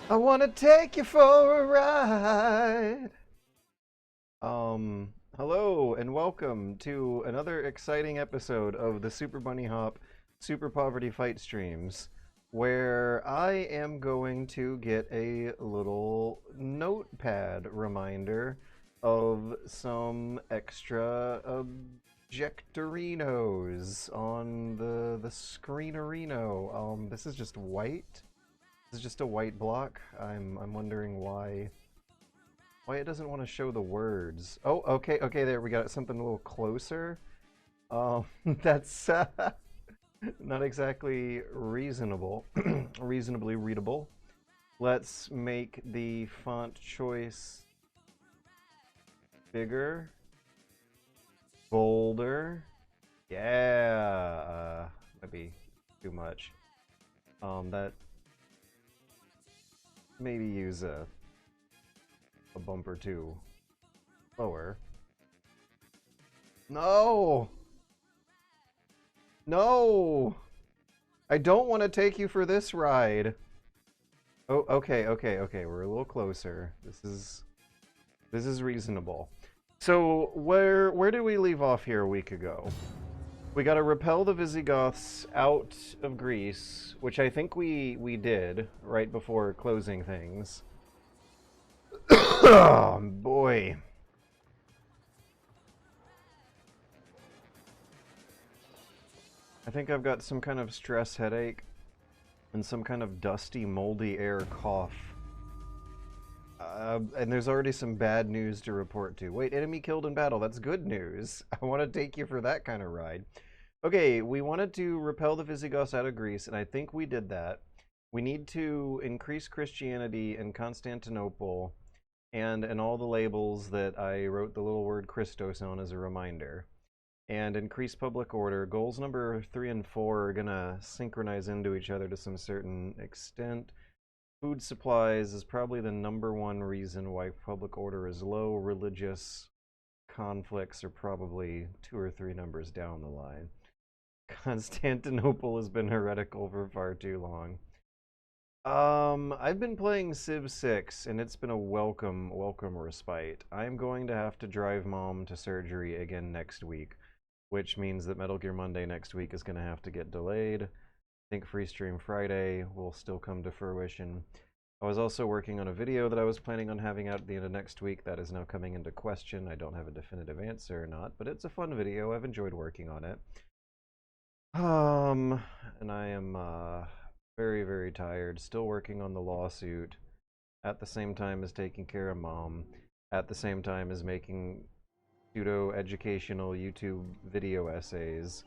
I want to take you for a ride. Hello and welcome to another exciting episode of the Super Bunny Hop Super Poverty Fight streams, where I am going to get a little notepad reminder of some extra objectorinos on the screenerino. This is just white. This is just a white block. I'm wondering why it doesn't want to show the words. Oh, okay, there we got something a little closer. That's not exactly reasonable, reasonably readable. Let's make the font choice bigger, bolder. Yeah, might be too much. That maybe use a bump or two lower. No! No! I don't want to take you for this ride. Oh, okay. We're a little closer. This is reasonable. So where did we leave off here a week ago? We got to repel the Visigoths out of Greece, which I think we did right before closing things. Oh boy. I think I've got some kind of stress headache and some kind of dusty, moldy air cough. And there's already some bad news to report to. Wait, enemy killed in battle. That's good news. I want to take you for that kind of ride. Okay, we wanted to repel the Visigoths out of Greece, and I think we did that. We need to increase Christianity in Constantinople and in all the labels that I wrote the little word Christos on as a reminder. And increase public order. Goals number 3 and 4 are gonna synchronize into each other to some certain extent. Food supplies is probably the number one reason why public order is low. Religious conflicts are probably 2 or 3 numbers down the line. Constantinople has been heretical for far too long. I've been playing Civ 6, and it's been a welcome respite. I'm going to have to drive Mom to surgery again next week, which means that Metal Gear Monday next week is going to have to get delayed. I think Free Stream Friday will still come to fruition. I was also working on a video that I was planning on having out at the end of next week. That is now coming into question. I don't have a definitive answer or not, but it's a fun video. I've enjoyed working on it. And I am very tired. Still working on the lawsuit at the same time as taking care of Mom, at the same time as making pseudo-educational YouTube video essays,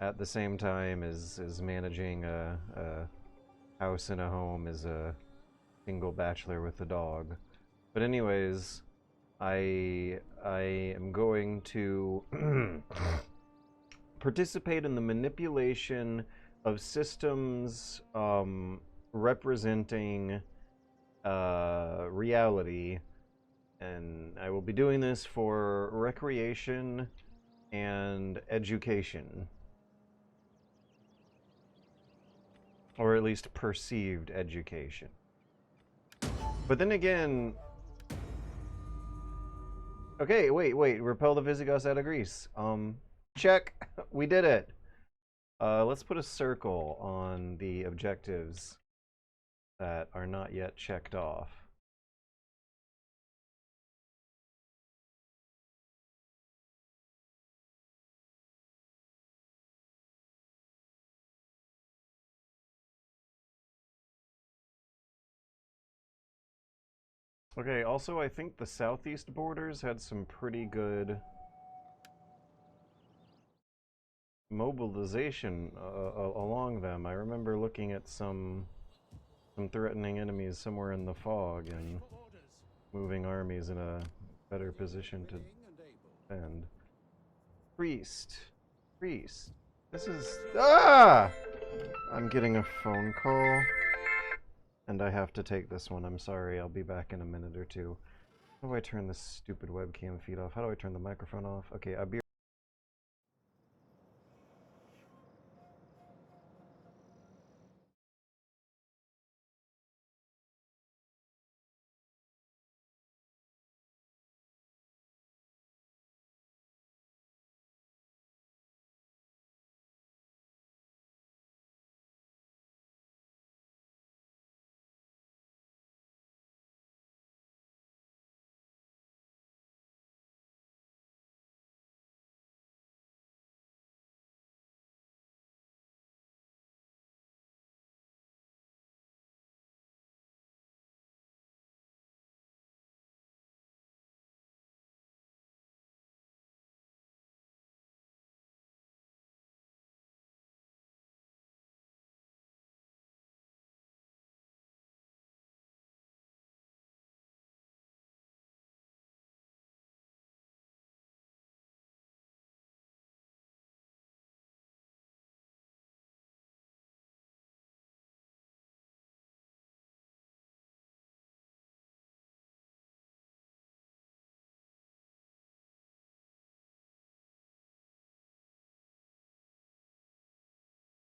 at the same time as managing a house and a home as a single bachelor with a dog. But anyways, I am going to participate in the manipulation of systems representing reality, and I will be doing this for recreation and education, or at least perceived education. But then again, okay, wait, repel the Visigoths out of Greece. Check, we did it. Let's put a circle on the objectives that are not yet checked off. Okay, also I think the southeast borders had some pretty good mobilization along them. I remember looking at some threatening enemies somewhere in the fog and moving armies in a better position to defend. Priest. Priest. This is... Ah! I'm getting a phone call, and I have to take this one. I'm sorry. I'll be back in a minute or two. How do I turn this stupid webcam feed off? How do I turn the microphone off? Okay, I'll be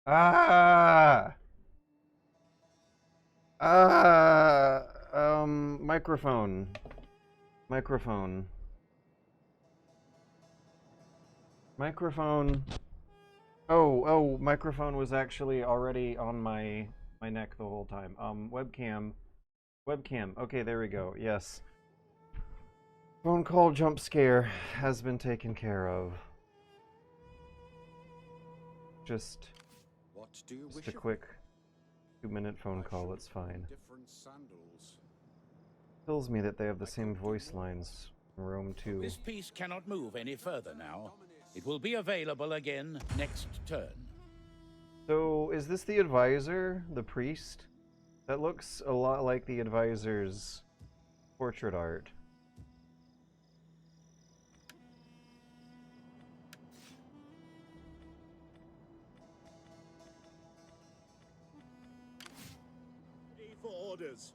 Ah! Microphone. Microphone. Microphone. Oh, microphone was actually already on my neck the whole time. Webcam. Webcam. Okay, there we go. Yes. Phone call jump scare has been taken care of. Just a quick 2-minute phone call, it's fine. Tells me that they have the same voice lines in Rome 2. This piece cannot move any further now. It will be available again next turn. So, is this the advisor, the priest? That looks a lot like the advisor's portrait art. For orders.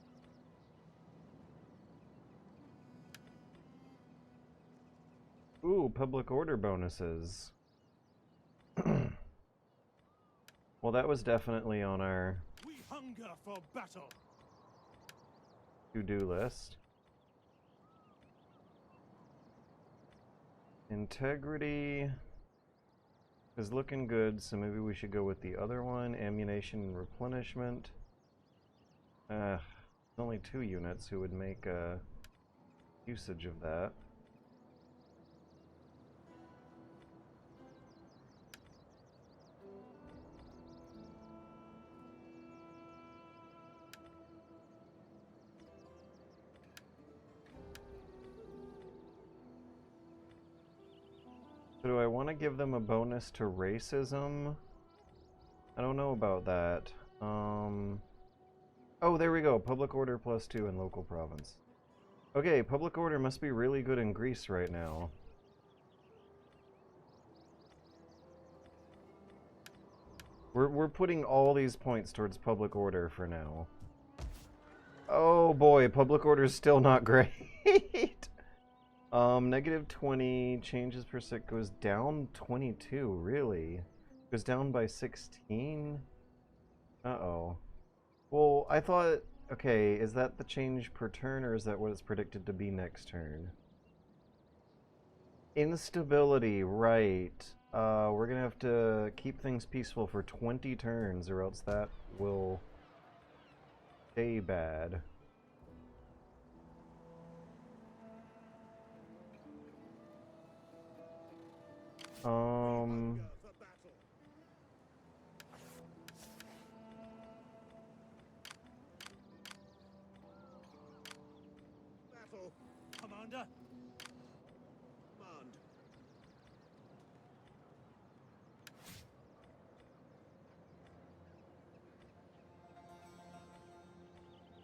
Ooh, public order bonuses. Well, that was definitely on our We hunger for battle. to-do list. Integrity is looking good, so maybe we should go with the other one. Ammunition and replenishment. Only 2 units who would make usage of that. So do I want to give them a bonus to racism? I don't know about that. Oh, there we go. Public order +2 in local province. Okay, public order must be really good in Greece right now. We're putting all these points towards public order for now. Oh boy, public order is still not great. -20 changes per sec goes down 22, really? Goes down by 16? Uh-oh. Well, I thought, okay, is that the change per turn, or is that what it's predicted to be next turn? Instability, right. We're gonna have to keep things peaceful for 20 turns, or else that will stay bad. Battle. Commander. Command.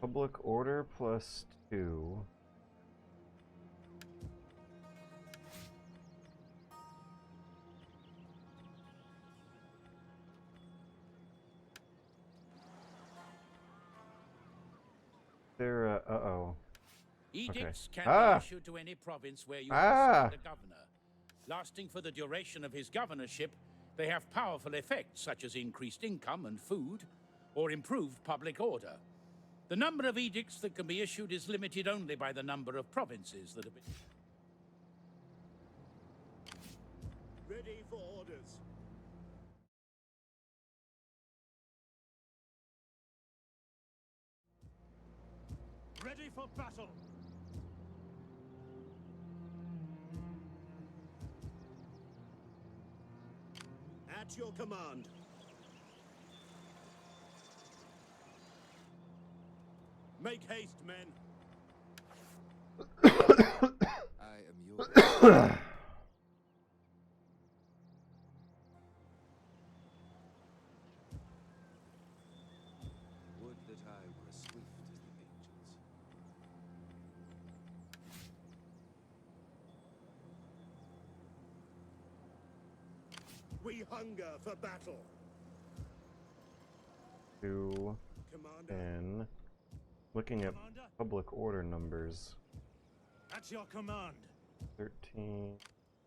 Public order +2. There, uh-oh. Edicts Okay. can be issued to any province where you have a governor. Lasting for the duration of his governorship, they have powerful effects such as increased income and food, or improved public order. The number of edicts that can be issued is limited only by the number of provinces that have been... Ready for orders. Ready for battle. At your command. Make haste, men. I am yours. Would that I were as swift as the angels. We hunger for battle. 2 Commander. and looking at Commander. public order numbers. At your command. 13,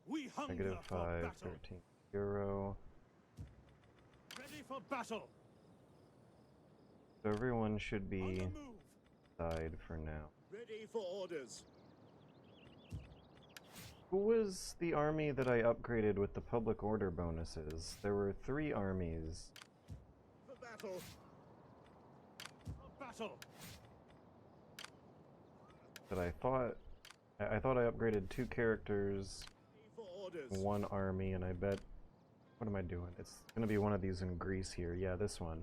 We hunger for -5, battle. 13, 0. Ready for battle. So everyone should On be the move. side for now. Ready for orders. Who was the army that I upgraded with the public order bonuses? There were 3 armies. For battle. For battle. That I thought I upgraded 2 characters, Ready for orders. 1 army, and I bet, what am I doing? It's gonna be one of these in Greece here. Yeah, this one.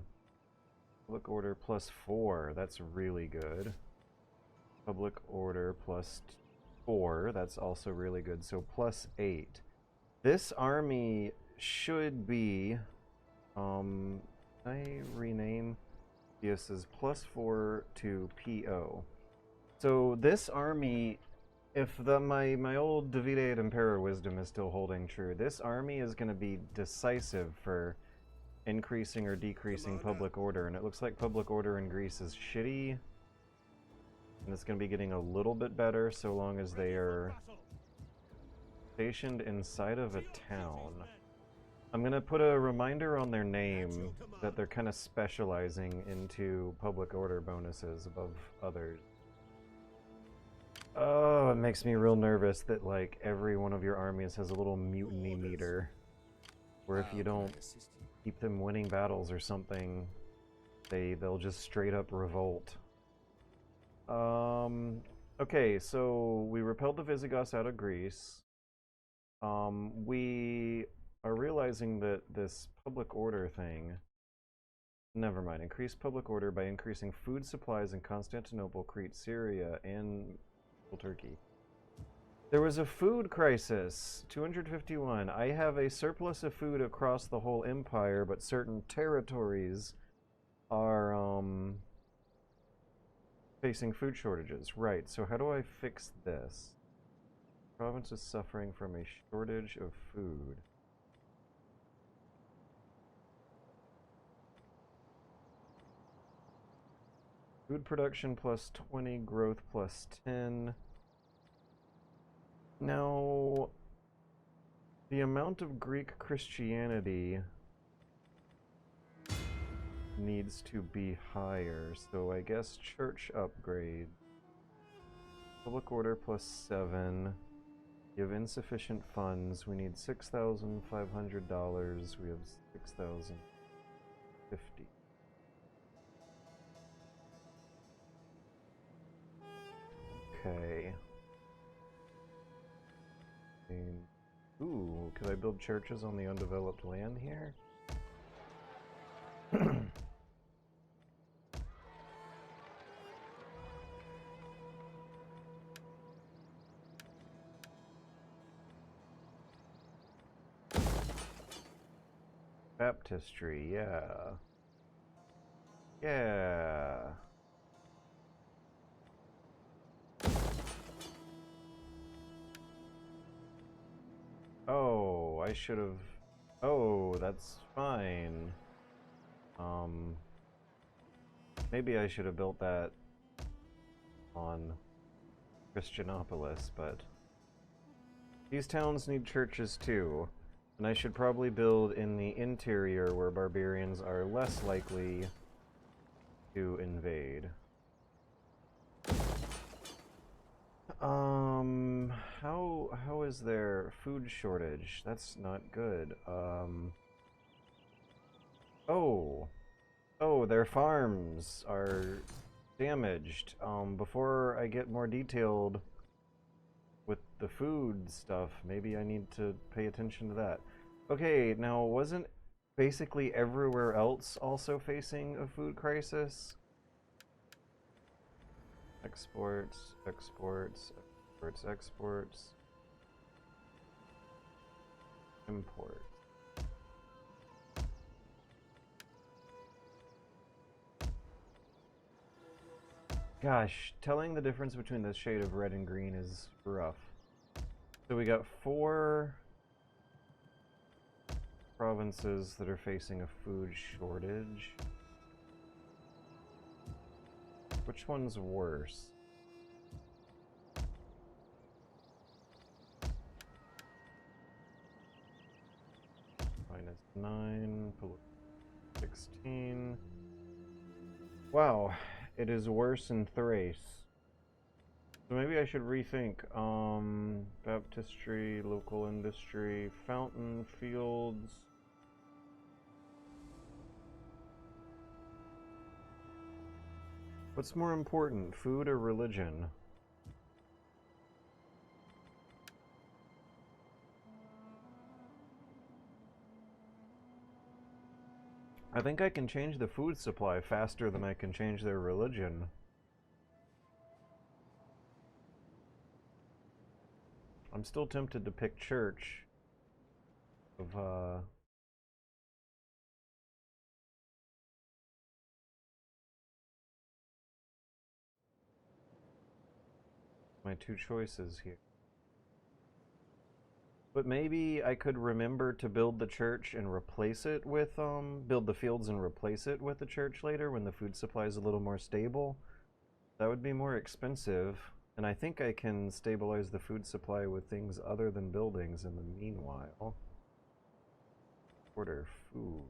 Public order plus 4. That's really good. Public order plus 4. That's also really good. So plus 8. This army should be. Can I rename? This is plus 4 to PO. So this army, if my old Divide et Impera wisdom is still holding true, this army is going to be decisive for increasing or decreasing public order, and it looks like public order in Greece is shitty, and it's going to be getting a little bit better so long as they are stationed inside of a town. I'm going to put a reminder on their name that they're kind of specializing into public order bonuses above others. Oh, it makes me real nervous that, like, every one of your armies has a little mutiny meter. Where if you don't keep them winning battles or something, they'll just straight up revolt. Okay, so we repelled the Visigoths out of Greece. We are realizing that this public order thing... Never mind. Increase public order by increasing food supplies in Constantinople, Crete, Syria, and Turkey. There was a food crisis. 251. I have a surplus of food across the whole empire, but certain territories are facing food shortages. Right, so how do I fix this? Province is suffering from a shortage of food. Food production plus 20, growth plus 10. Now, the amount of Greek Christianity needs to be higher, so I guess church upgrade. Public order plus 7. You have insufficient funds. We need $6,500. We have 6,050. Okay. Ooh, could I build churches on the undeveloped land here? Baptistry, yeah. Yeah. Oh, I should have... Oh, that's fine. Maybe I should have built that on Christianopolis, but... These towns need churches too, and I should probably build in the interior where barbarians are less likely to invade. How is there food shortage? That's not good. Oh, their farms are damaged. Before I get more detailed with the food stuff, maybe I need to pay attention to that. Okay, now wasn't basically everywhere else also facing a food crisis? Exports, exports, exports, exports. Import. Gosh, telling the difference between this shade of red and green is rough. So we got 4 provinces that are facing a food shortage. Which one's worse? -9. 16. Wow, it is worse in Thrace. So maybe I should rethink. Baptistry, local industry, fountain, fields. What's more important, food or religion? I think I can change the food supply faster than I can change their religion. I'm still tempted to pick church of my two choices here. But maybe I could remember to build the church and replace it with, build the fields and replace it with the church later when the food supply is a little more stable. That would be more expensive, and I think I can stabilize the food supply with things other than buildings in the meanwhile. Order food.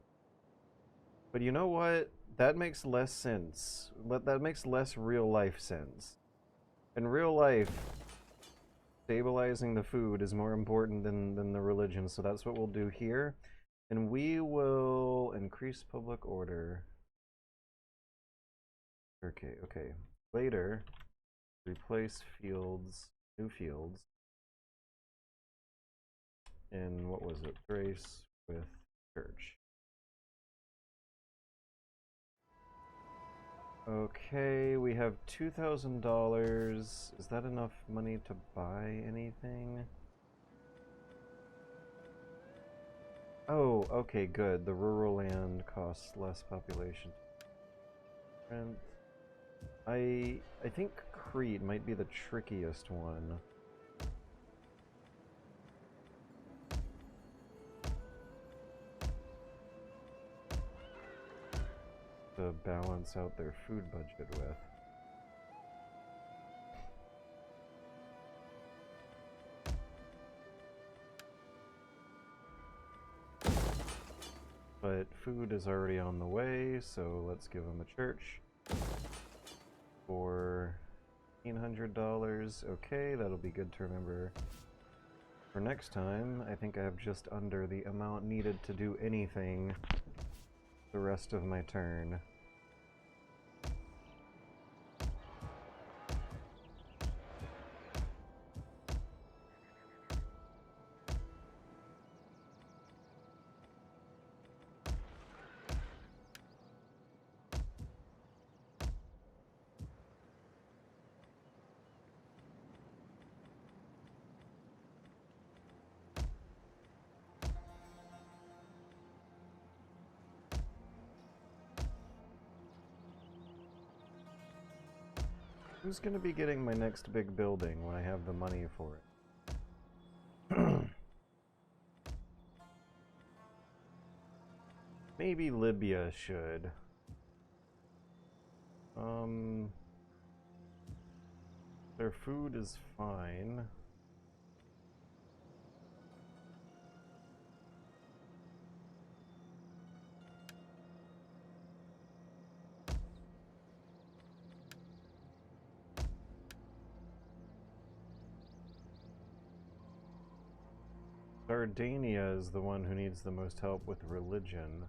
But you know what? That makes less sense. That makes less real life sense. In real life, stabilizing the food is more important than the religion, so that's what we'll do here. And we will increase public order. Okay. Later, replace fields, new fields. In, what was it, Thrace with church. Okay, we have $2,000. Is that enough money to buy anything? Oh, okay, good. The rural land costs less population. And I think Crete might be the trickiest one. To balance out their food budget with. But food is already on the way, so let's give them a church for $1,500. Okay, that'll be good to remember for next time. I think I have just under the amount needed to do anything the rest of my turn. Who's gonna be getting my next big building when I have the money for it? Maybe Libya should. Their food is fine. Sardinia is the one who needs the most help with religion.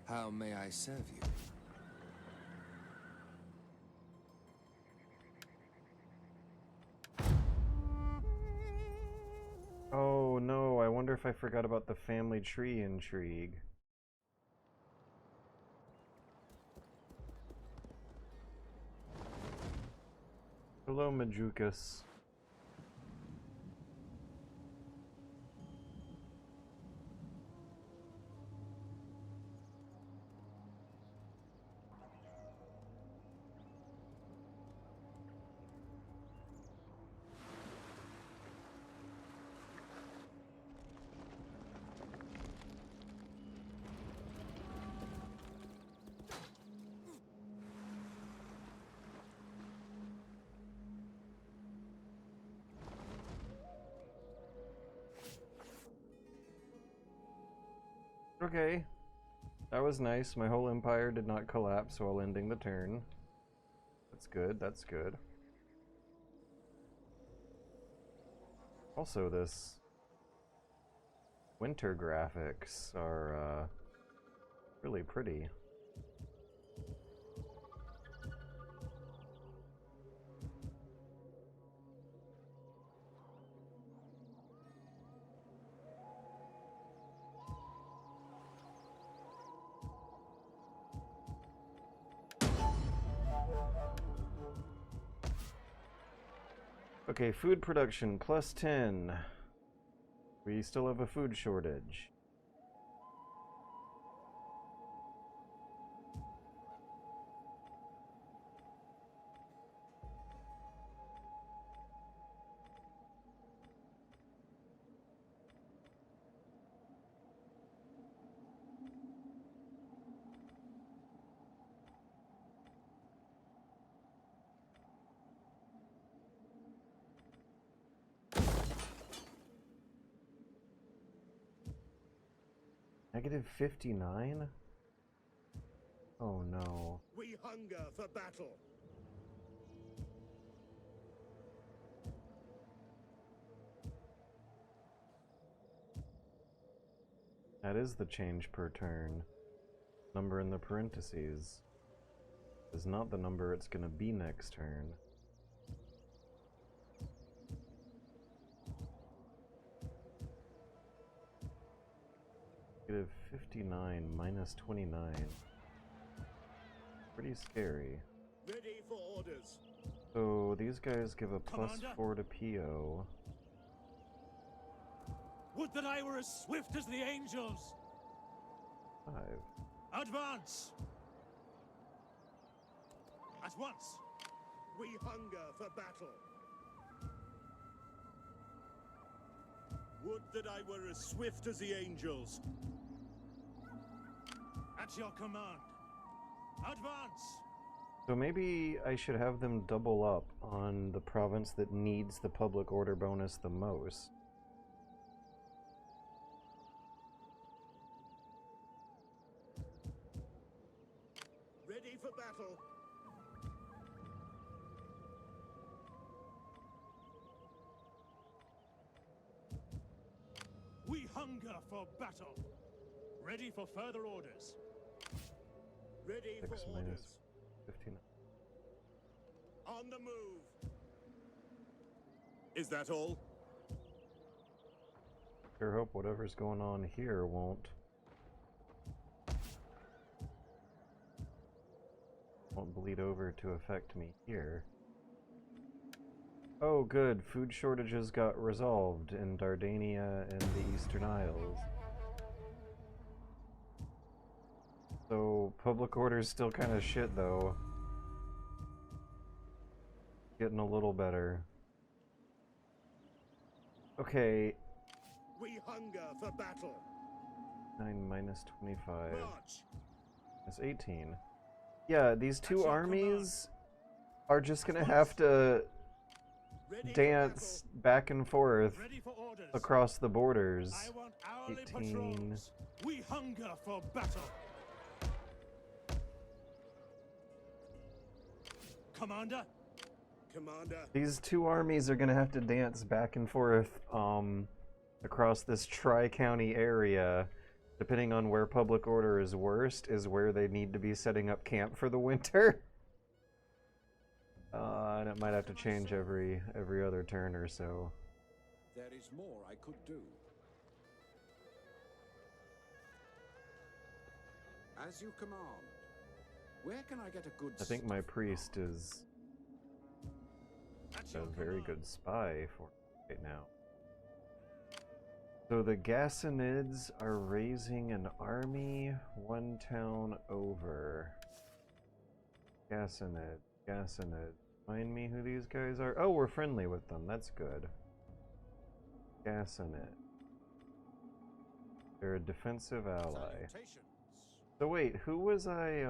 How may I serve you? Oh no, I wonder if I forgot about the family tree intrigue. Hello, Majukas. Okay. That was nice. My whole empire did not collapse while ending the turn. That's good, that's good. Also, this winter graphics are really pretty. Okay, food production plus 10. We still have a food shortage. Negative 59? Oh no. We hunger for battle. That is the change per turn. Number in the parentheses is not the number it's gonna be next turn. Negative 59 minus 29. Pretty scary. Ready for orders. So these guys give a plus Commander? 4 to PO. Would that I were as swift as the angels. 5. Advance! At once! We hunger for battle. Would that I were as swift as the angels. At your command. Advance! So maybe I should have them double up on the province that needs the public order bonus the most. Ready for battle. We hunger for battle. Ready for further orders. Ready 6 for minus orders. 15. On the move. Is that all? Sure hope whatever's going on here won't bleed over to affect me here. Oh good, food shortages got resolved in Dardania and the Eastern Isles. So public order's still kind of shit though. Getting a little better. Okay. We hunger for battle. 9 minus 25. March. That's 18. Yeah, these two your armies are just gonna have to Ready for dance back and forth battle. Ready for orders. across the borders. I want hourly 18. patrols. We hunger for battle. Commander. Commander. These two armies are gonna have to dance back and forth across this tri-county area. Depending on where public order is worst, is where they need to be setting up camp for the winter. And it might have to change every other turn or so. There is more I could do. As you command. Where can I get a good I think my stuff priest from? is At a your very command. good spy for right now. So the Gassanids are raising an army one town over. Gassanid. Remind me who these guys are? Oh, we're friendly with them. That's good. Gassanid. They're a defensive ally. Salutations. So wait, who was I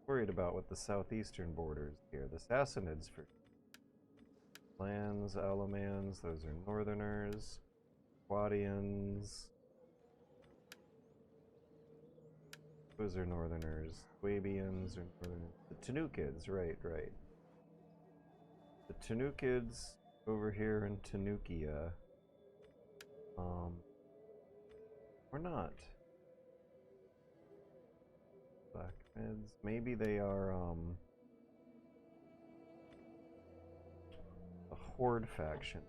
worried about with the southeastern borders here? The Sassanids for Lands, Alamans, those are northerners. Quadians. Those are northerners. Swabians are northerners. The Tanukids, right. The Tanukids over here in Tanukia. Or not. Black Mids. Maybe they are, a Horde faction.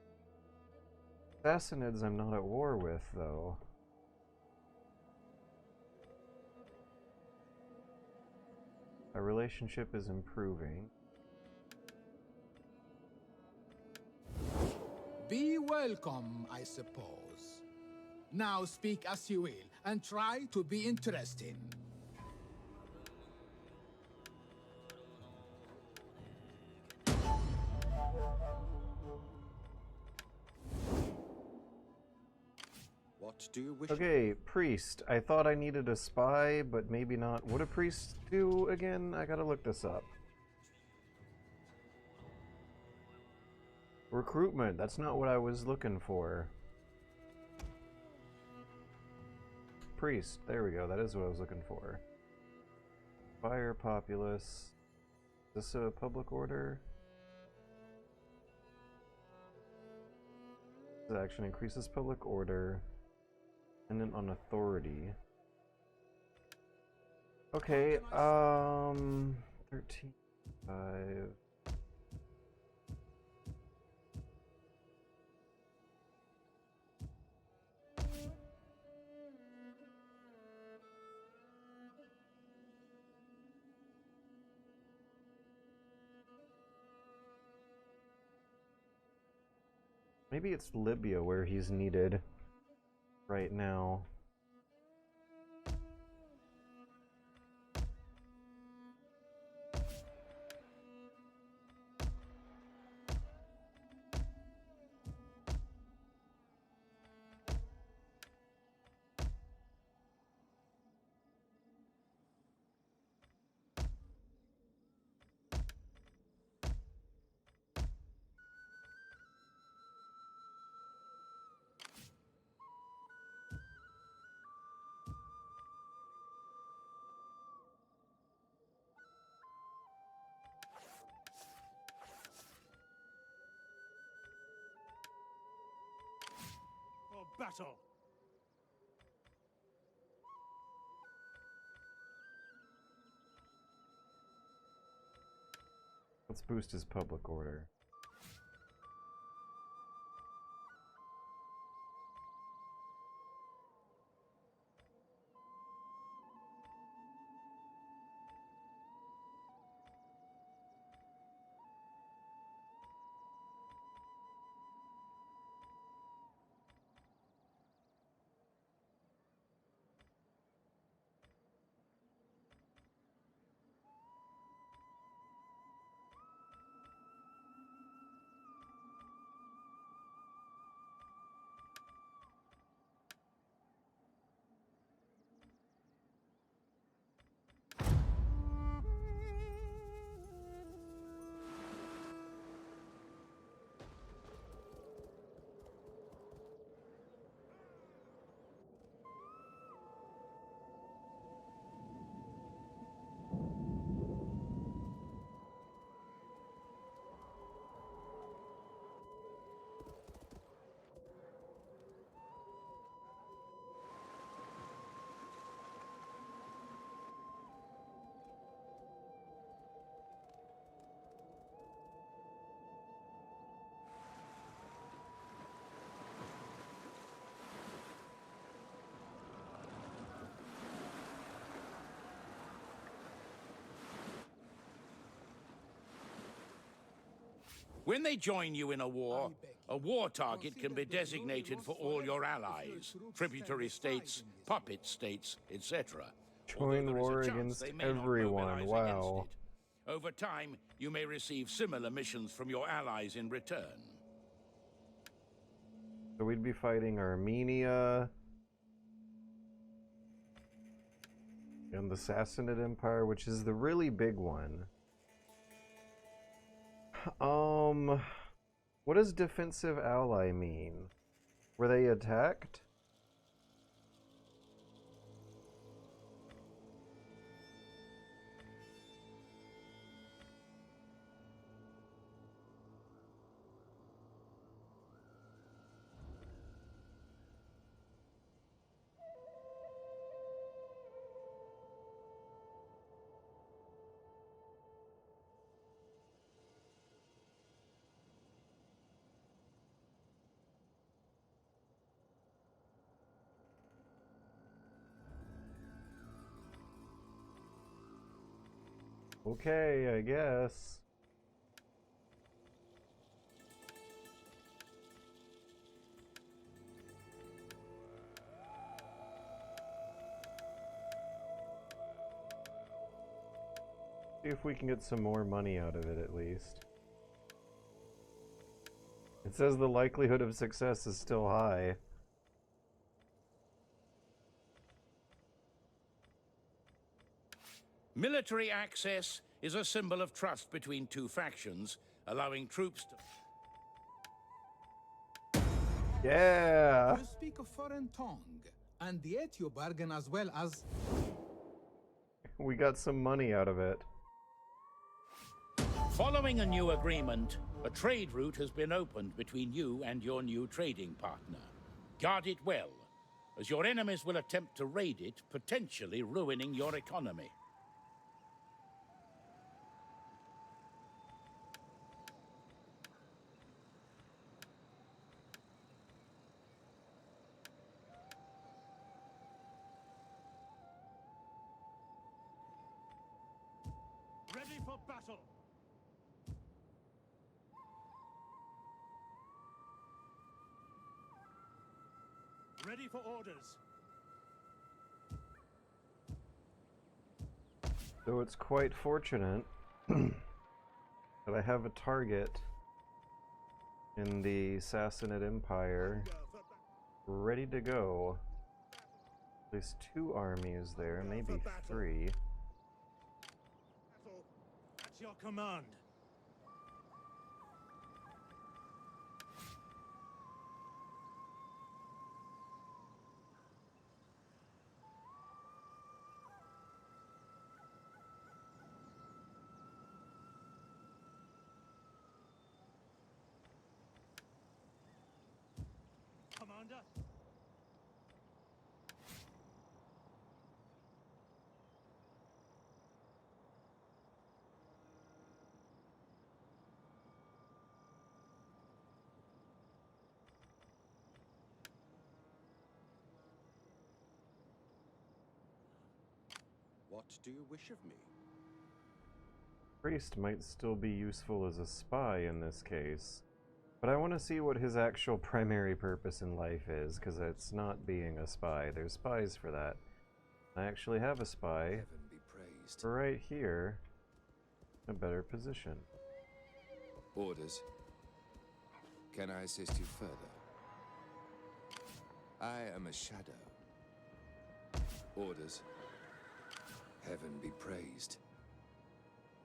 Sassanids I'm not at war with, though. Our relationship is improving. Be welcome, I suppose. Now speak as you will, and try to be interesting. What do you wish? Okay, priest. I thought I needed a spy, but maybe not. What do priests do again? I gotta look this up. Recruitment. That's not what I was looking for. Priest. There we go. That is what I was looking for. Fire populace. Is this a public order? This action increases public order. Dependent on authority. Okay, 13, 5. Maybe it's Libya where he's needed right now. For battle! Let's boost his public order. When they join you in a war target can be designated for all your allies, tributary states, puppet states, etc. Join war against everyone. Wow. Over time, you may receive similar missions from your allies in return. So we'd be fighting Armenia and the Sassanid Empire, which is the really big one. What does defensive ally mean? Were they attacked? Okay, I guess. See if we can get some more money out of it at least. It says the likelihood of success is still high. Military access is a symbol of trust between two factions, allowing troops to... Yeah! You speak a foreign tongue, and yet you bargain as well as... We got some money out of it. Following a new agreement, a trade route has been opened between you and your new trading partner. Guard it well, as your enemies will attempt to raid it, potentially ruining your economy. Ready for battle! Ready for orders. So it's quite fortunate that I have a target in the Sassanid Empire ready to go. There's 2 armies there, maybe 3. Battle at your command. Commander. What do you wish of me? Priest might still be useful as a spy in this case, but I want to see what his actual primary purpose in life is, because it's not being a spy. There's spies for that. I actually have a spy Heaven be praised. right here in a better position. Orders. Can I assist you further? I am a shadow. Orders. Heaven be praised.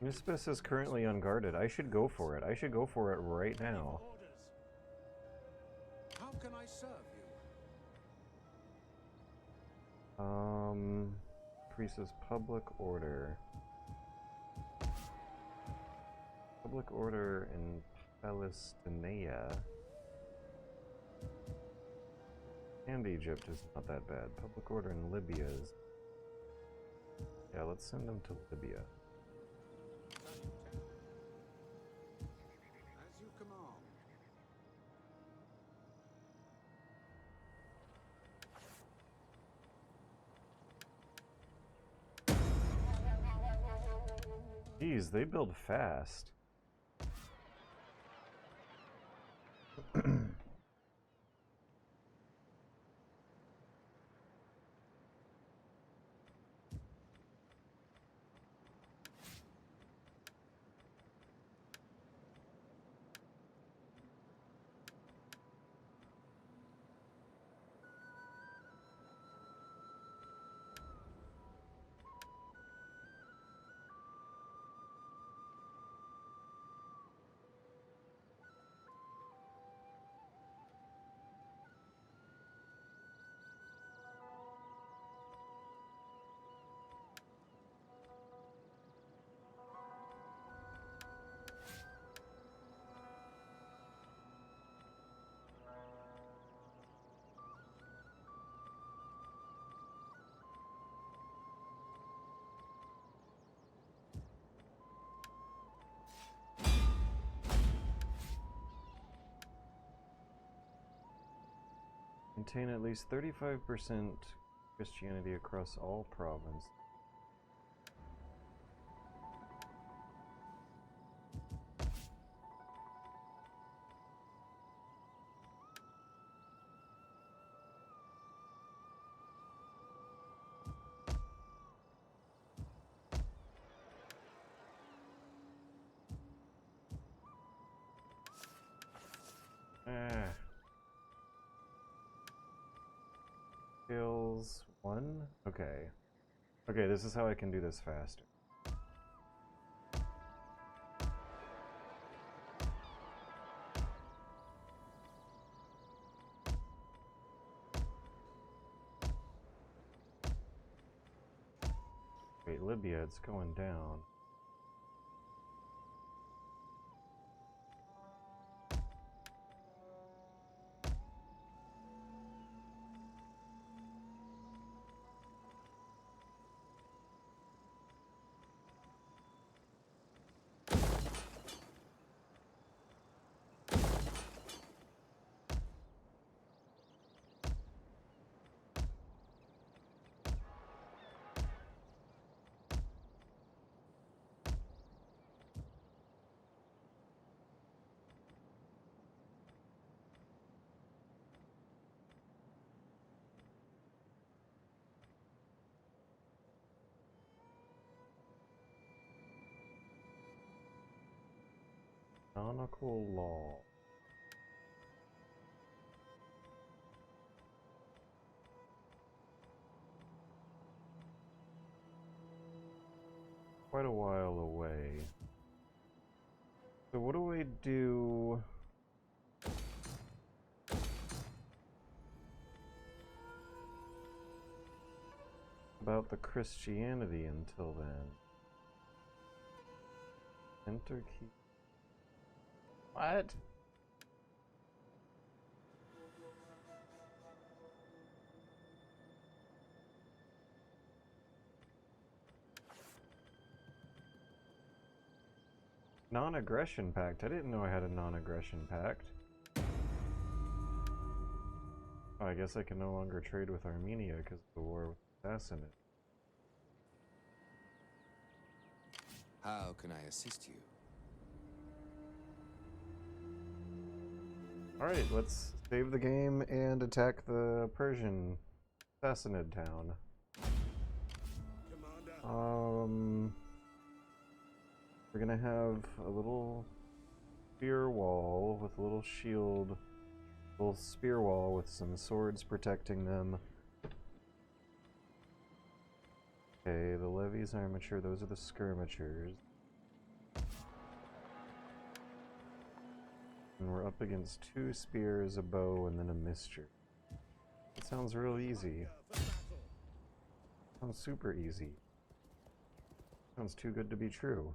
Mispus is currently unguarded. I should go for it. I should go for it right now. Orders. How can I serve you? Increases public order. Public order in Palestinian. And Egypt is not that bad. Public order in Libya is... Yeah, let's send them to Libya. As you command. Geez, they build fast. Maintain at least 35% Christianity across all provinces. 1? Okay. Okay, this is how I can do this faster. Wait, Libya, it's going down. Canonical law. Quite a while away. So what do I do about the Christianity until then? Enter key. What? Non-aggression pact? I didn't know I had a non-aggression pact. Oh, I guess I can no longer trade with Armenia because of the war with Sassanid. How can I assist you? Alright, let's save the game and attack the Persian Sassanid town. Commander. We're gonna have a little spear wall with a little shield, little spear wall with some swords protecting them. Okay, the levies are mature, those are the skirmishers. And we're up against 2 spears, a bow, and then a mystery. It sounds real easy. Sounds super easy. Sounds too good to be true.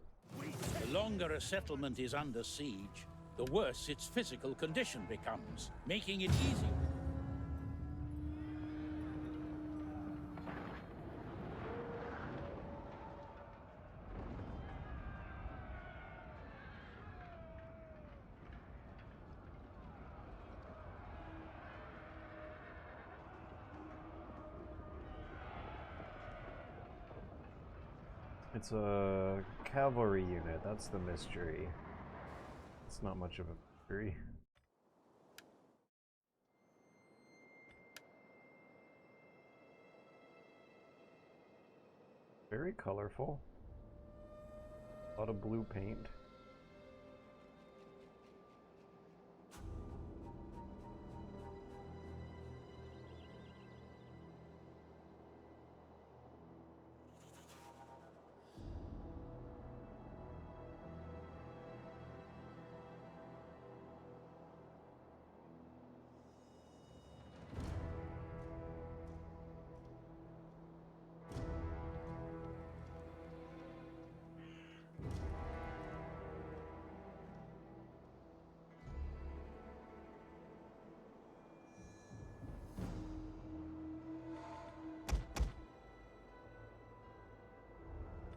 The longer a settlement is under siege, the worse its physical condition becomes, making it easier. It's a cavalry unit, that's the mystery. It's not much of a mystery. Very colorful. A lot of blue paint.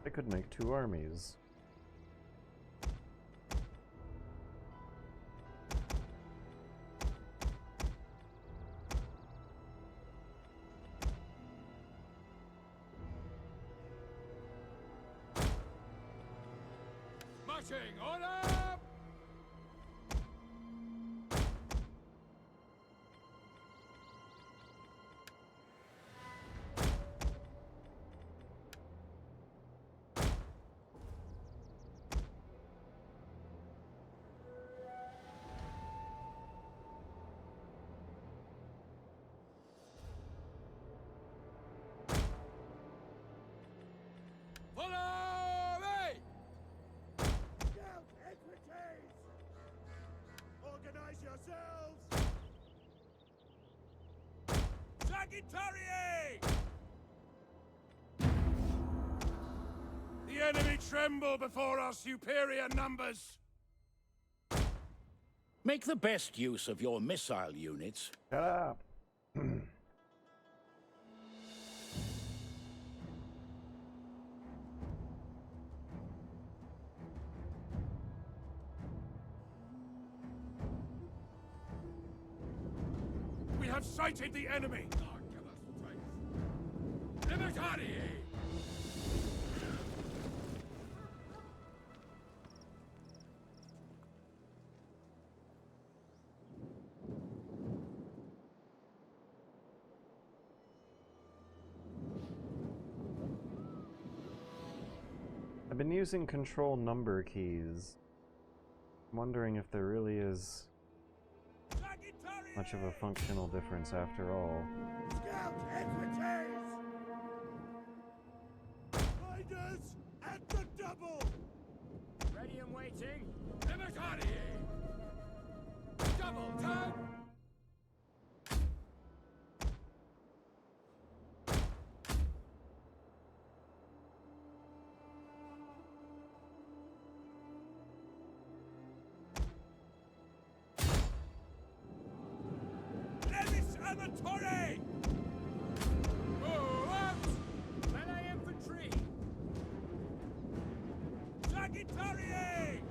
I could make 2 armies. Marching order! Sagittarius! The enemy tremble before our superior numbers. Make the best use of your missile units. Shut up. We have sighted the enemy. Libertari! I've been using control number keys. I'm wondering if there really is much of a functional difference after all. Scout equities! Riders at the double! Ready and waiting. Libertari! Double time! Torre! Oh, out! Melee infantry! Sagittarius!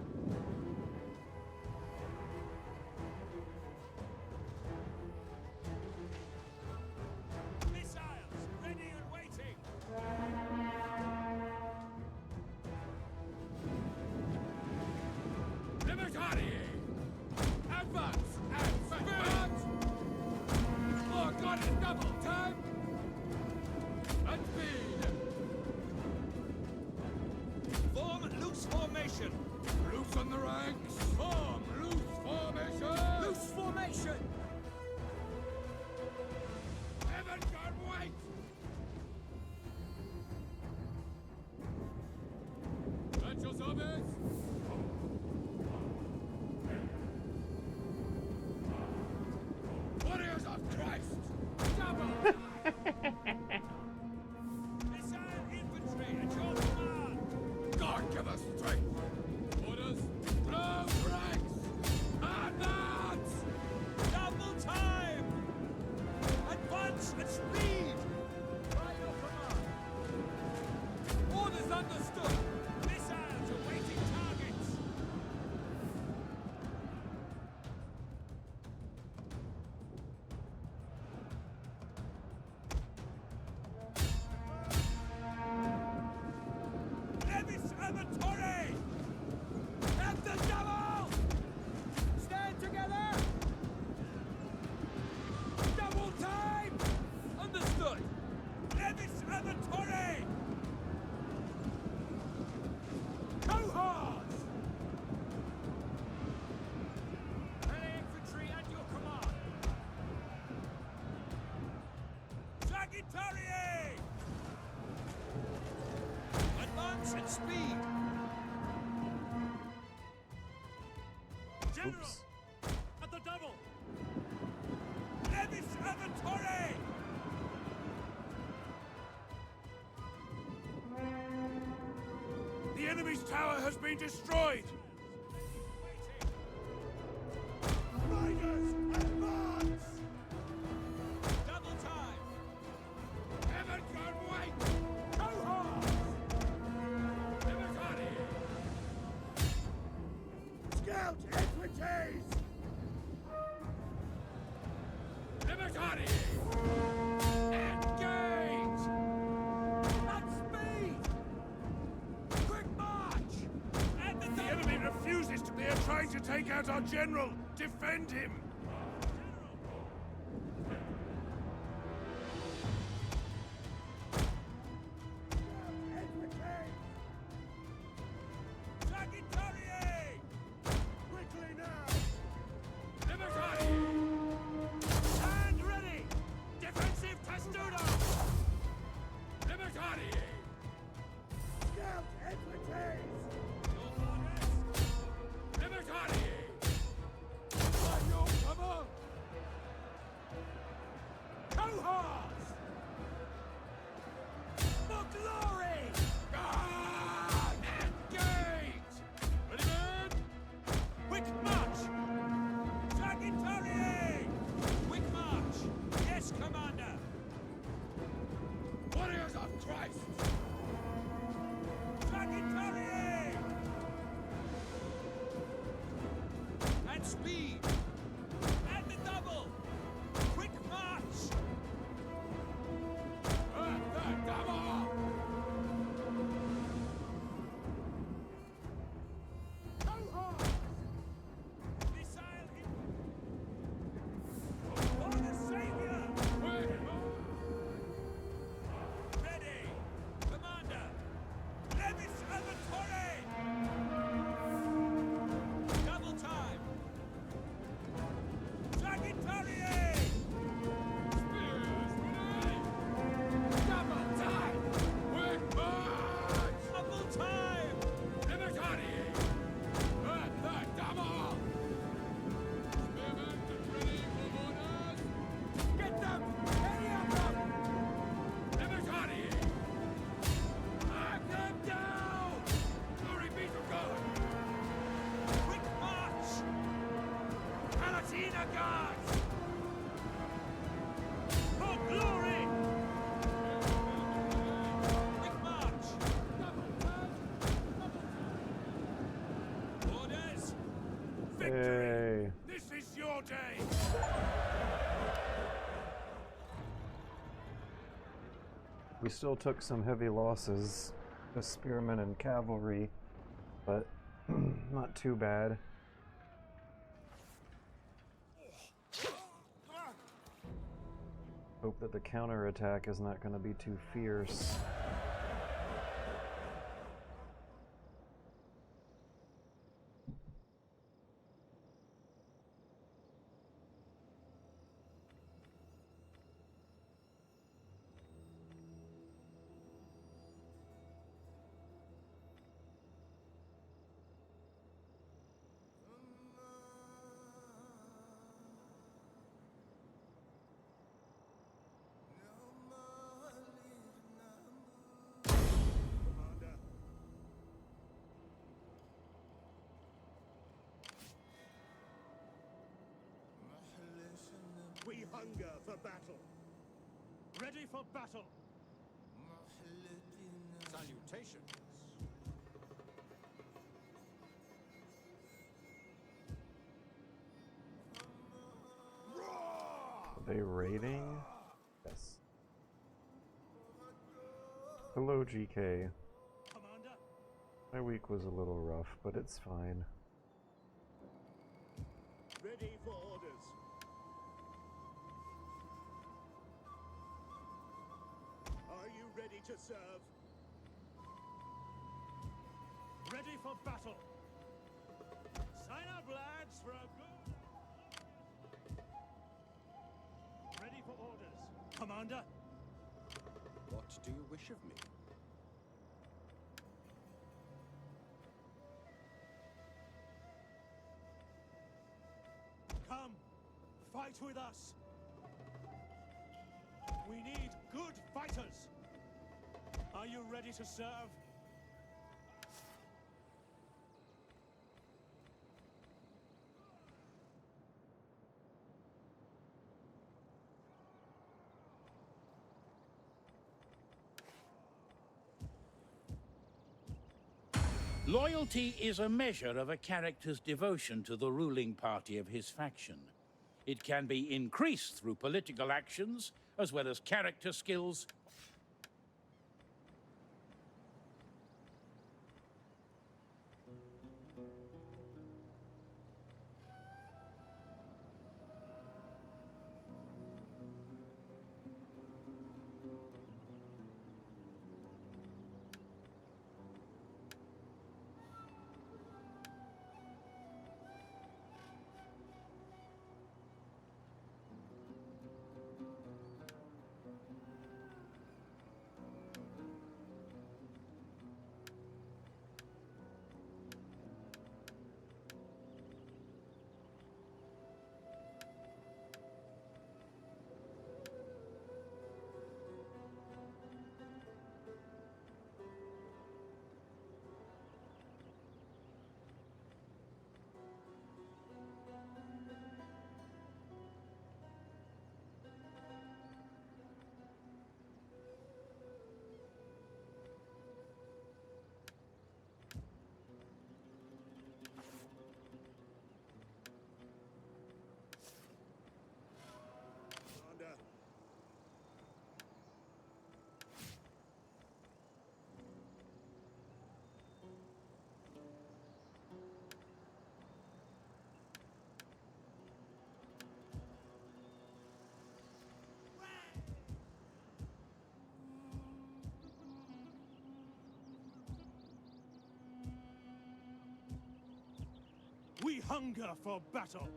Missiles ready and waiting! Libertari! Advance! Advance! Oh, got it! Double time! And speed! Form loose formation! Loose on the ranks! Form loose formation! Loose formation! Heaven God wait! At your service! Warriors of Christ! Double! Missile infantry at your command! God give us strength! Orders! Blow ranks! Advance! Double time! Advance at speed! By your command! Orders understood! Missiles awaiting targets! Levis and the Torre! At the double! Stand together! Double time! Understood! Levis and the Torre! Cohorts! Melee infantry at your command! Sagittarius! Advance at speed! General! Oops. At the double! Levis and the Torre! The enemy's tower has been destroyed! Riders, advance! Double time! Heaven God wait! Cohorts! Libertari! Scout equities! Libertari! Engage! At speed! Quick march! And the enemy refuses to. They are trying to take out our general. Defend him! Sagittarius! Quickly now! Libertari! Stand ready! Defensive testudo! Libertari! Scout equities! Libertari! By your Rear guards! For glory! Quick march! Orders! Victory! Hey. This is your day! We still took some heavy losses, the spearmen and cavalry, but not too bad. Hope that the counterattack is not going to be too fierce. Commander. We hunger for battle. Ready for battle. Salutations. Are they raiding? Yes. Hello, GK. Commander. My week was a little rough, but it's fine. Ready for orders. Are you ready to serve? Ready for battle. Sign up, lads, for a good... Ready for orders. Commander. What do you wish of me? Come, fight with us. We need good fighters. Are you ready to serve? Loyalty is a measure of a character's devotion to the ruling party of his faction. It can be increased through political actions, as well as character skills. Commander. We hunger for battle.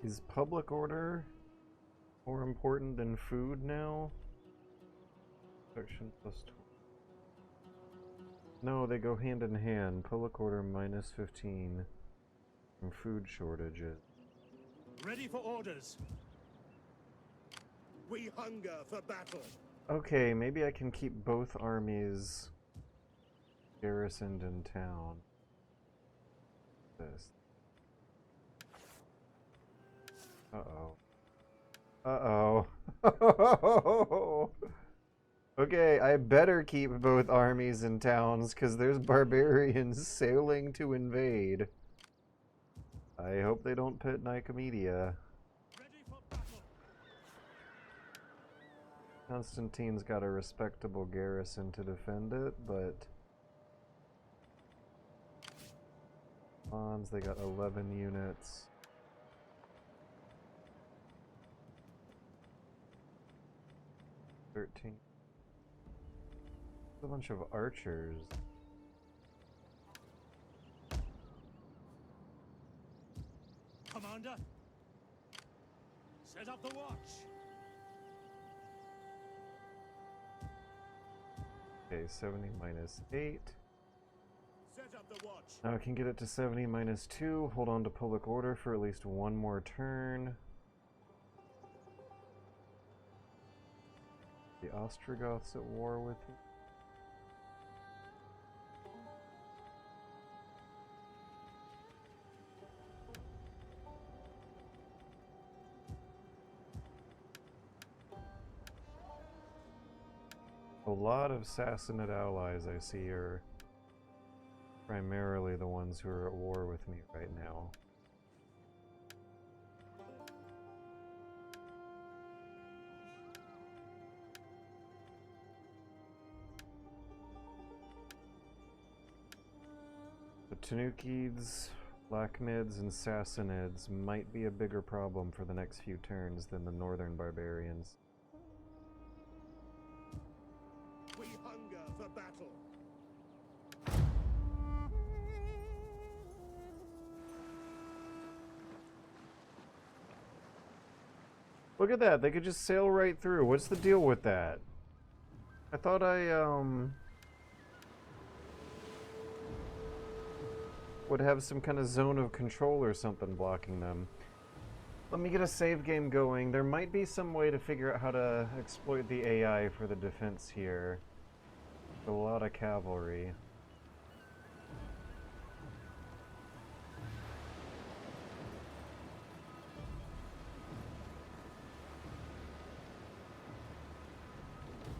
Is public order more important than food now? Section plus 12. No, they go hand in hand. Public order minus 15 from food shortages. Ready for orders. We hunger for battle. Okay, maybe I can keep both armies garrisoned in town. This. Uh-oh. Uh-oh. Okay, I better keep both armies in towns, because there's barbarians sailing to invade. I hope they don't pit Nicomedia. Ready for battle. Constantine's got a respectable garrison to defend it, but... Mons, they got 11 units. A bunch of archers. Commander, set up the watch. Okay, 70 minus 8. Set up the watch. Now I can get it to 70 minus 2. Hold on to public order for at least one more turn. The Ostrogoths at war with me. A lot of Sassanid allies I see are primarily the ones who are at war with me right now. The Tanukids, Lakhmids, and Sassanids might be a bigger problem for the next few turns than the northern barbarians. We hunger for battle. Look at that, they could just sail right through. What's the deal with that? I thought would have some kind of zone of control or something blocking them. Let me get a save game going. There might be some way to figure out how to exploit the AI for the defense here. A lot of cavalry.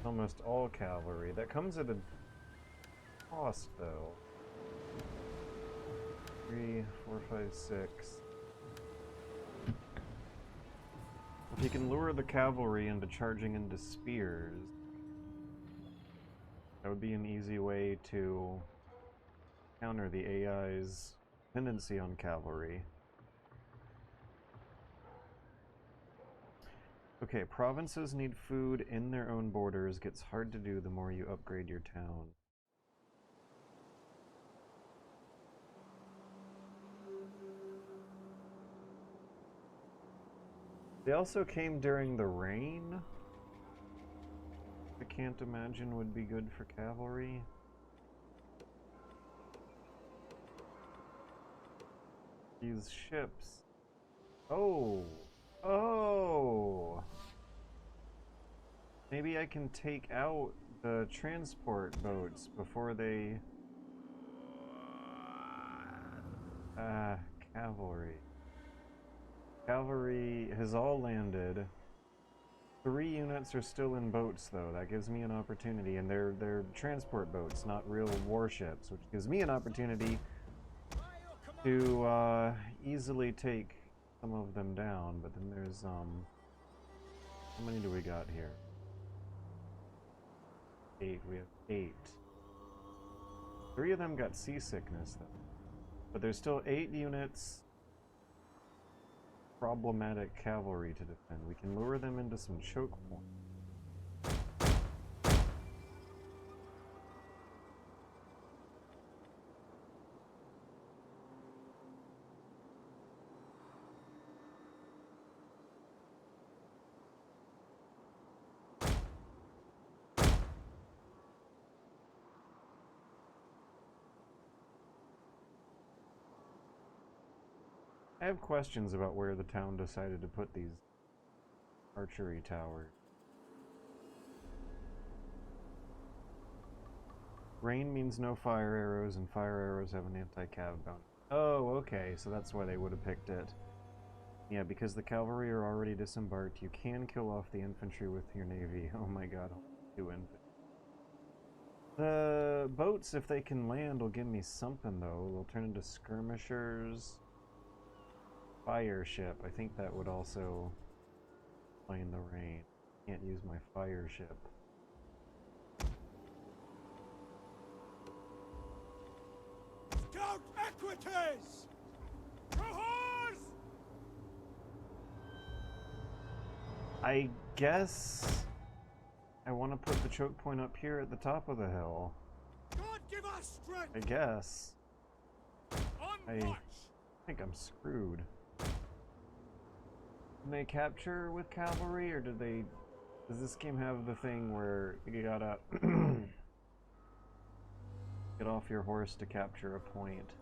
Almost all cavalry. That comes at a cost, though. 3, 4, 5, 6. If you can lure the cavalry into charging into spears, that would be an easy way to counter the AI's dependency on cavalry. Okay, provinces need food in their own borders. Gets hard to do the more you upgrade your town. They also came during the rain. I can't imagine would be good for cavalry. These ships. Oh! Oh! Maybe I can take out the transport boats before they... cavalry. Cavalry has all landed. 3 units are still in boats, though. That gives me an opportunity, and they're transport boats, not real warships, which gives me an opportunity to easily take some of them down. But then there's how many do we got here? 8. We have 8. 3 of them got seasickness, though. But there's still 8 units. Problematic cavalry to defend. We can lure them into some choke points. I have questions about where the town decided to put these archery towers. Rain means no fire arrows, and fire arrows have an anti-cav bonus. Oh, okay, so that's why they would have picked it. Yeah, because the cavalry are already disembarked, you can kill off the infantry with your navy. Oh my god, I'll do infantry. The boats, if they can land, will give me something, though. They'll turn into skirmishers. Fire ship. I think that would also play in the rain. Can't use my fire ship. Scout equities! Cohors! I guess I want to put the choke point up here at the top of the hill. God give us strength! I guess. On I march! think I'm screwed. Can they capture with cavalry, or did they... Does this game have the thing where you gotta get off your horse to capture a point?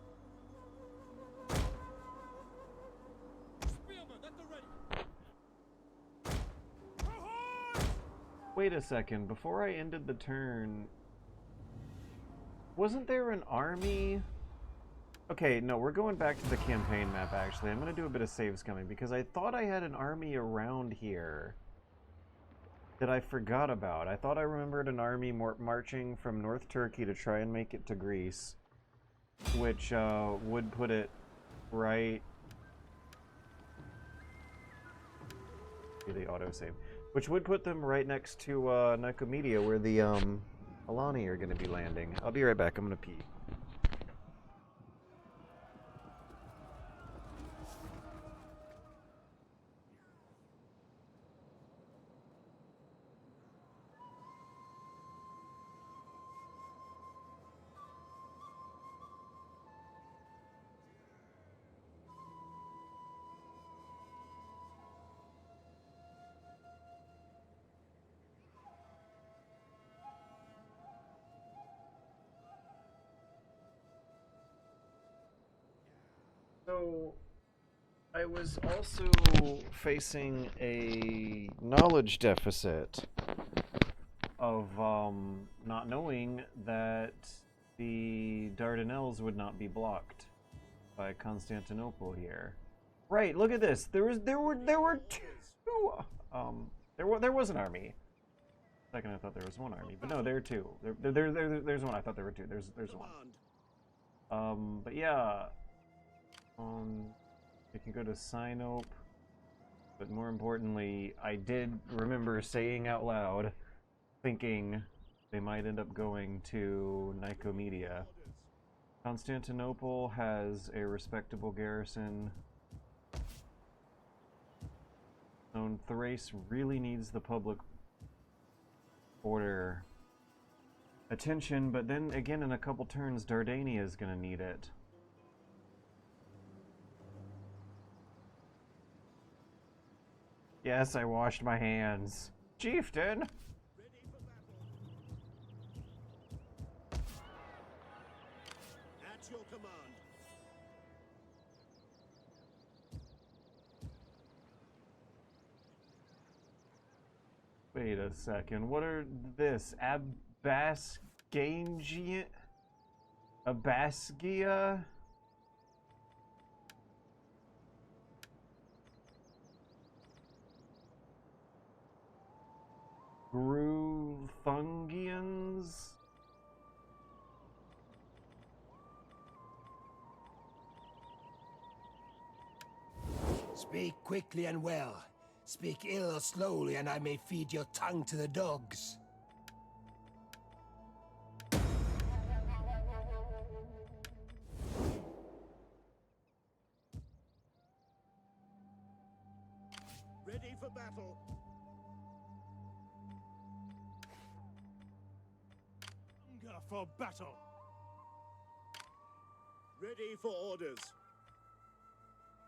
Spearmen at the ready! Cohors! Wait a second, before I ended the turn... Wasn't there an army? Okay, no, we're going back to the campaign map, actually. I'm gonna do a bit of save scumming, because I thought I had an army around here that I forgot about. I thought I remembered an army marching from North Turkey to try and make it to Greece, which would put it right... The autosave. Which would put them right next to Nicomedia, where the Alani are gonna be landing. I'll be right back, I'm gonna pee. So, I was also facing a knowledge deficit of not knowing that the Dardanelles would not be blocked by Constantinople here. Right, look at this. There were two. There was an army. Second, I thought there was one army, but no, there are two. There's one. I thought there were two. There's one. But yeah. You can go to Sinope, but more importantly, I did remember saying out loud, thinking they might end up going to Nicomedia. Constantinople has a respectable garrison. Thrace really needs the public order attention, but then again in a couple turns, Dardania is going to need it. Yes, I washed my hands. Chieftain! Ready for battle. At your command. Wait a second, what are this? Abasgangia? Abasgia? Gruthungians? Speak quickly and well. Speak ill or slowly, and I may feed your tongue to the dogs. Ready for battle. Hunger for battle. Ready for orders.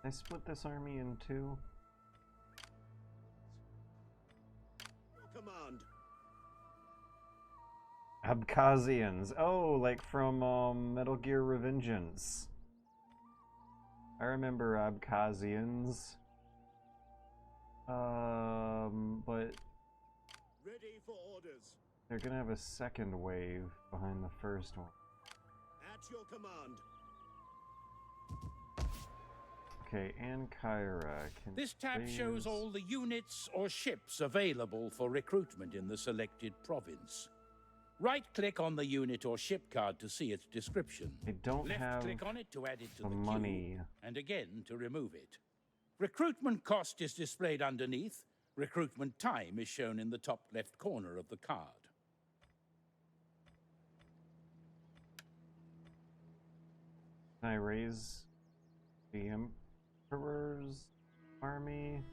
I split this army in two. Your command. Abkhazians. Oh, like from Metal Gear Revengeance. I remember Abkhazians. But Ready for orders. they're gonna have a second wave behind the first one. At your command. Okay, and Kyra can This tab raise- shows all the units or ships available for recruitment in the selected province. Right-click on the unit or ship card to see its description. I don't have Left-click on it to add it to the the money. queue, and again to remove it. Recruitment cost is displayed underneath. Recruitment time is shown in the top left corner of the card. Can I raise the Emperor's army?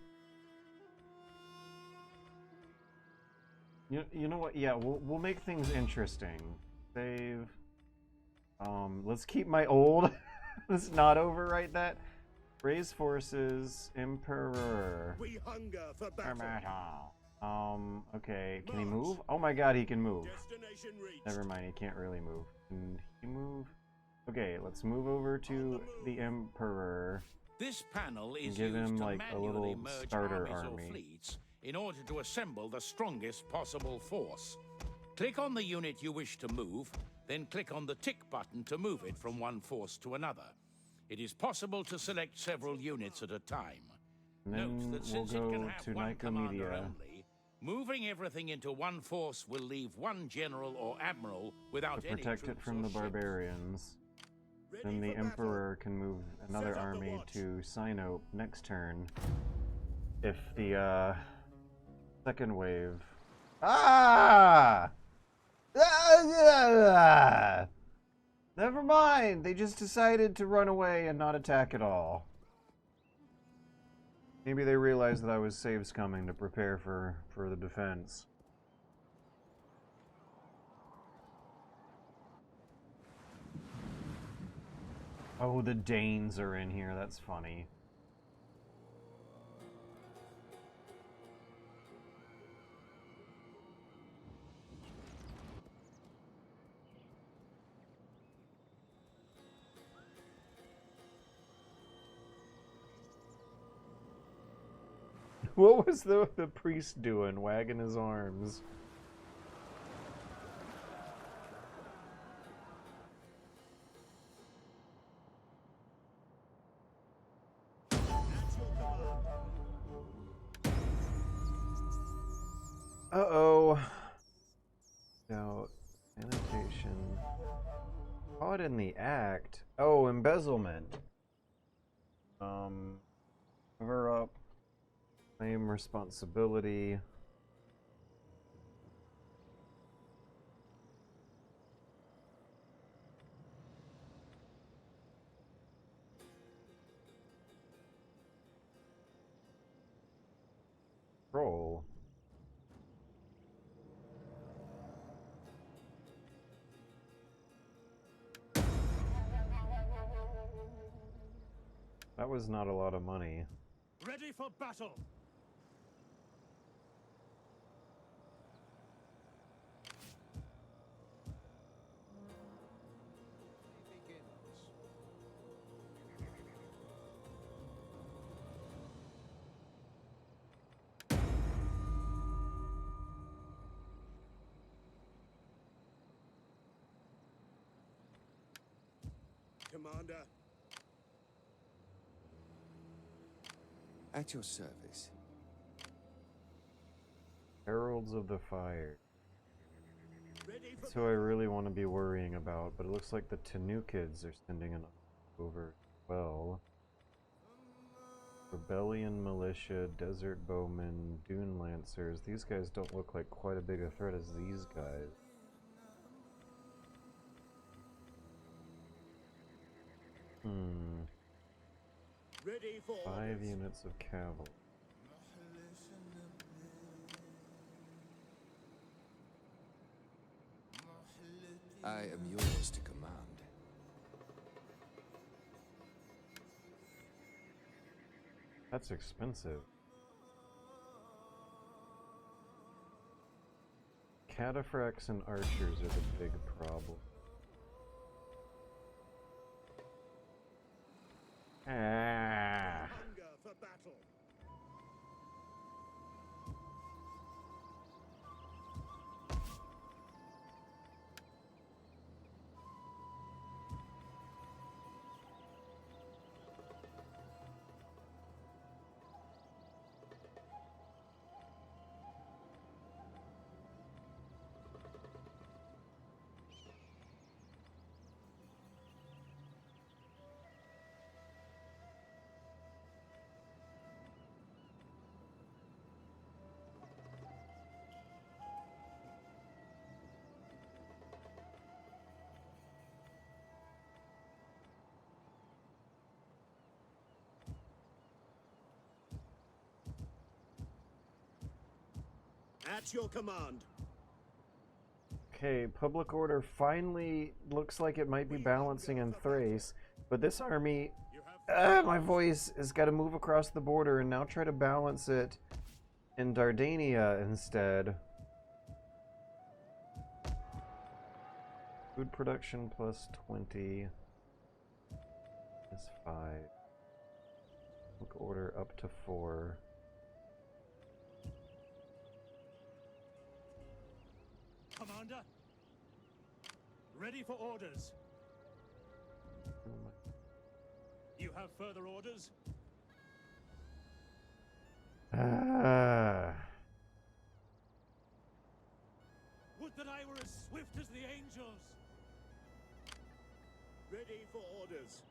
You know what? Yeah, we'll make things interesting. Save. Let's keep my old. Let's not overwrite that. Raise forces, Emperor. We hunger for battle. Okay. Can he move? Oh my God, he can move. Destination reached. Never mind, he can't really move. Can he move? Okay, let's move over to the Emperor. This panel is Give used him, to like, a manually little merge starter armies army. or fleets in order to assemble the strongest possible force. Click on the unit you wish to move, then click on the tick button to move it from one force to another. It is possible to select several units at a time. And then Note that we'll since it can go have to one commander Nicomedia. only, moving everything into one force will leave one general or admiral without To any protect it troops from or the ships. barbarians. Ready Then the for battle. Emperor can move another Set up the army watch. to Sinope next turn. If the second wave. Ah! Never mind. They just decided to run away and not attack at all. Maybe they realized that I was saves coming to prepare for the defense. Oh, the Danes are in here. That's funny. What was the priest doing, wagging his arms? At your command. Uh-oh. So, annotation. Caught in the act. Oh, embezzlement. Cover up. Claim responsibility. Roll. That was not a lot of money. Ready for battle. Commander. At your service. Heralds of the Fire. Ready for That's who I really want to be worrying about, but it looks like the Tanukids are sending an over as well. Rebellion Militia, Desert Bowmen, Dune Lancers. These guys don't look like quite a big a threat as these guys. Ready for 5 orders. units of cavalry. I am yours to command. That's expensive. Cataphracts and archers are the big problem. Ah. Hunger for battle. At your command. Okay, public order finally looks like it might be balancing in Thrace, but this army, my voice, has got to move across the border and now try to balance it in Dardania instead. Food production plus 20 is 5. Public order up to 4. Commander, ready for orders. You have further orders? Would that I were as swift as the angels. Ready for orders.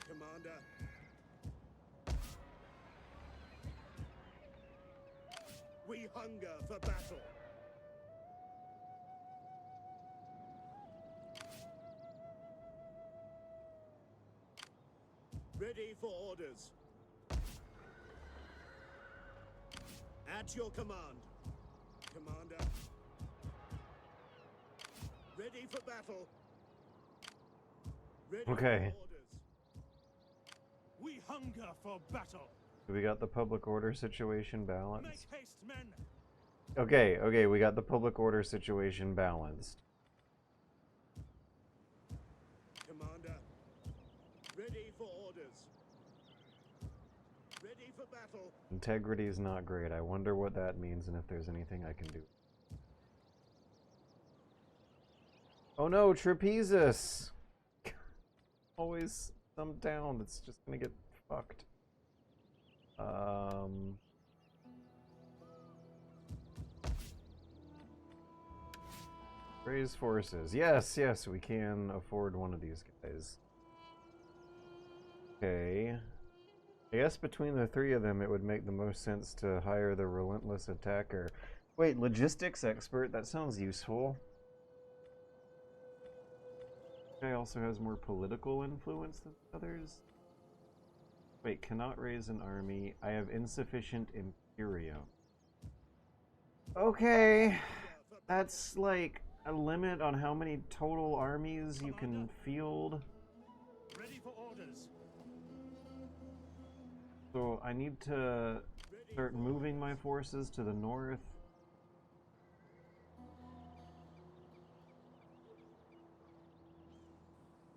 Commander. We hunger for battle. Ready for orders. At your command, Commander. Ready for battle. Ready Okay. for orders. We hunger for battle. We got the public order situation Make balanced. haste, men. Okay, we got the public order situation balanced. Commander. Ready for orders. Ready for battle. Integrity is not great. I wonder what that means and if there's anything I can do. Oh no, Trapezus! Always some down that's just gonna get fucked. Raise forces. Yes, we can afford one of these guys. Okay. I guess between the three of them, it would make the most sense to hire the relentless attacker. Wait, logistics expert? That sounds useful. Guy also has more political influence than others. Wait, cannot raise an army. I have insufficient Imperium. Okay. That's like a limit on how many total armies you can field. Ready for orders. So I need to start moving my forces to the north.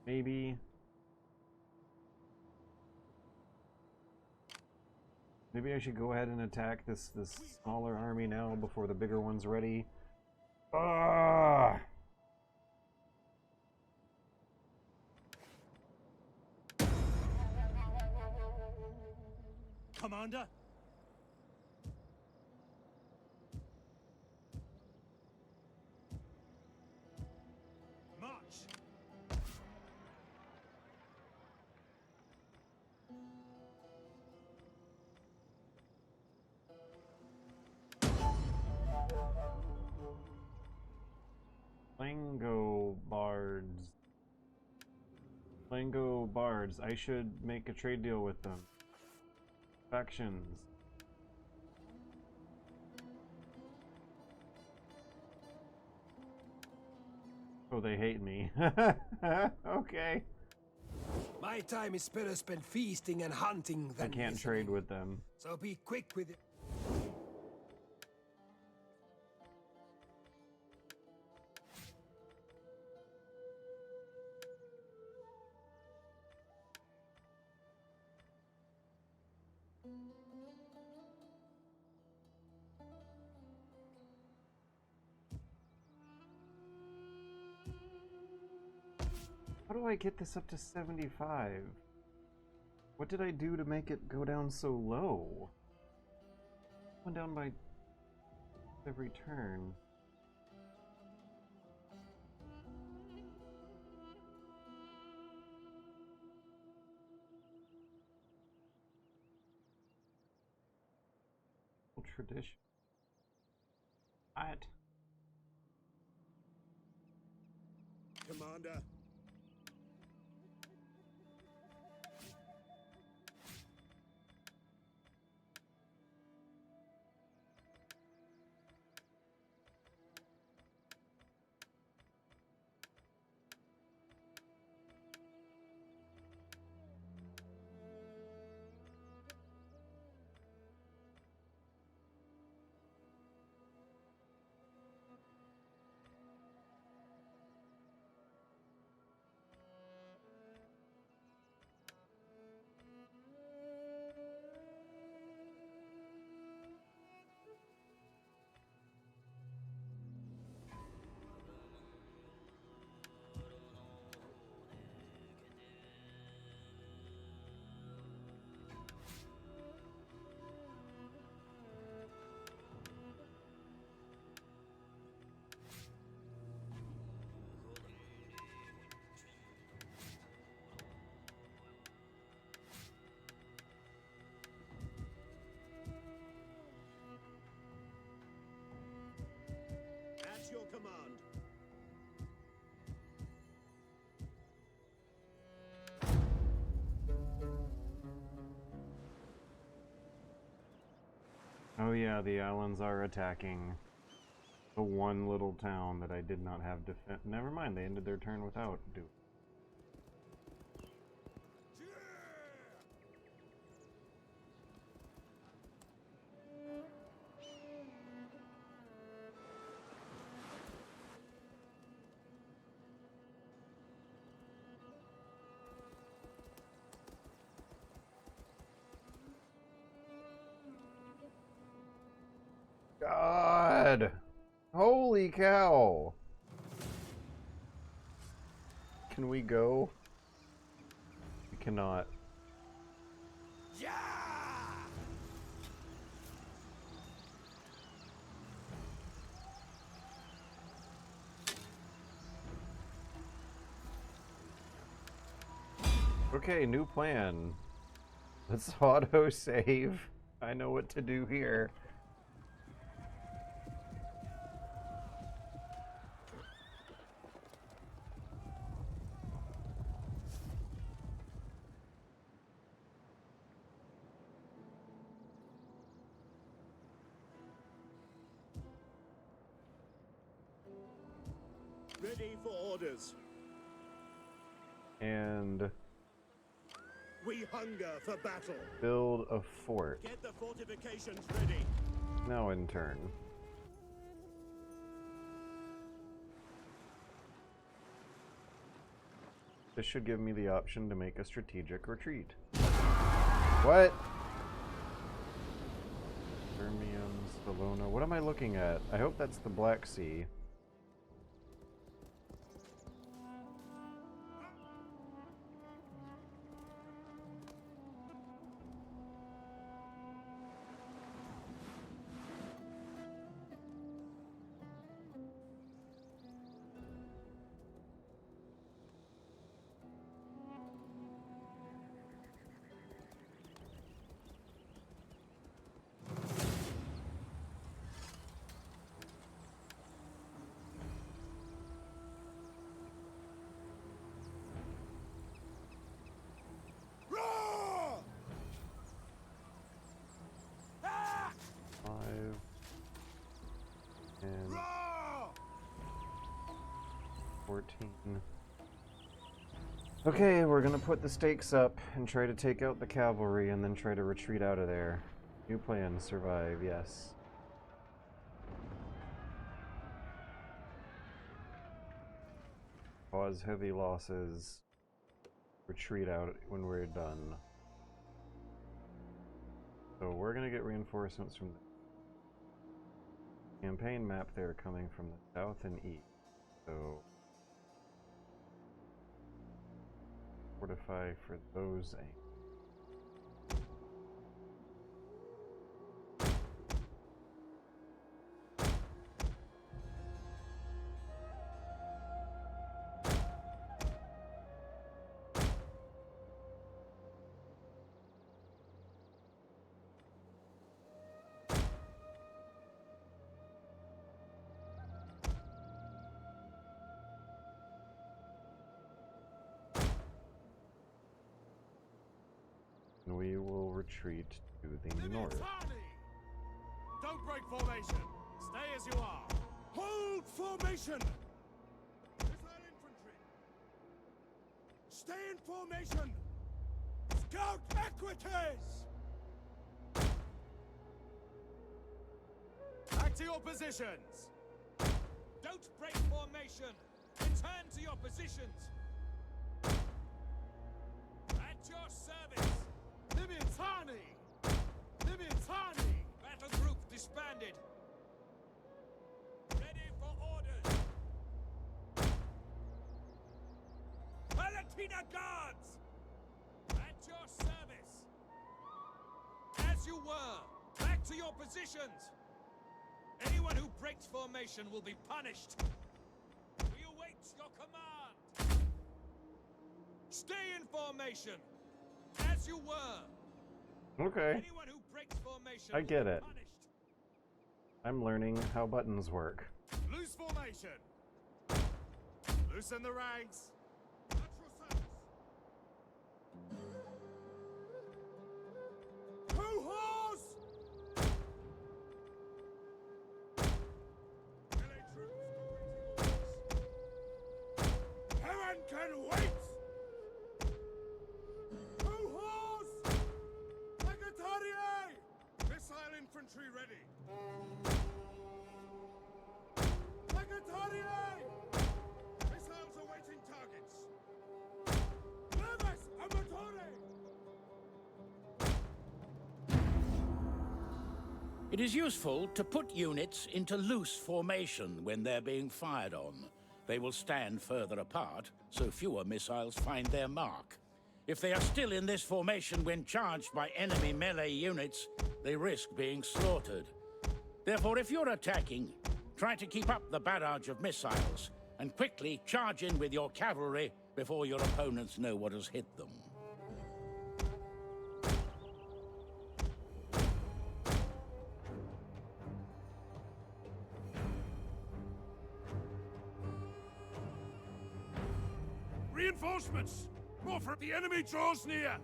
Maybe. Maybe I should go ahead and attack this smaller army now before the bigger one's ready. Ah! Commander. March. Lango Bards. I should make a trade deal with them. Factions. Oh, they hate me. Okay. My time is better spent feasting and hunting I than can't listening. trade with them. So be quick with it. do I get this up to 75? What did I do to make it go down so low? Went down by every turn. Tradition. What? Commander. At your command. Oh yeah, the islands are attacking the one little town that I did not have defense. Never mind, they ended their turn without do. God! Holy cow! Can we go? We cannot. Yeah! Okay, new plan. Let's auto save. I know what to do here. Ready for orders. And We hunger for battle. build a fort. Get the fortifications ready. Now in turn. This should give me the option to make a strategic retreat. What? Sirmium, Salona. What am I looking at? I hope that's the Black Sea. Roar! 5 and Roar! 14. Okay, we're gonna put the stakes up and try to take out the cavalry and then try to retreat out of there. New plan, survive, yes. Cause heavy losses. Retreat out when we're done. So we're gonna get reinforcements from the campaign map there coming from the south and east. So Fortify for those angles. We will retreat to the north. Don't break formation. Stay as you are. Hold formation. Missile infantry. Stay in formation. Scout equities. Back to your positions. Don't break formation. Return to your positions. At your service. Limiatani! Limiatani! Battle group disbanded. Ready for orders. Palatina Guards! At your service. As you were. Back to your positions. Anyone who breaks formation will be punished. We await your command. Stay in formation. As you were. Okay. Anyone who breaks formation I get will be it. punished. I'm learning how buttons work. Loose formation. Loosen the ranks. Natural service. Hoo-haws! Melee troops awaiting orders. Heaven can wait! Hoo-haws! Secretariat! Missile infantry ready. Secretariat! Missiles awaiting targets. Nervous Amatore! It is useful to put units into loose formation when they're being fired on. They will stand further apart, so fewer missiles find their mark. If they are still in this formation when charged by enemy melee units, they risk being slaughtered. Therefore, if you're attacking, try to keep up the barrage of missiles, and quickly charge in with your cavalry before your opponents know what has hit them. Reinforcements! More for the enemy draws near!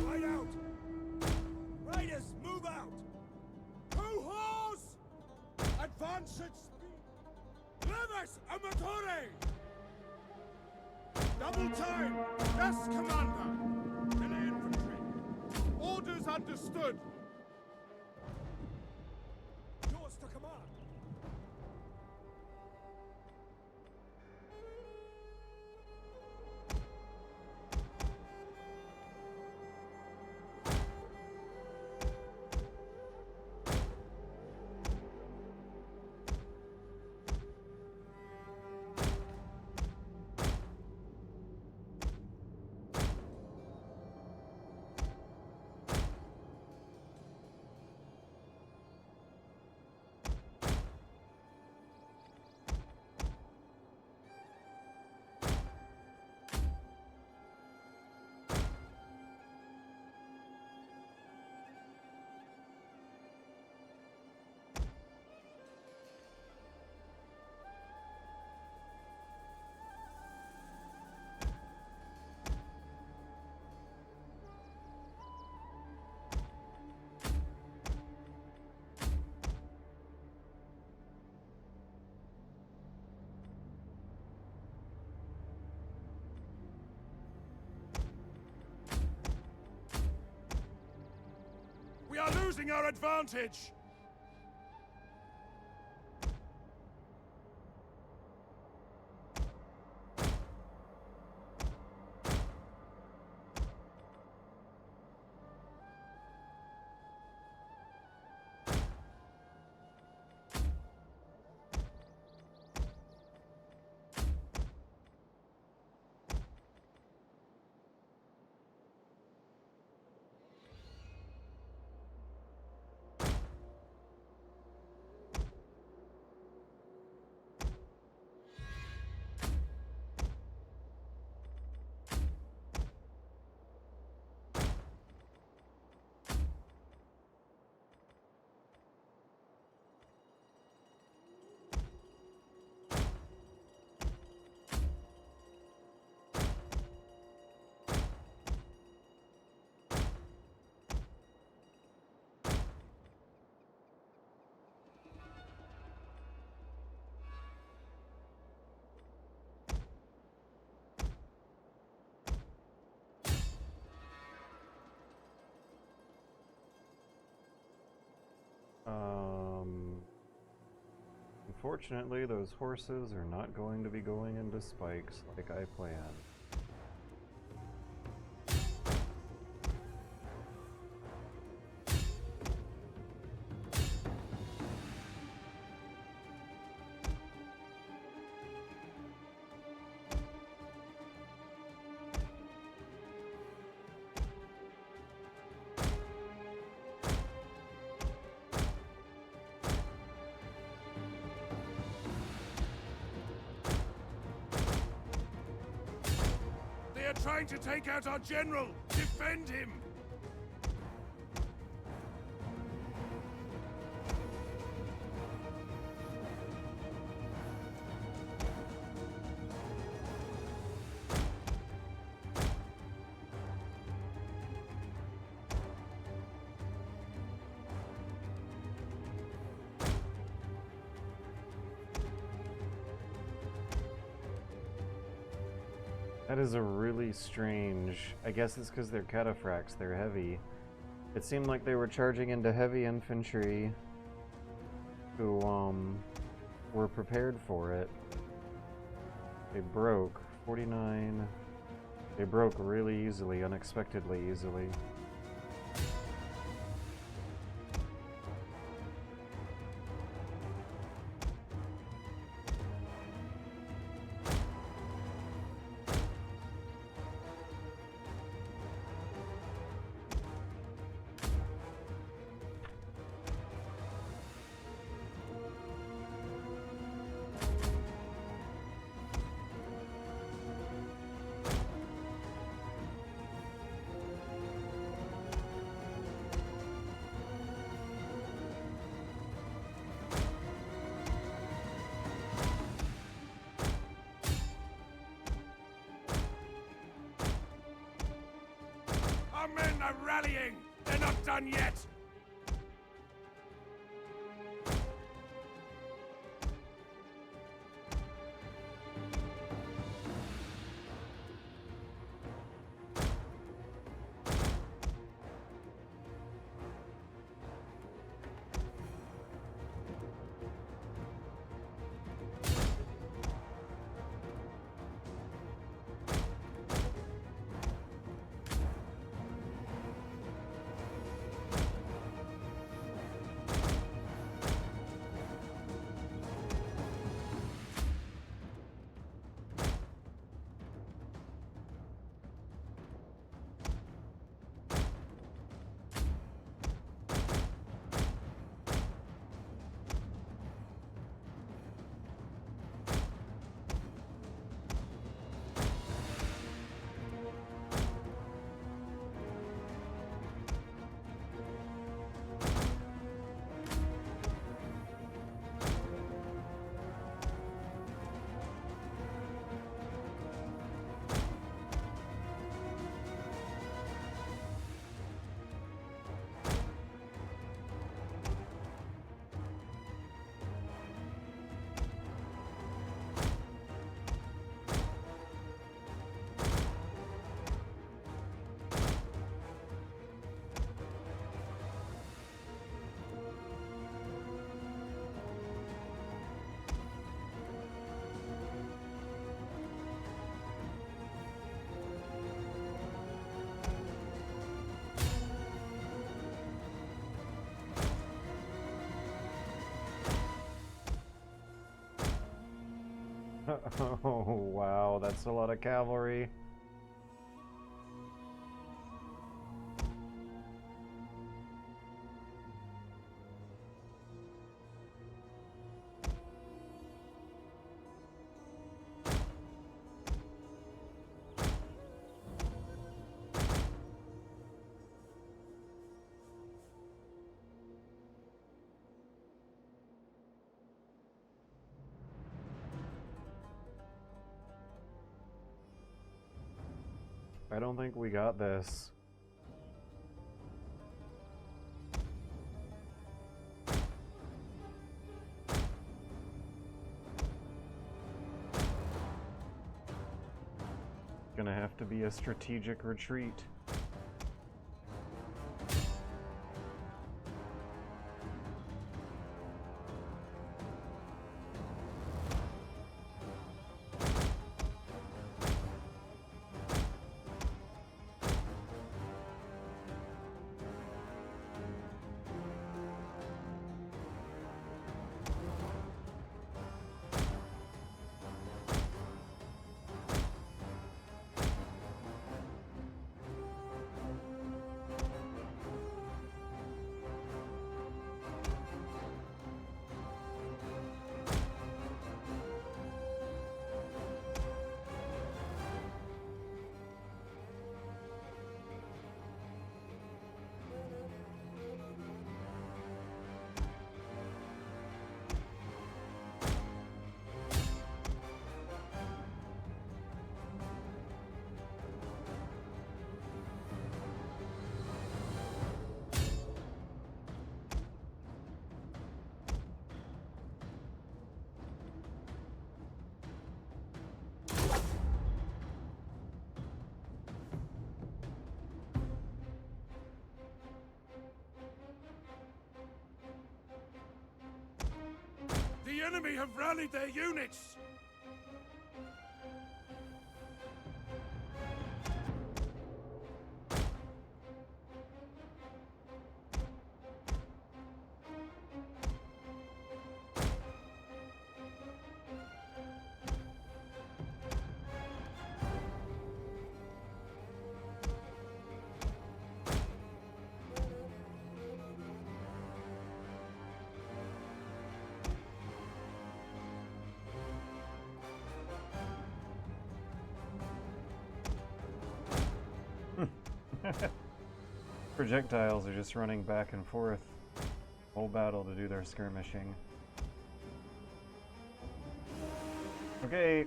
Right out! Raiders, move out! Hoo-haws! Advance at speed! Levis Amatore! Double time! Yes, Commander! Melee infantry! Orders understood! Yours to command! losing our advantage! Unfortunately, those horses are not going to be going into spikes like I planned. Trying to take out our general! Defend him! That is a really strange... I guess it's because they're cataphracts, they're heavy. It seemed like they were charging into heavy infantry who, were prepared for it. They broke. 49... They broke really easily, unexpectedly easily. Our men are rallying! They're not done yet! Oh, wow, that's a lot of cavalry. I don't think we got this. Gonna have to be a strategic retreat. The enemy have rallied their units! Projectiles are just running back and forth whole battle to do their skirmishing. Okay,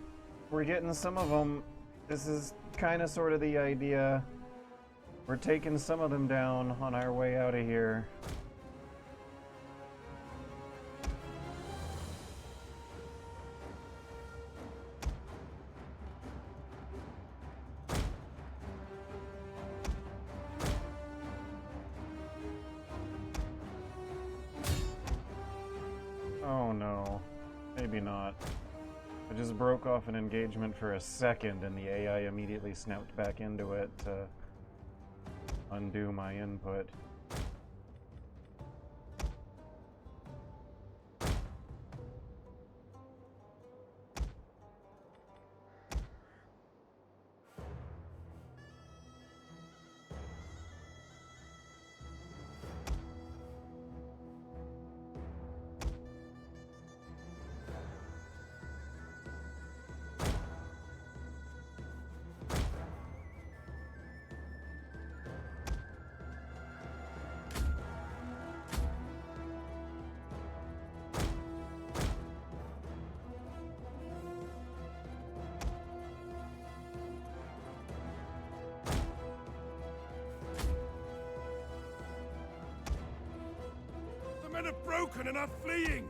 we're getting some of them. This is kind of sort of the idea. We're taking some of them down on our way out of here. Oh no, maybe not. I just broke off an engagement for a second and the AI immediately snapped back into it to undo my input. The men are broken and are fleeing!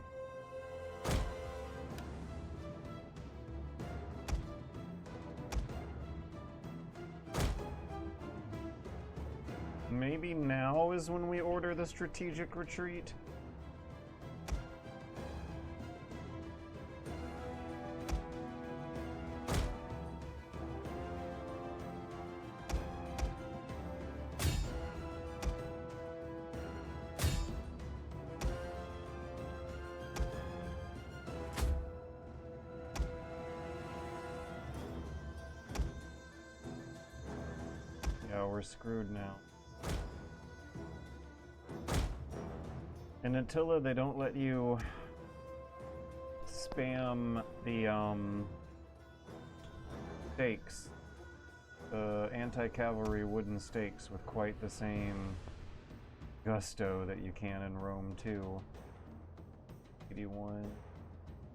Maybe now is when we order the strategic retreat? Yeah, we're screwed now. In Attila, they don't let you spam the stakes, the anti-cavalry wooden stakes with quite the same gusto that you can in Rome too. 81.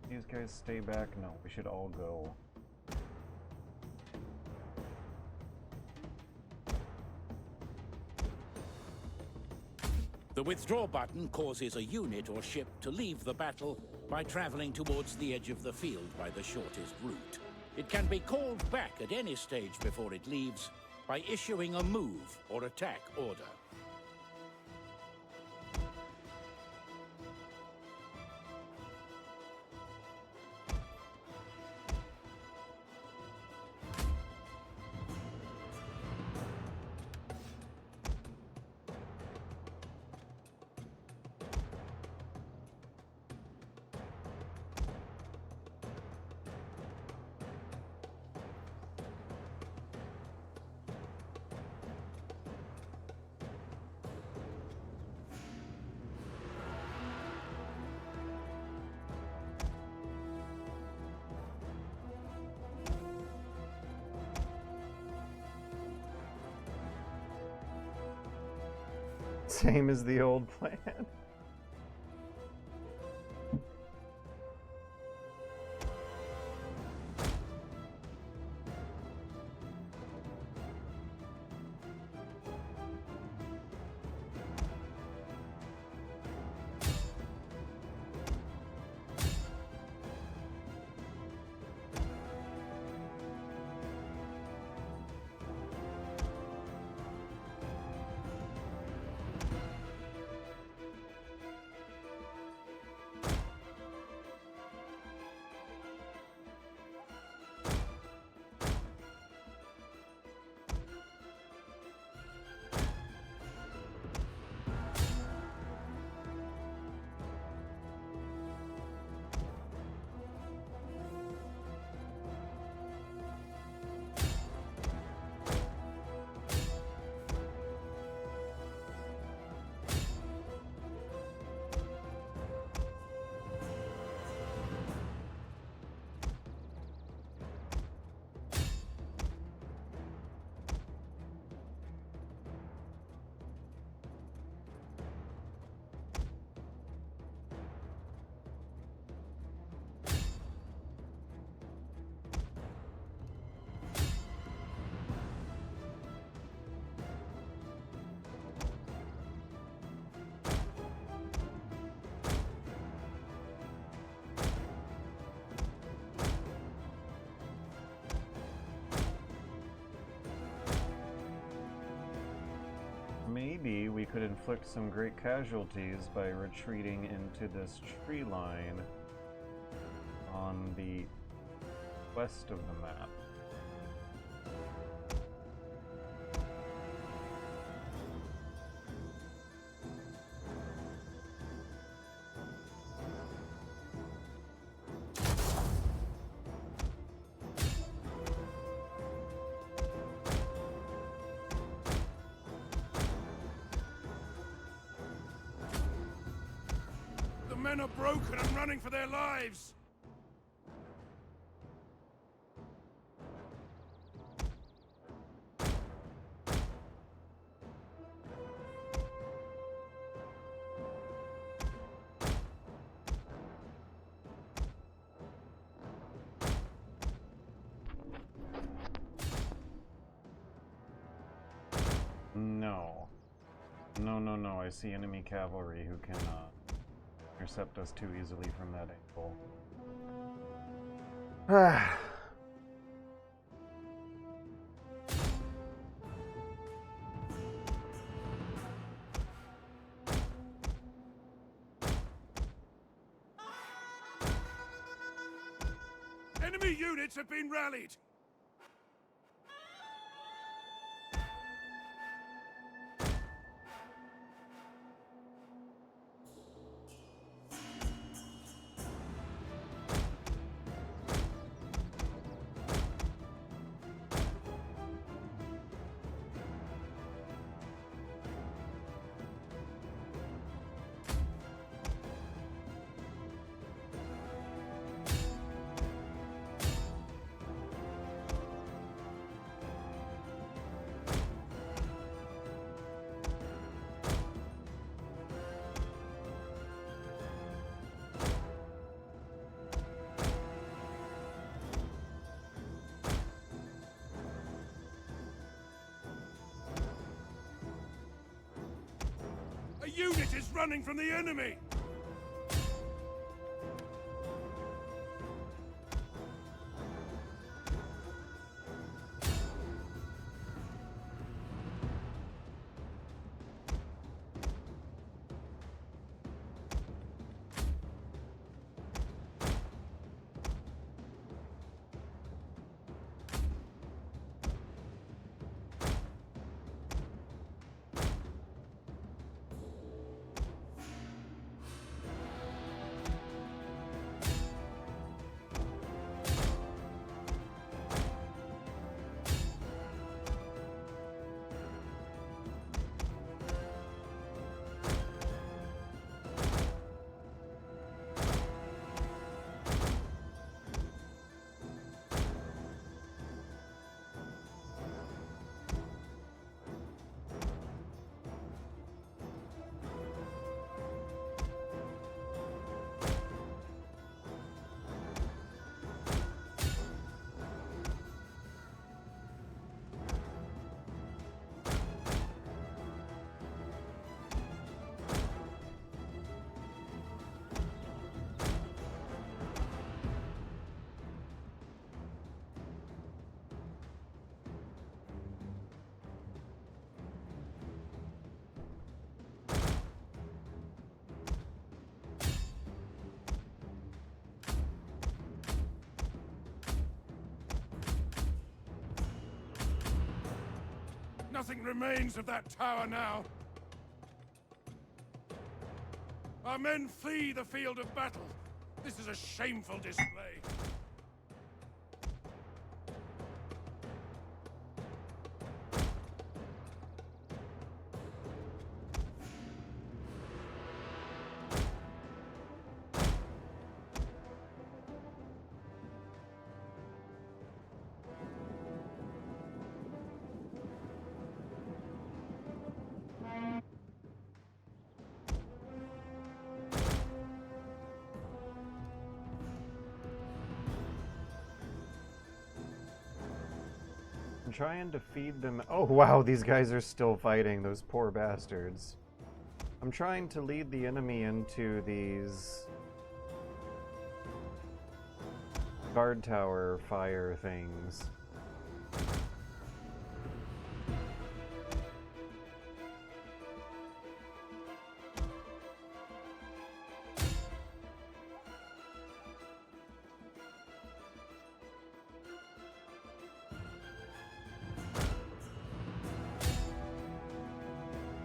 These guys stay back? No, we should all go. The withdraw button causes a unit or ship to leave the battle by traveling towards the edge of the field by the shortest route. It can be called back at any stage before it leaves by issuing a move or attack order. Same as the old plan. Maybe we could inflict some great casualties by retreating into this tree line on the west of the map. The men are broken and running for their lives! No. No, no, no. I see enemy cavalry who can intercept us too easily from that angle. Enemy units have been rallied! unit is running from the enemy! Nothing remains of that tower now. Our men flee the field of battle. This is a shameful display. I'm trying to feed them. Oh wow, these guys are still fighting, those poor bastards. I'm trying to lead the enemy into these guard tower fire things.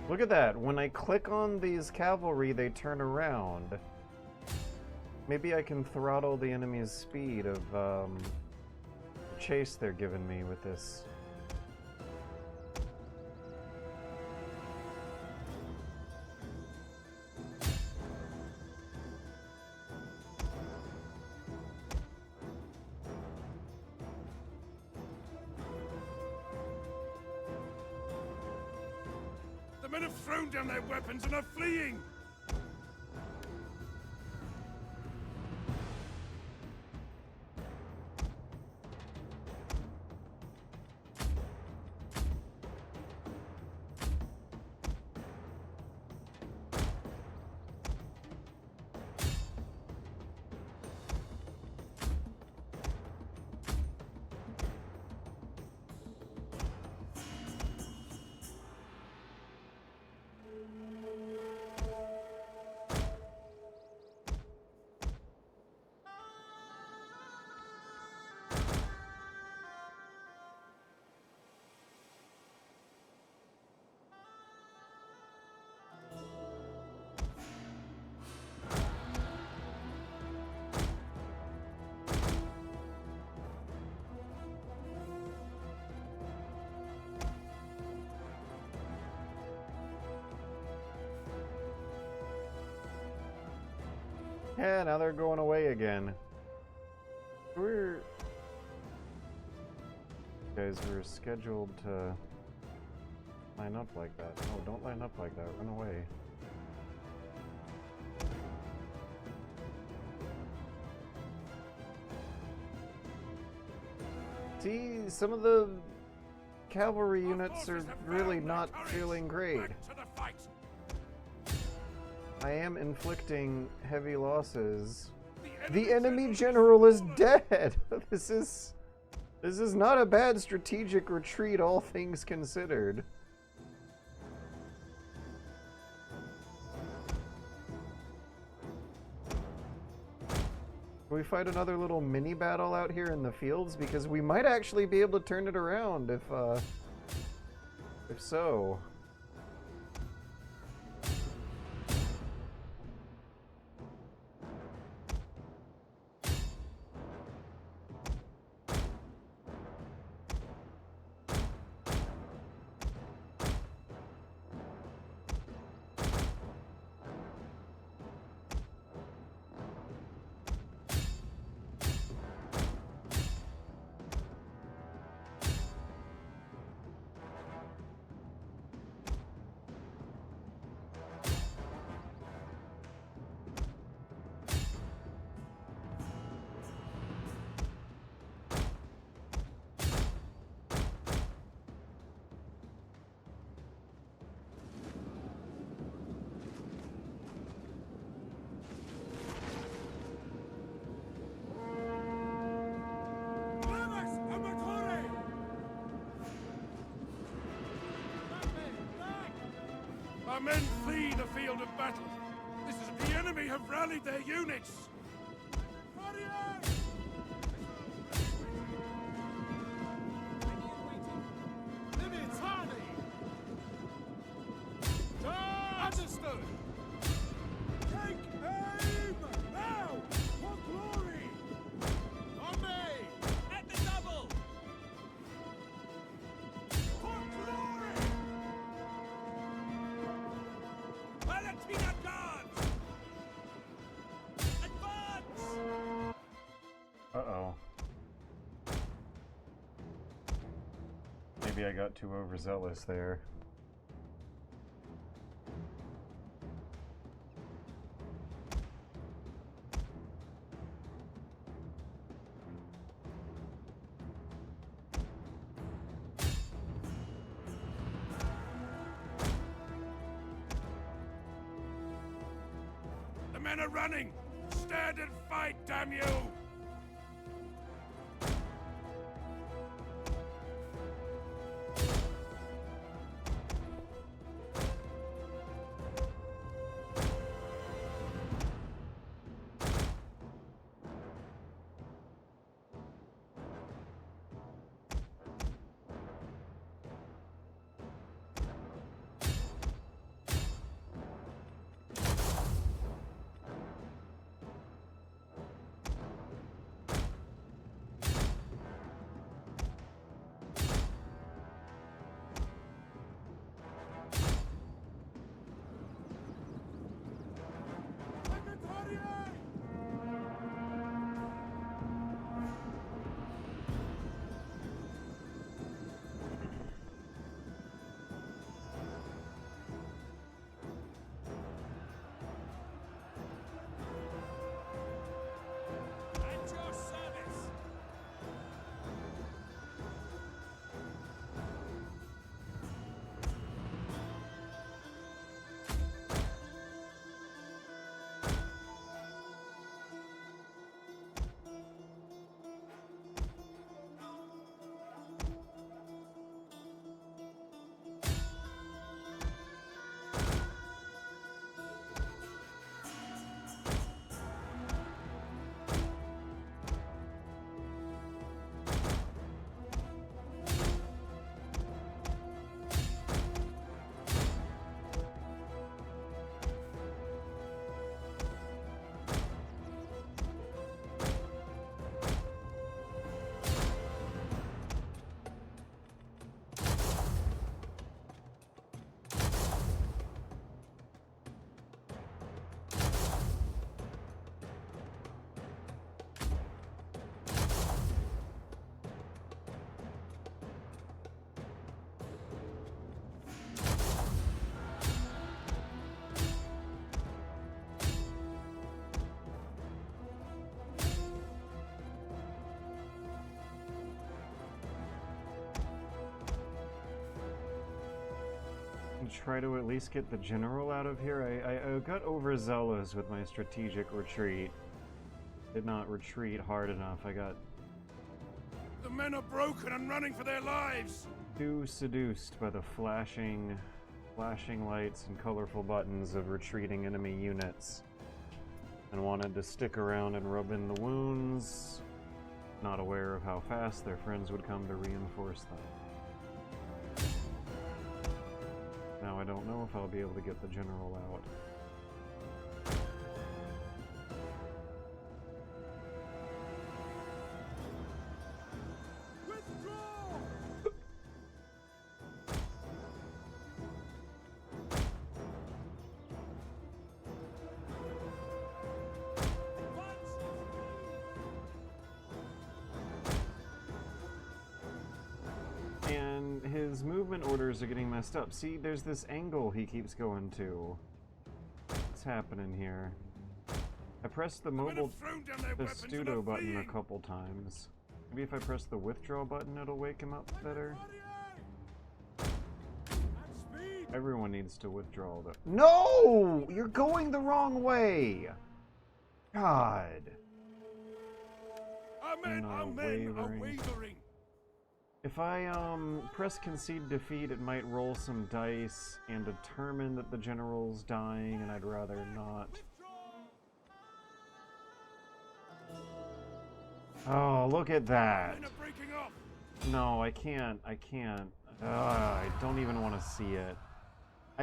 Look at that. When I click on these cavalry, they turn around. Maybe I can throttle the enemy's speed of chase they're giving me with this. The men have thrown down their weapons and are fleeing! Yeah, now they're going away again. We're scheduled to line up like that. No, don't line up like that. Run away. See, some of the cavalry units are really not feeling great. Back to the fight. I am inflicting heavy losses. The enemy general is dead! This is not a bad strategic retreat, all things considered. Can we fight another little mini battle out here in the fields? Because we might actually be able to turn it around if so. Our men flee the field of battle. This is the enemy have rallied their units. Understood! Take aim! Now! For glory! On me! At the double! For glory! Palatina guards! Advance! Uh-oh. Maybe I got too overzealous there. The men are running! Stand and fight, damn you! try to at least get the general out of here. I got overzealous with my strategic retreat. Did not retreat hard enough. I got The men are broken and running for their lives! too seduced by the flashing lights and colorful buttons of retreating enemy units, and wanted to stick around and rub in the wounds, not aware of how fast their friends would come to reinforce them. Now I don't know if I'll be able to get the general out. And his movement orders are getting messed up. See, there's this angle he keeps going to. What's happening here? I pressed the mobile testudo button a couple times. Maybe if I press the withdraw button, it'll wake him up better. Everyone needs to withdraw the— No! You're going the wrong way! God. Our men are wavering. If I press concede defeat, it might roll some dice and determine that the general's dying, and I'd rather not. Oh, look at that. No, I can't. I don't even want to see it.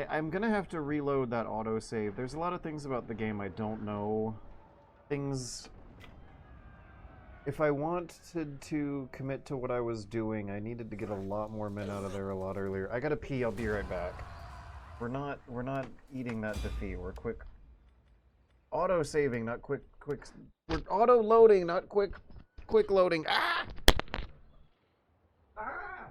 I'm gonna have to reload that autosave. There's a lot of things about the game I don't know. Things... If I wanted to commit to what I was doing, I needed to get a lot more men out of there a lot earlier. I gotta pee, I'll be right back. We're not eating that defeat. We're quick auto-saving, not quick. We're auto-loading, not quick loading. Ah! Ah!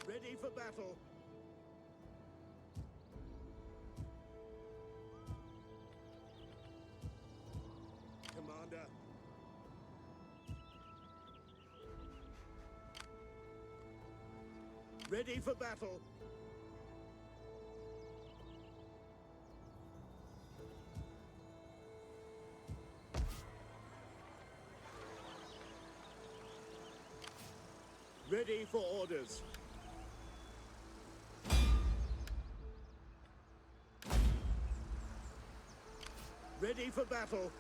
Ready for battle. Commander. Ready for battle. Ready for orders. Ready for battle.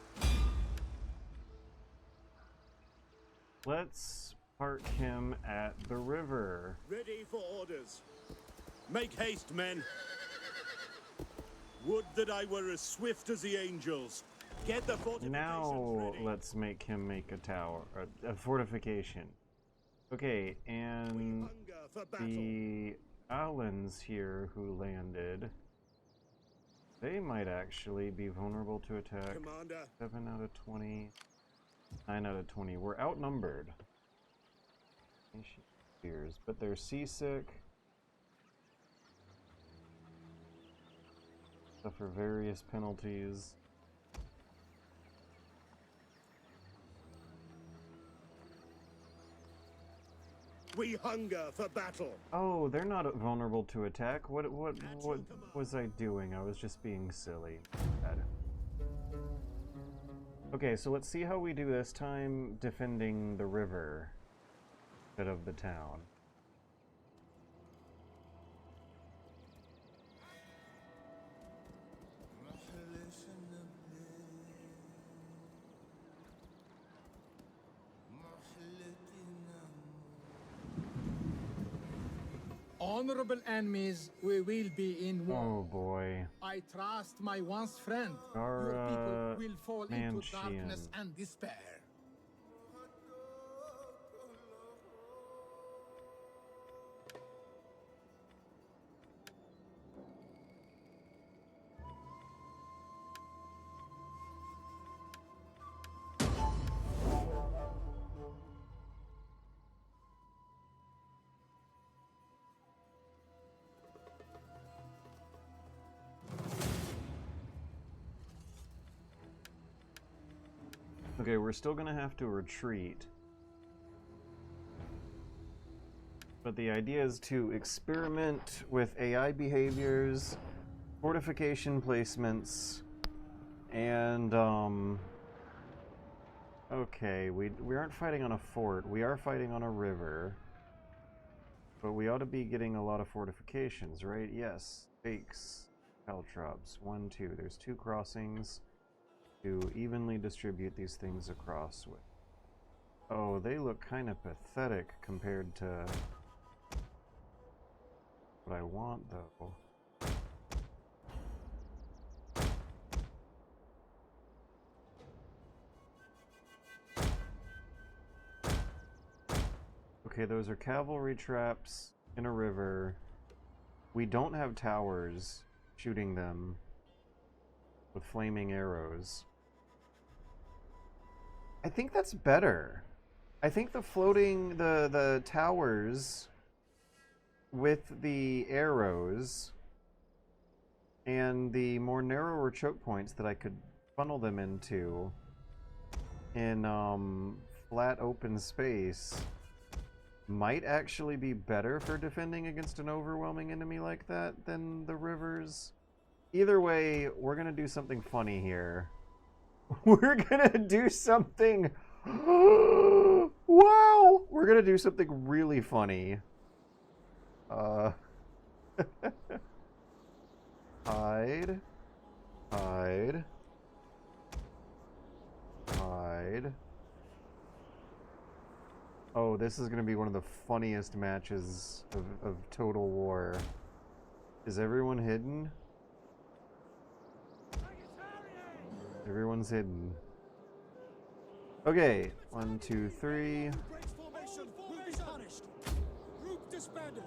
Let's park him at the river. Ready for orders. Make haste, men. Would that I were as swift as the angels. Get the fortifications Now ready. let's make him make a tower, a fortification. Okay, and the Allens here who landed, they might actually be vulnerable to attack. Commander. 7 out of 20, 9 out of 20. We're outnumbered. Fears, but they're seasick. Suffer various penalties. We hunger for battle. Oh, they're not vulnerable to attack. What was I doing? I was just being silly. Bad. Okay, so let's see how we do this time defending the river instead of the town. honorable enemies, we will be in war. Oh boy. I trust my once friend. Our, Your people will fall into Manchian. darkness and despair. Okay, we're still gonna have to retreat. But the idea is to experiment with AI behaviors, fortification placements, and okay, we aren't fighting on a fort, we are fighting on a river. But we ought to be getting a lot of fortifications, right? Yes. Stakes, caltrops, 1, 2. There's 2 crossings to evenly distribute these things across with. Oh, they look kind of pathetic compared to what I want, though. Okay, those are cavalry traps in a river. We don't have towers shooting them with flaming arrows. I think that's better. I think the floating, the towers with the arrows and the more narrower choke points that I could funnel them into in flat open space might actually be better for defending against an overwhelming enemy like that than the rivers. Either way, we're gonna do something funny here. We're gonna do something... Wow! We're gonna do something really funny. Hide. Hide. Hide. Oh, this is gonna be one of the funniest matches of Total War. Is everyone hidden? Everyone's hidden. Okay, 1, 2, 3. Formation will be punished. Group disbanded.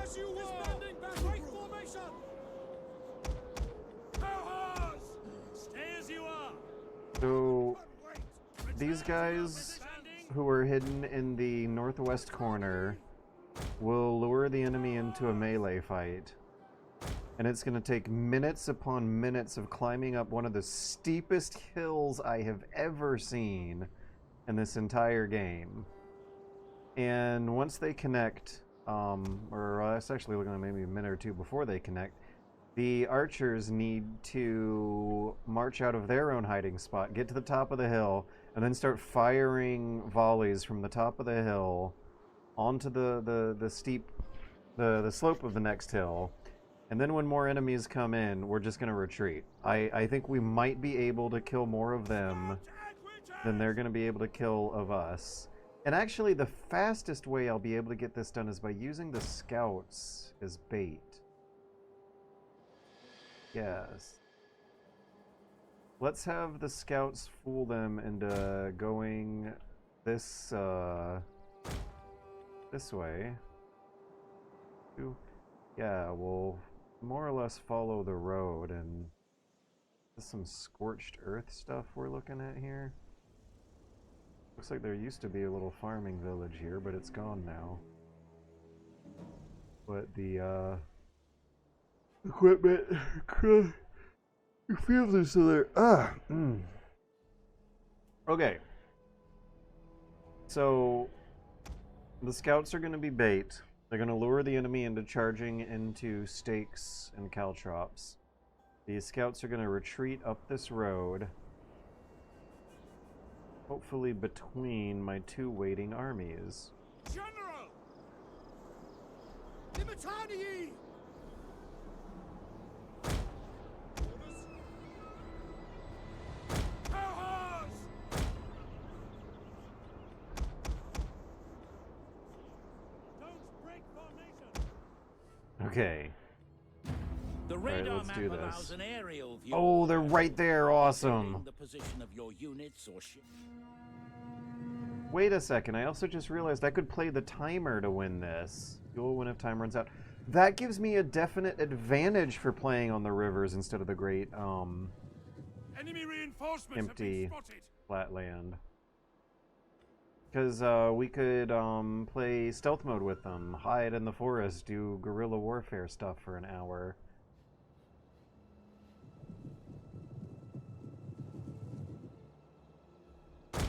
As you were. Break formation. Cohorts, stay as you are. So these guys who are hidden in the northwest corner will lure the enemy into a melee fight. And it's going to take minutes upon minutes of climbing up one of the steepest hills I have ever seen in this entire game. And once they connect, or it's actually looking at maybe a minute or two before they connect, the archers need to march out of their own hiding spot, get to the top of the hill, and then start firing volleys from the top of the hill onto the steep, the slope of the next hill. And then when more enemies come in, we're just going to retreat. I think we might be able to kill more of them than they're going to be able to kill of us. And actually, the fastest way I'll be able to get this done is by using the scouts as bait. Yes. Let's have the scouts fool them into going this way. Yeah, we'll more or less follow the road, and there's some scorched earth stuff we're looking at here. Looks like there used to be a little farming village here, but it's gone now. But the equipment, fields are still there. Okay. So the scouts are going to be bait. They're going to lure the enemy into charging into stakes and caltrops. The scouts are going to retreat up this road, hopefully between my 2 waiting armies. General! Limitanii! Orders. Cohorts! Don't break formation! Okay. The radar let's map do this. allows an aerial view. Oh, they're right there. Awesome. The position of your units or ship. Wait a second. I also just realized I could play the timer to win this. You'll win if time runs out. That gives me a definite advantage for playing on the rivers instead of the great, Enemy reinforcements empty have been spotted. flat land. Because we could play stealth mode with them, hide in the forest, do guerrilla warfare stuff for an hour.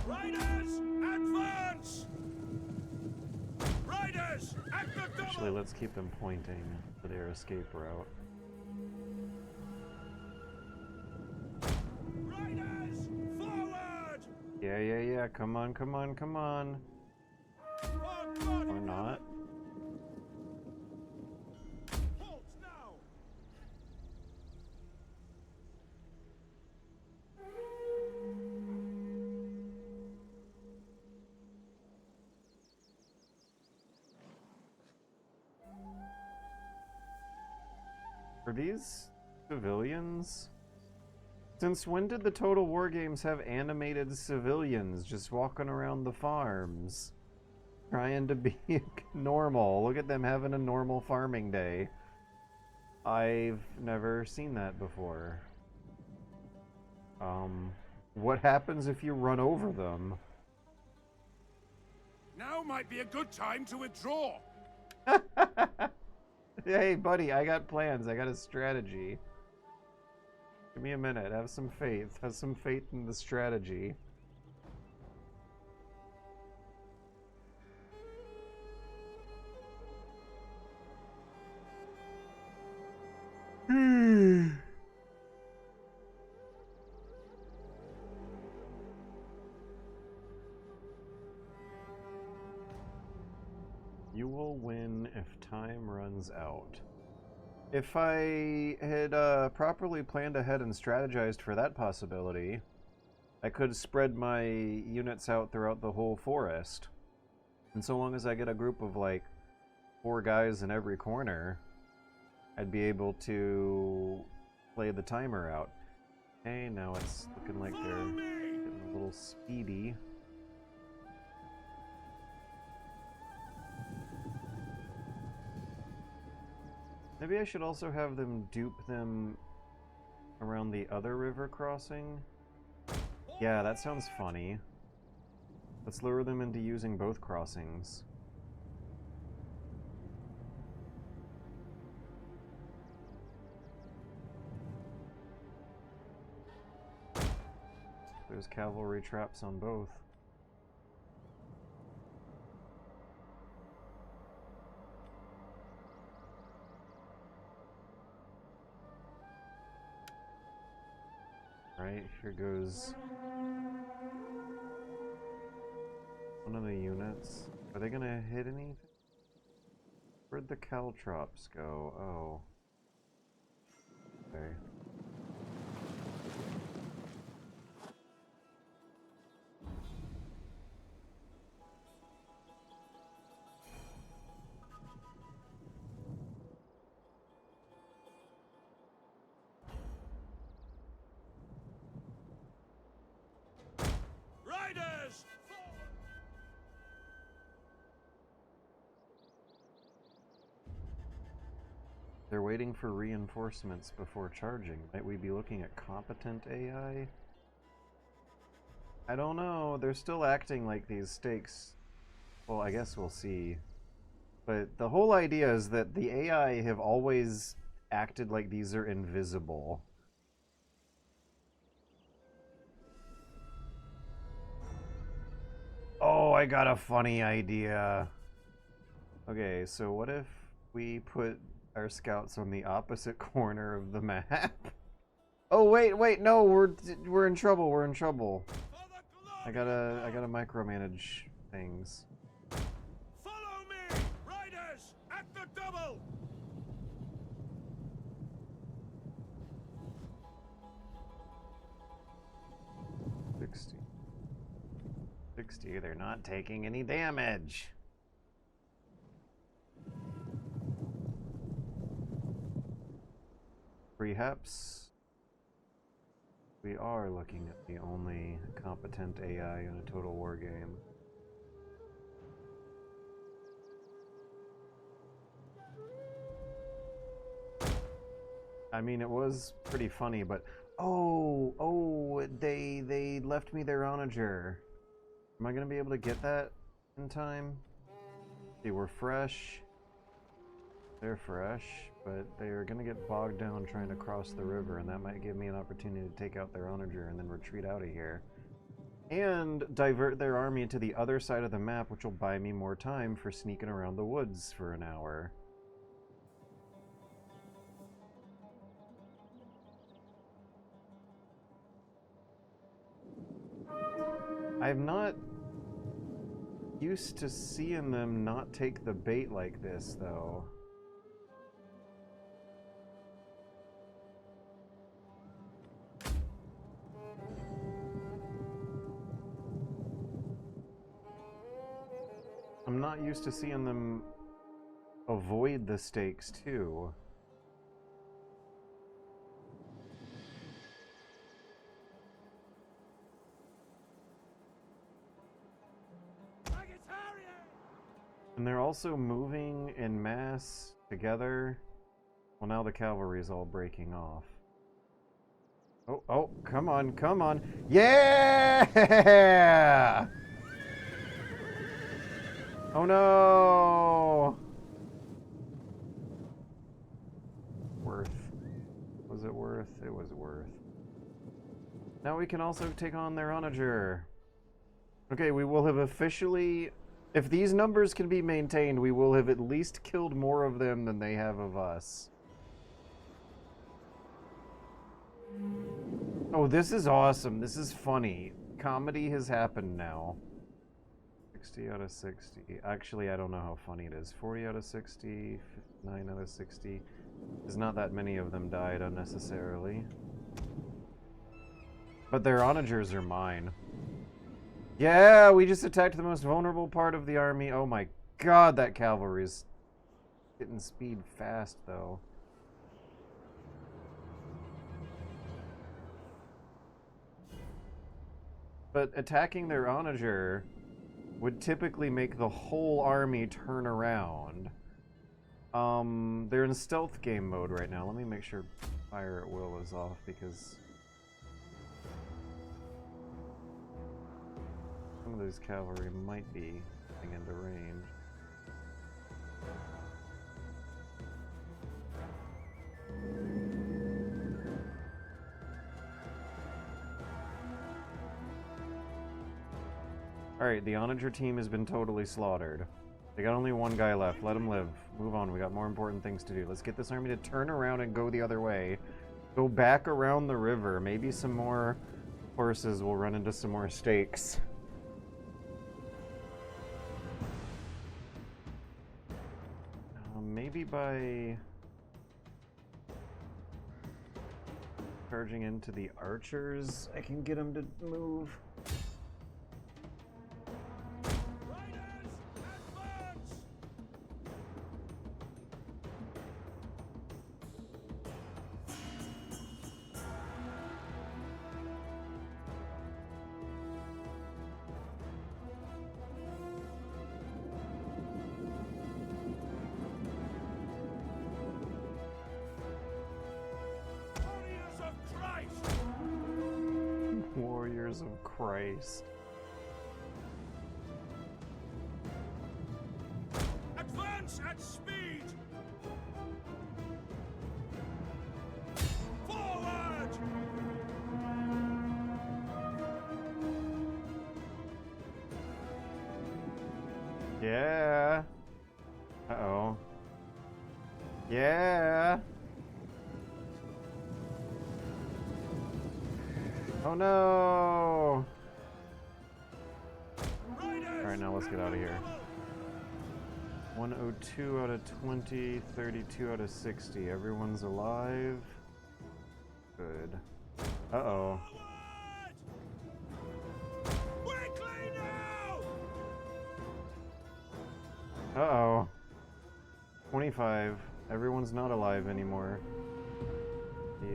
Riders, advance! Riders, at the double! Actually, let's keep them pointing for their escape route. Riders, forward! Yeah. Come on. Or not. Halt now! Are these civilians? Since when did the Total War games have animated civilians just walking around the farms? Trying to be normal. Look at them having a normal farming day. I've never seen that before. What happens if you run over them? Now might be a good time to withdraw. Hey, buddy, I got plans. I got a strategy. Give me a minute. Have some faith. Have some faith in the strategy. You will win if time runs out. If I had properly planned ahead and strategized for that possibility, I could spread my units out throughout the whole forest. And so long as I get a group of like 4 guys in every corner, I'd be able to play the timer out. Okay, now it's looking like they're getting a little speedy. Maybe I should also have them dupe them around the other river crossing. Yeah, that sounds funny. Let's lure them into using both crossings. There's cavalry traps on both. Right, here goes one of the units. Are they gonna hit anything? Where'd the caltrops go? Oh. Okay. Riders, They're waiting for reinforcements before charging. Might we be looking at competent AI? I don't know. They're still acting like these stakes. Well, I guess we'll see. But the whole idea is that the AI have always acted like these are invisible. Oh, I got a funny idea. Okay, so what if we put our scouts on the opposite corner of the map? Oh, wait, no, we're in trouble. We're in trouble. I gotta micromanage things. follow me! Riders, at the double! 60, they're not taking any damage. Perhaps we are looking at the only competent AI in a Total War game. I mean, it was pretty funny, but they left me their onager. Am I gonna be able to get that in time? They were fresh. They're fresh, but they are gonna get bogged down trying to cross the river, and that might give me an opportunity to take out their onager and then retreat out of here. And divert their army to the other side of the map, which will buy me more time for sneaking around the woods for an hour. I'm not used to seeing them not take the bait like this, though. I'm not used to seeing them avoid the stakes, too. And they're also moving en masse together. Well, now the cavalry is all breaking off. Oh, come on, come on. Yeah! Oh no! Worth. Was it worth? It was worth. Now we can also take on their onager. Okay, we will have officially... If these numbers can be maintained, we will have at least killed more of them than they have of us. Oh, this is awesome. This is funny. Comedy has happened now. 60 out of 60. Actually, I don't know how funny it is. 40 out of 60, 59 out of 60. There's not that many of them died unnecessarily. But their onagers are mine. Yeah, we just attacked the most vulnerable part of the army. Oh my god, that cavalry's hitting speed fast, though. But attacking their onager would typically make the whole army turn around. They're in stealth game mode right now. Let me make sure fire at will is off, because some of those cavalry might be getting into range. Alright, the onager team has been totally slaughtered. They got only one guy left. Let him live. Move on. We got more important things to do. Let's get this army to turn around and go the other way. Go back around the river. Maybe some more horses will run into some more stakes. Maybe by charging into the archers, I can get them to move. Warriors of Christ. Advance at speed! Forward! Yeah. Uh-oh. Yeah. Oh no! Alright, now let's get out of here. 102 out of 20, 32 out of 60. Everyone's alive. Good. Uh-oh. Quickly now! Uh-oh. 25. Everyone's not alive anymore.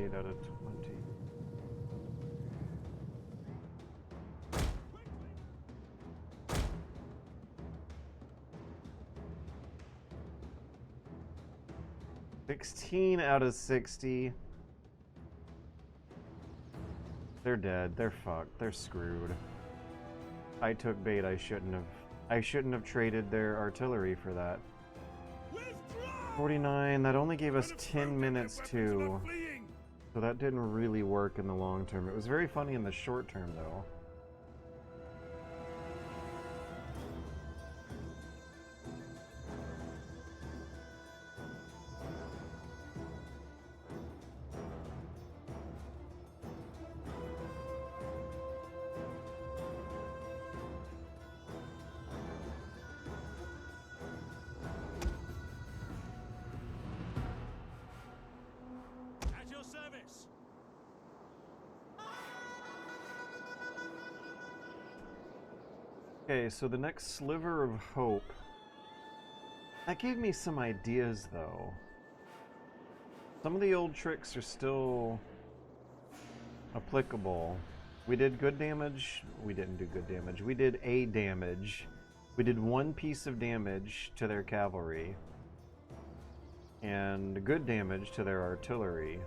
28 out of 20. $16 out of 60. They're dead. They're fucked. They're screwed. I took bait. I shouldn't have traded their artillery for that. 49. That only gave us 10 minutes too. So that didn't really work in the long term. It was very funny in the short term though. Okay, so the next sliver of hope. That gave me some ideas, though. Some of the old tricks are still applicable. We did good damage. We didn't do good damage. We did A damage. We did 1 piece of damage to their cavalry. And good damage to their artillery.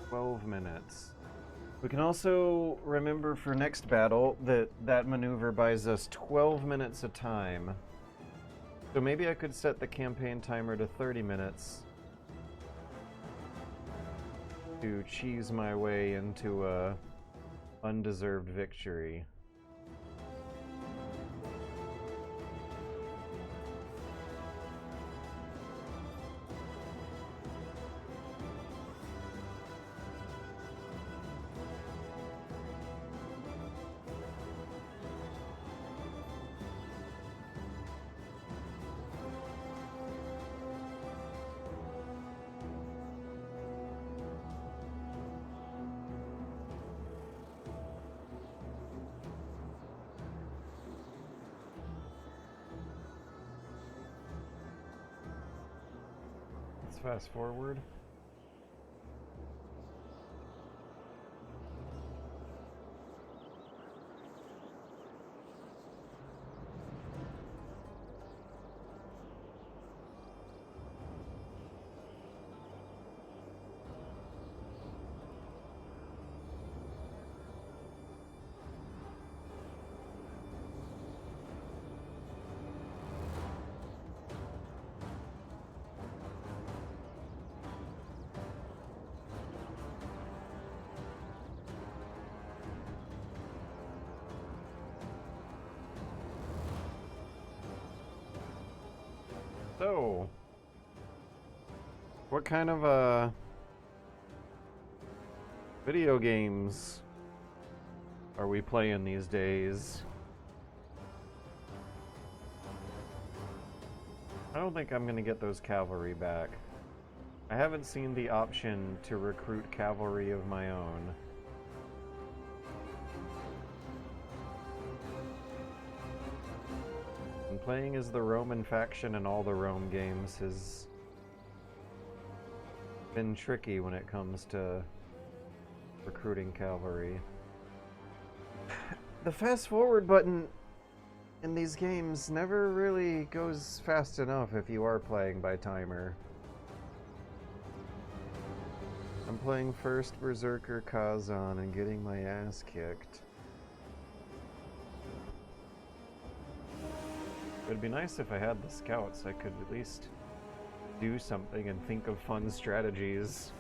12 minutes. We can also remember for next battle that that maneuver buys us 12 minutes of time. So maybe I could set the campaign timer to 30 minutes to cheese my way into a undeserved victory. Fast forward. So, what kind of video games are we playing these days? I don't think I'm gonna get those cavalry back. I haven't seen the option to recruit cavalry of my own. And playing as the Roman faction in all the Rome games has been tricky when it comes to recruiting cavalry. The fast forward button in these games never really goes fast enough if you are playing by timer. I'm playing first Berserker Kazan and getting my ass kicked. It would be nice if I had the scouts. I could at least do something and think of fun strategies.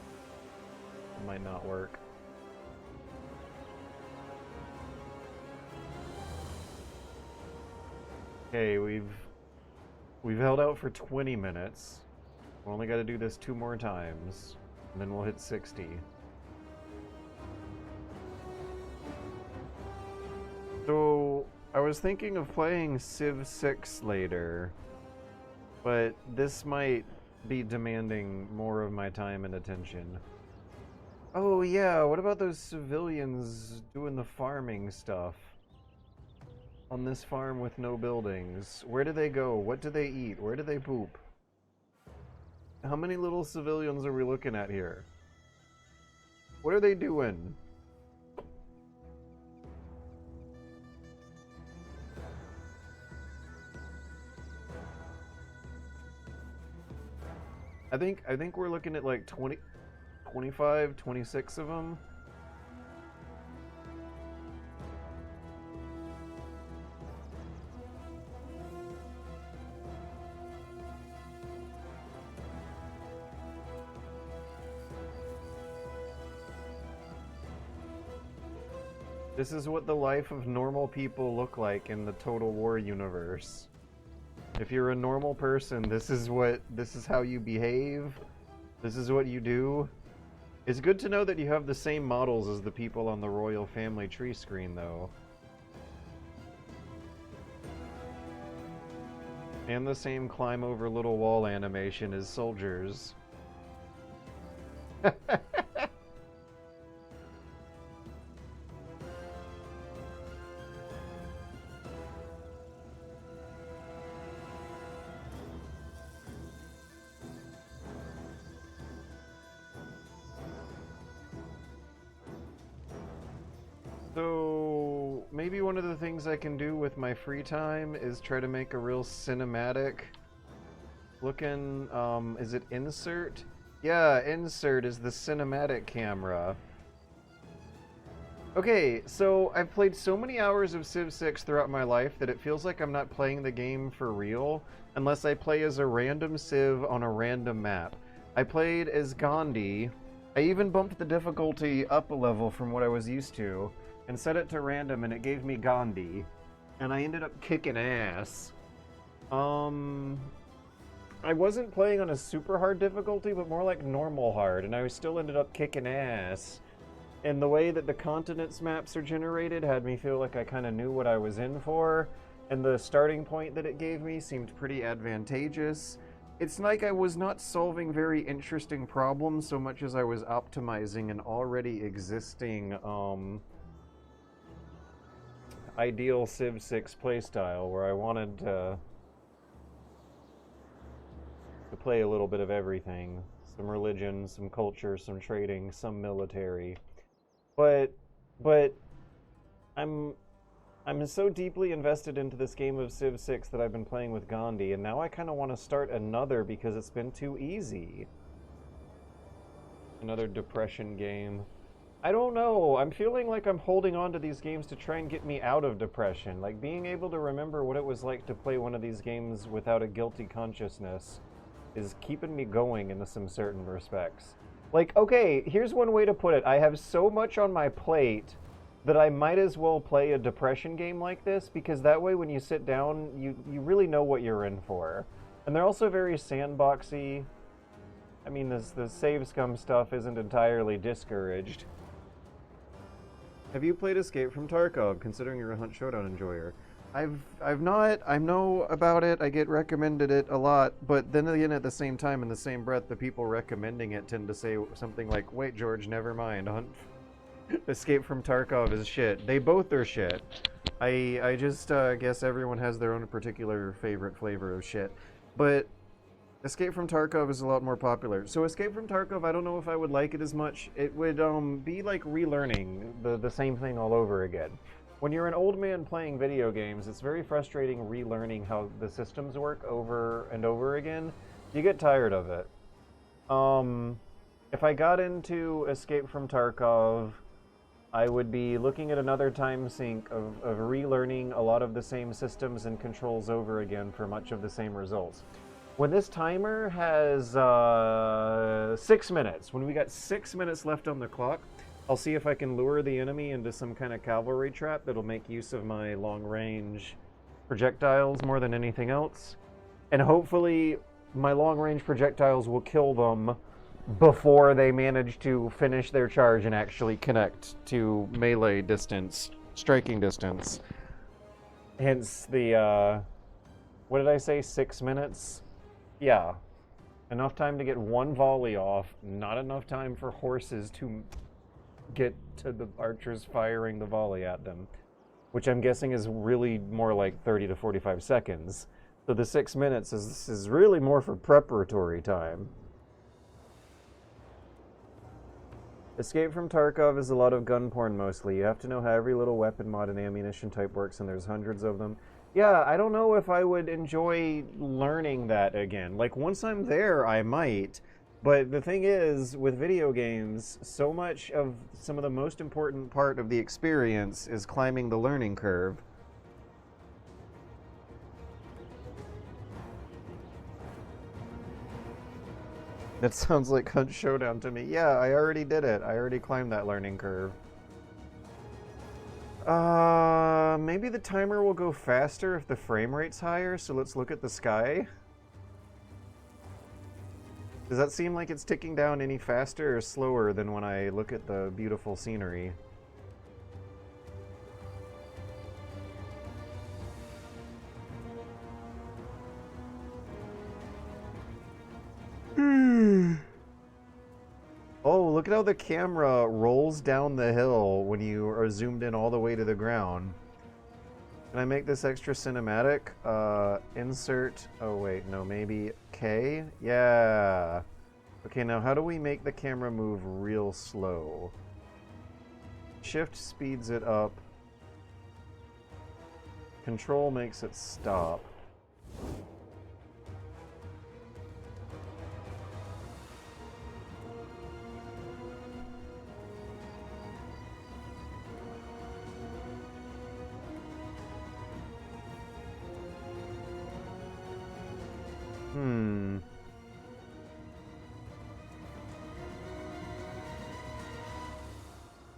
It might not work. Okay, we've held out for 20 minutes. We only got to do this 2 more times, and then we'll hit 60. So, I was thinking of playing Civ 6 later, but this might be demanding more of my time and attention. Oh yeah, what about those civilians doing the farming stuff? On this farm with no buildings. Where do they go? What do they eat? Where do they poop? How many little civilians are we looking at here? What are they doing? I think we're looking at like 20, 25, 26 of them. This is what the life of normal people look like in the Total War universe. If you're a normal person, this is how you behave. This is what you do. It's good to know that you have the same models as the people on the royal family tree screen, though. And the same climb over little wall animation as soldiers. So, maybe one of the things I can do with my free time is try to make a real cinematic looking, is it insert? Yeah, insert is the cinematic camera. Okay, so I've played so many hours of Civ 6 throughout my life that it feels like I'm not playing the game for real unless I play as a random Civ on a random map. I played as Gandhi. I even bumped the difficulty up a level from what I was used to and set it to random, and it gave me Gandhi. And I ended up kicking ass. I wasn't playing on a super hard difficulty, but more like normal hard, and I still ended up kicking ass. And the way that the continents maps are generated had me feel like I kind of knew what I was in for, and the starting point that it gave me seemed pretty advantageous. It's like I was not solving very interesting problems so much as I was optimizing an already existing ideal Civ 6 playstyle where I wanted to play a little bit of everything. Some religion, some culture, some trading, some military. But I'm so deeply invested into this game of Civ 6 that I've been playing with Gandhi, and now I kind of want to start another because it's been too easy. Another depression game. I don't know. I'm feeling like I'm holding on to these games to try and get me out of depression. Like, being able to remember what it was like to play one of these games without a guilty consciousness is keeping me going in some certain respects. Like, okay, here's one way to put it. I have so much on my plate that I might as well play a depression game like this, because that way when you sit down, you really know what you're in for. And they're also very sandboxy. I mean, the save scum stuff isn't entirely discouraged. Have you played Escape from Tarkov, considering you're a Hunt Showdown enjoyer? I've not. I know about it. I get recommended it a lot, but then again, at the same time, in the same breath, the people recommending it tend to say something like, "Wait, George, never mind. Escape from Tarkov is shit." They both are shit. I just guess everyone has their own particular favorite flavor of shit, but Escape from Tarkov is a lot more popular. So Escape from Tarkov, I don't know if I would like it as much. It would be like relearning the same thing all over again. When you're an old man playing video games, it's very frustrating relearning how the systems work over and over again. You get tired of it. If I got into Escape from Tarkov, I would be looking at another time sink of relearning a lot of the same systems and controls over again for much of the same results. When this timer has 6 minutes, when we got 6 minutes left on the clock, I'll see if I can lure the enemy into some kind of cavalry trap that'll make use of my long-range projectiles more than anything else. And hopefully my long-range projectiles will kill them before they manage to finish their charge and actually connect to melee distance, striking distance. Hence the, what did I say, 6 minutes? Yeah, enough time to get one volley off, not enough time for horses to get to the archers firing the volley at them, which I'm guessing is really more like 30 to 45 seconds. So the 6 minutes is really more for preparatory time. Escape from Tarkov is a lot of gun porn mostly. You have to know how every little weapon mod and ammunition type works, and there's hundreds of them. Yeah, I don't know if I would enjoy learning that again. Like, once I'm there, I might. But the thing is, with video games, so much of some of the most important part of the experience is climbing the learning curve. That sounds like Hunt Showdown to me. Yeah, I already did it. I already climbed that learning curve. Maybe the timer will go faster if the frame rate's higher, so let's look at the sky. Does that seem like it's ticking down any faster or slower than when I look at the beautiful scenery? Oh, look at how the camera rolls down the hill when you are zoomed in all the way to the ground. Can I make this extra cinematic? Insert. Oh, wait, no, maybe K? Yeah. Okay, now how do we make the camera move real slow? Shift speeds it up. Control makes it stop.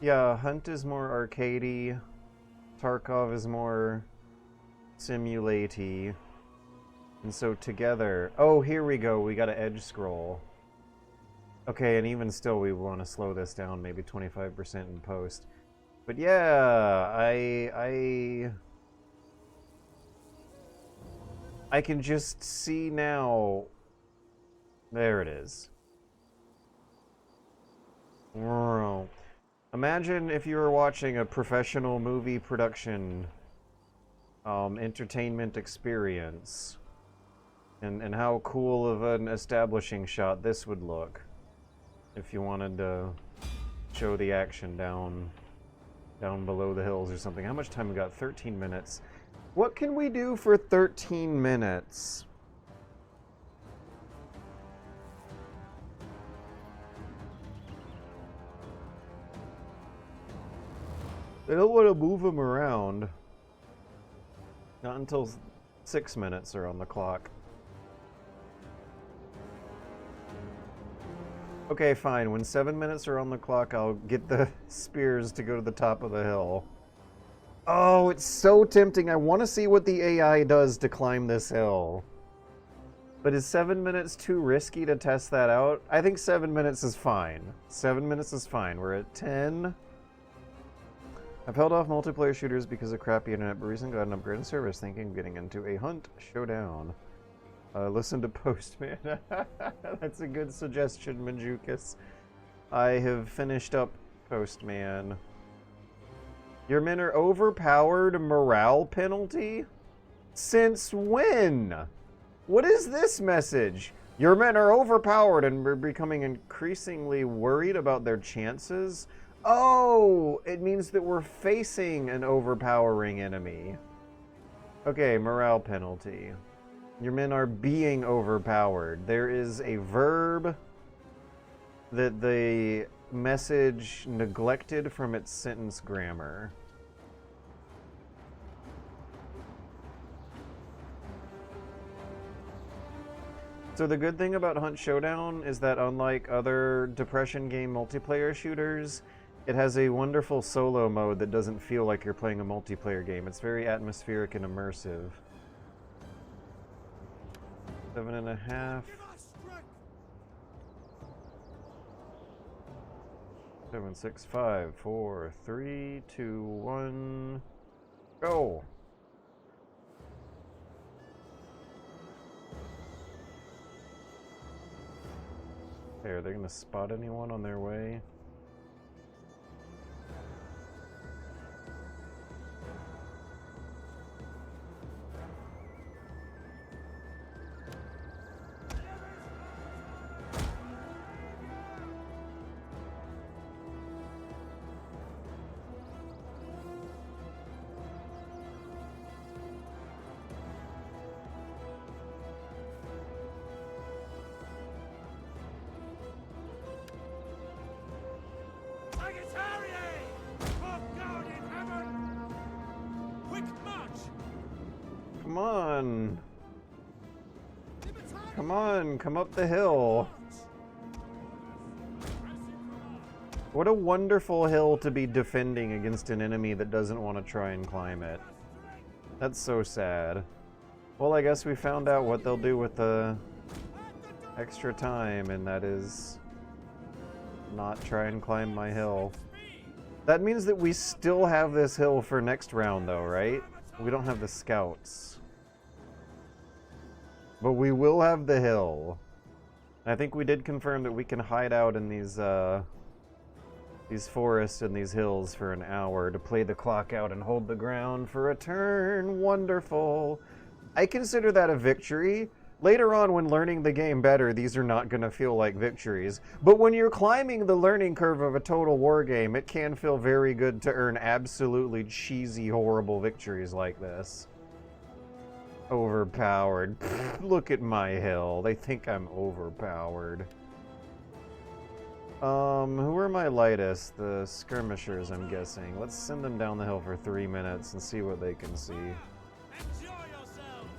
Yeah, Hunt is more arcadey. Tarkov is more simulatey. And so together... Oh, here we go. We got an edge scroll. Okay, and even still, we want to slow this down, maybe 25% in post. But yeah, I can just see now. There it is. Imagine if you were watching a professional movie production entertainment experience, and how cool of an establishing shot this would look if you wanted to show the action down below the hills or something. How much time we got? 13 minutes. What can we do for 13 minutes? They don't want to move them around. Not until 6 minutes are on the clock. Okay, fine. When 7 minutes are on the clock, I'll get the spears to go to the top of the hill. Oh, it's so tempting. I want to see what the AI does to climb this hill. But is 7 minutes too risky to test that out? I think 7 minutes is fine. 7 minutes is fine. We're at 10. I've held off multiplayer shooters because of crappy internet, but recently got an upgrade in service, thinking of getting into a Hunt Showdown. Listen to Postman. That's a good suggestion, Manjukas. I have finished up Postman. Your men are overpowered morale penalty? Since when? What is this message? Your men are overpowered and we're becoming increasingly worried about their chances? Oh, it means that we're facing an overpowering enemy. Okay, morale penalty. Your men are being overpowered. There is a verb that the message neglected from its sentence grammar. So the good thing about Hunt Showdown is that unlike other Depression game multiplayer shooters, it has a wonderful solo mode that doesn't feel like you're playing a multiplayer game. It's very atmospheric and immersive. 7.5. 7, 6, 5, 4, 3, 2, 1, go! Hey, are they gonna spot anyone on their way? Quick march! Come on. Come on, come up the hill. What a wonderful hill to be defending against an enemy that doesn't want to try and climb it. That's so sad. Well, I guess we found out what they'll do with the extra time, and that is not try and climb my hill. That means that we still have this hill for next round, though, right? We don't have the scouts. But we will have the hill. I think we did confirm that we can hide out in these forests and these hills for an hour to play the clock out and hold the ground for a turn. Wonderful. I consider that a victory. Later on, when learning the game better, these are not going to feel like victories. But when you're climbing the learning curve of a Total War game, it can feel very good to earn absolutely cheesy, horrible victories like this. Overpowered. Look at my hill. They think I'm overpowered. Who are my lightest? The skirmishers, I'm guessing. Let's send them down the hill for 3 minutes and see what they can see. Enjoy yourselves!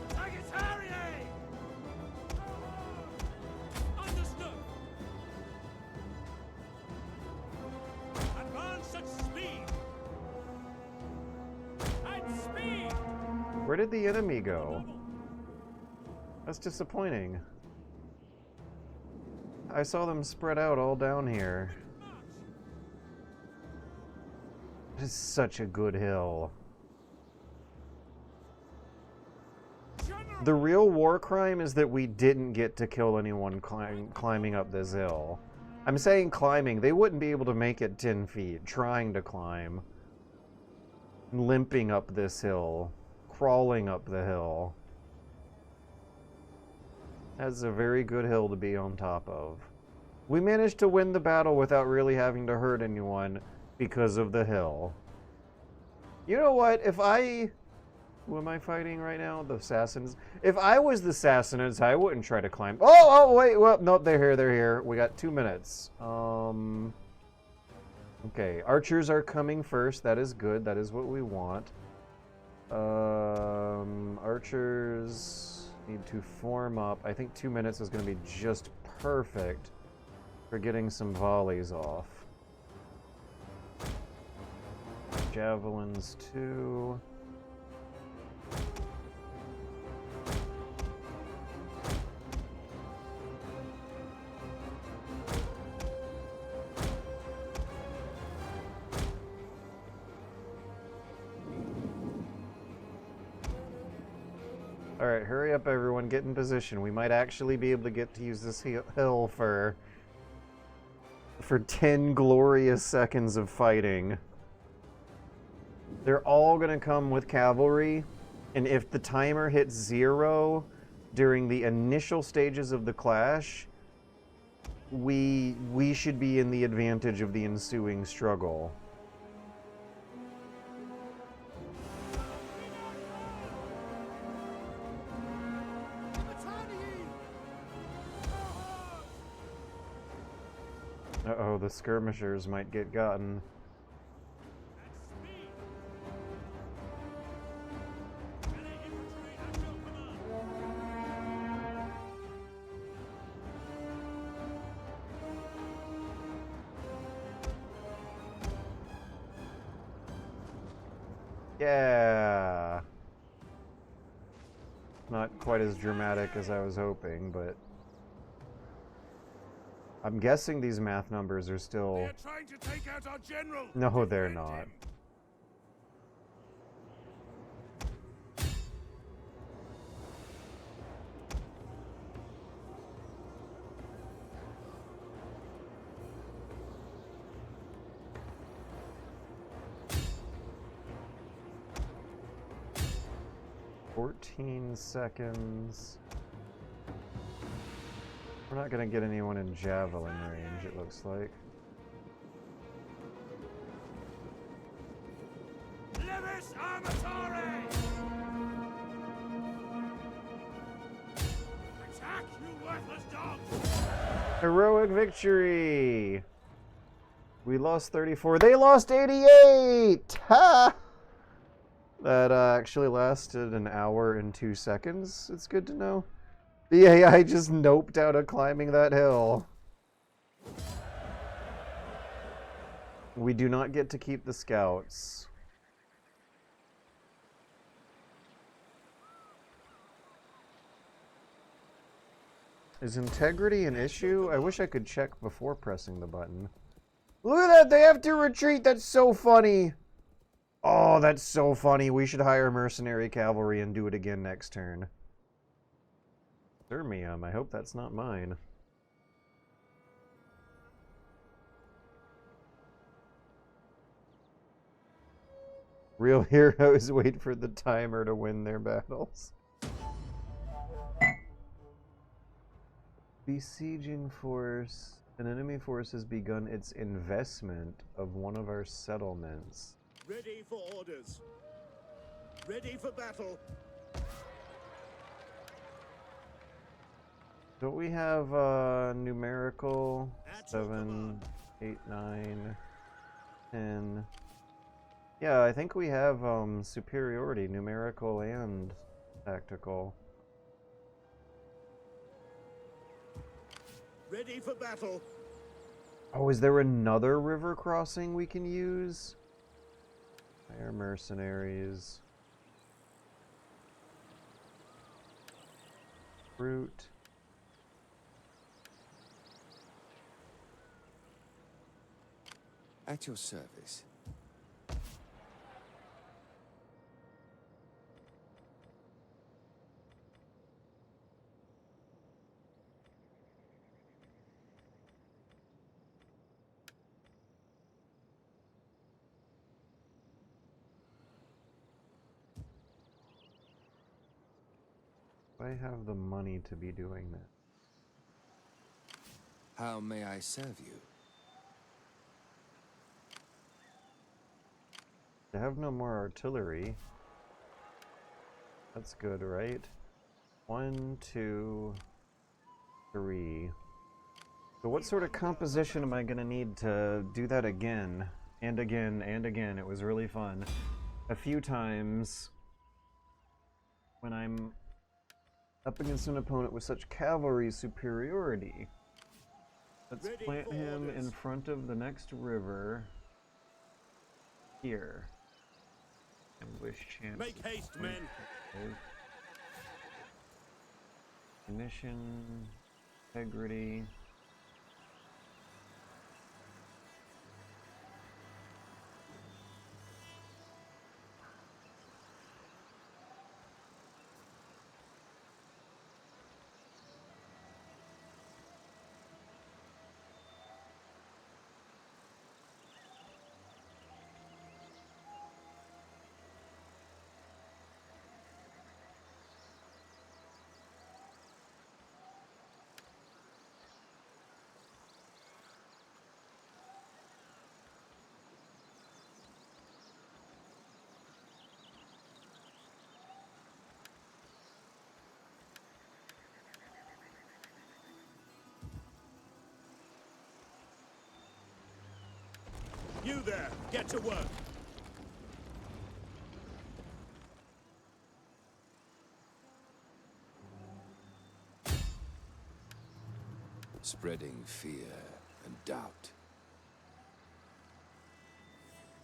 Sagittarius! Understood! Advance at speed! At speed! Where did the enemy go? That's disappointing. I saw them spread out all down here. This is such a good hill. The real war crime is that we didn't get to kill anyone climbing up this hill. I'm saying climbing. They wouldn't be able to make it 10 feet, trying to climb. Limping up this hill. Crawling up the hill. That's a very good hill to be on top of. We managed to win the battle without really having to hurt anyone because of the hill. You know what? If I... Who am I fighting right now? The assassins? If I was the assassins, I wouldn't try to climb. Oh, wait. Well, nope, they're here. They're here. We got 2 minutes. Okay, archers are coming first. That is good. That is what we want. Archers need to form up. I think 2 minutes is going to be just perfect for getting some volleys off. Javelins too. Alright, hurry up everyone, get in position. We might actually be able to get to use this hill for 10 glorious seconds of fighting. They're all gonna come with cavalry, and if the timer hits 0 during the initial stages of the clash, we should be in the advantage of the ensuing struggle. Uh-oh, the skirmishers might get gotten. Yeah. Not quite as dramatic as I was hoping, but I'm guessing these math numbers are still... They're trying to take out our general. No, they're not. "14 seconds. We're not gonna get anyone in javelin range, it looks like. Levis Armatore! Attack, you worthless dogs! Heroic victory! We lost 34. They lost 88! Ha! That actually lasted an hour and 2 seconds. It's good to know. The AI just noped out of climbing that hill. We do not get to keep the scouts. Is integrity an issue? I wish I could check before pressing the button. Look at that! They have to retreat! That's so funny! Oh, that's so funny. We should hire mercenary cavalry and do it again next turn. Thermium. I hope that's not mine. Real heroes wait for the timer to win their battles. Besieging force. An enemy force has begun its investment of one of our settlements. Ready for orders. Ready for battle. Don't we have numerical 7, 8, 9, 10? Yeah, I think we have superiority, numerical and tactical. Ready for battle. Oh, is there another river crossing we can use? Hire mercenaries. Fruit. At your service. I have the money to be doing that. How may I serve you? I have no more artillery. That's good, right? 1, 2, 3. So what sort of composition am I gonna need to do that again? And again, and again. It was really fun. A few times when I'm up against an opponent with such cavalry superiority. Let's plant him in front of the next river. Here. And wish chance. Make haste, men. Mission, integrity. You there, get to work. Spreading fear and doubt.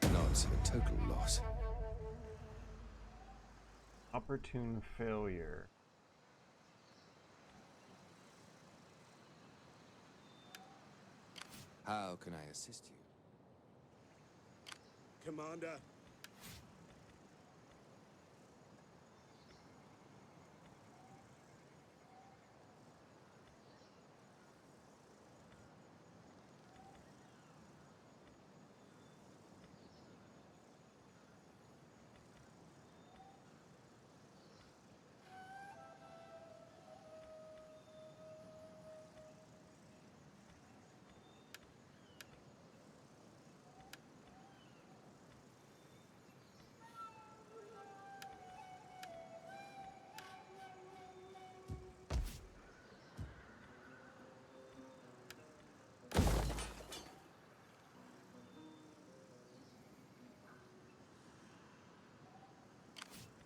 Odds of a total loss. Opportune failure. How can I assist you? Commander.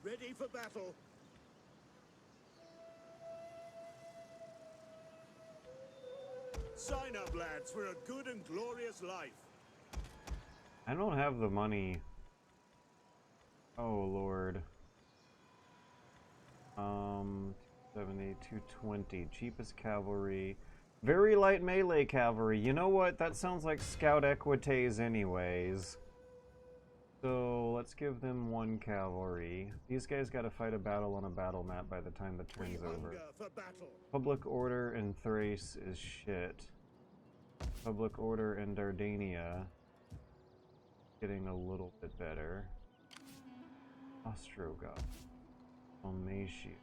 Ready for battle. Sign up, lads, for a good and glorious life. I don't have the money. Oh, Lord. 270, 220. Cheapest cavalry. Very light melee cavalry. You know what? That sounds like scout equites anyways. So let's give them 1 cavalry. These guys gotta fight a battle on a battle map by the time the turn's over. Public order in Thrace is shit. Public order in Dardania getting a little bit better. Ostrogoth. Dalmatia.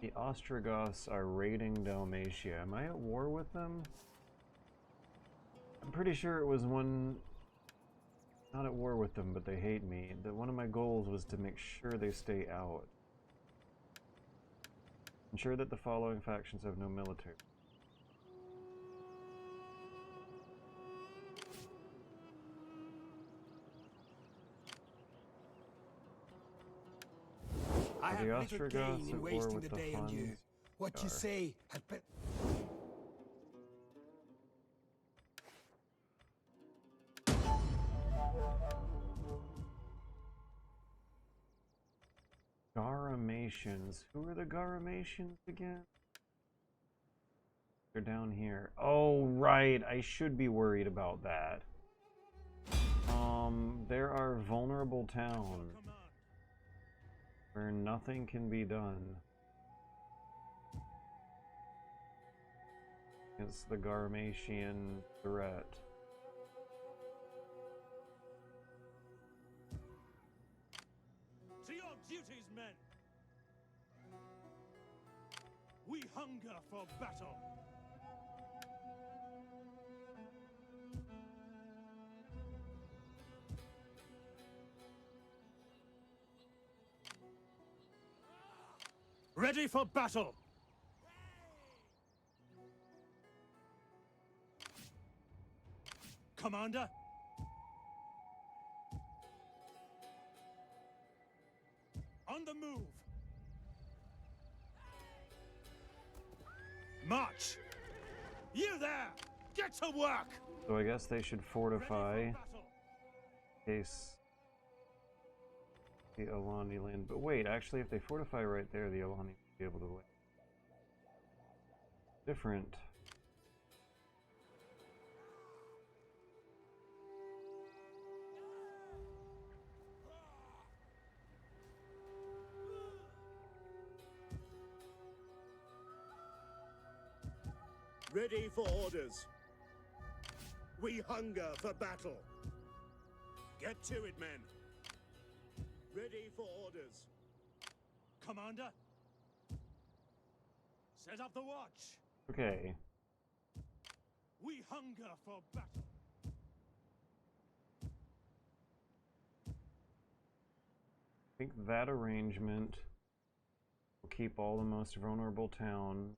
The Ostrogoths are raiding Dalmatia. Am I at war with them? I'm pretty sure it was one... Not at war with them, but they hate me. One of my goals was to make sure they stay out. Ensure that the following factions have no military. I have the little gain Ostrogoths in at war wasting with the the day on you. Huns? What you say has been... Garamatians. Who are the Garamatians again? They're down here. Oh, right. I should be worried about that. There are vulnerable towns where nothing can be done against the Garamatian threat. To your duties, men! We hunger for battle! Ready for battle! Commander? On the move! March! You there! Get to work! So I guess they should fortify in case the Alani land. But wait, actually, if they fortify right there, the Alani will be able to win. Different. Ready for orders. We hunger for battle. Get to it, men. Ready for orders. Commander? Set up the watch. Okay. We hunger for battle. I think that arrangement will keep all the most vulnerable towns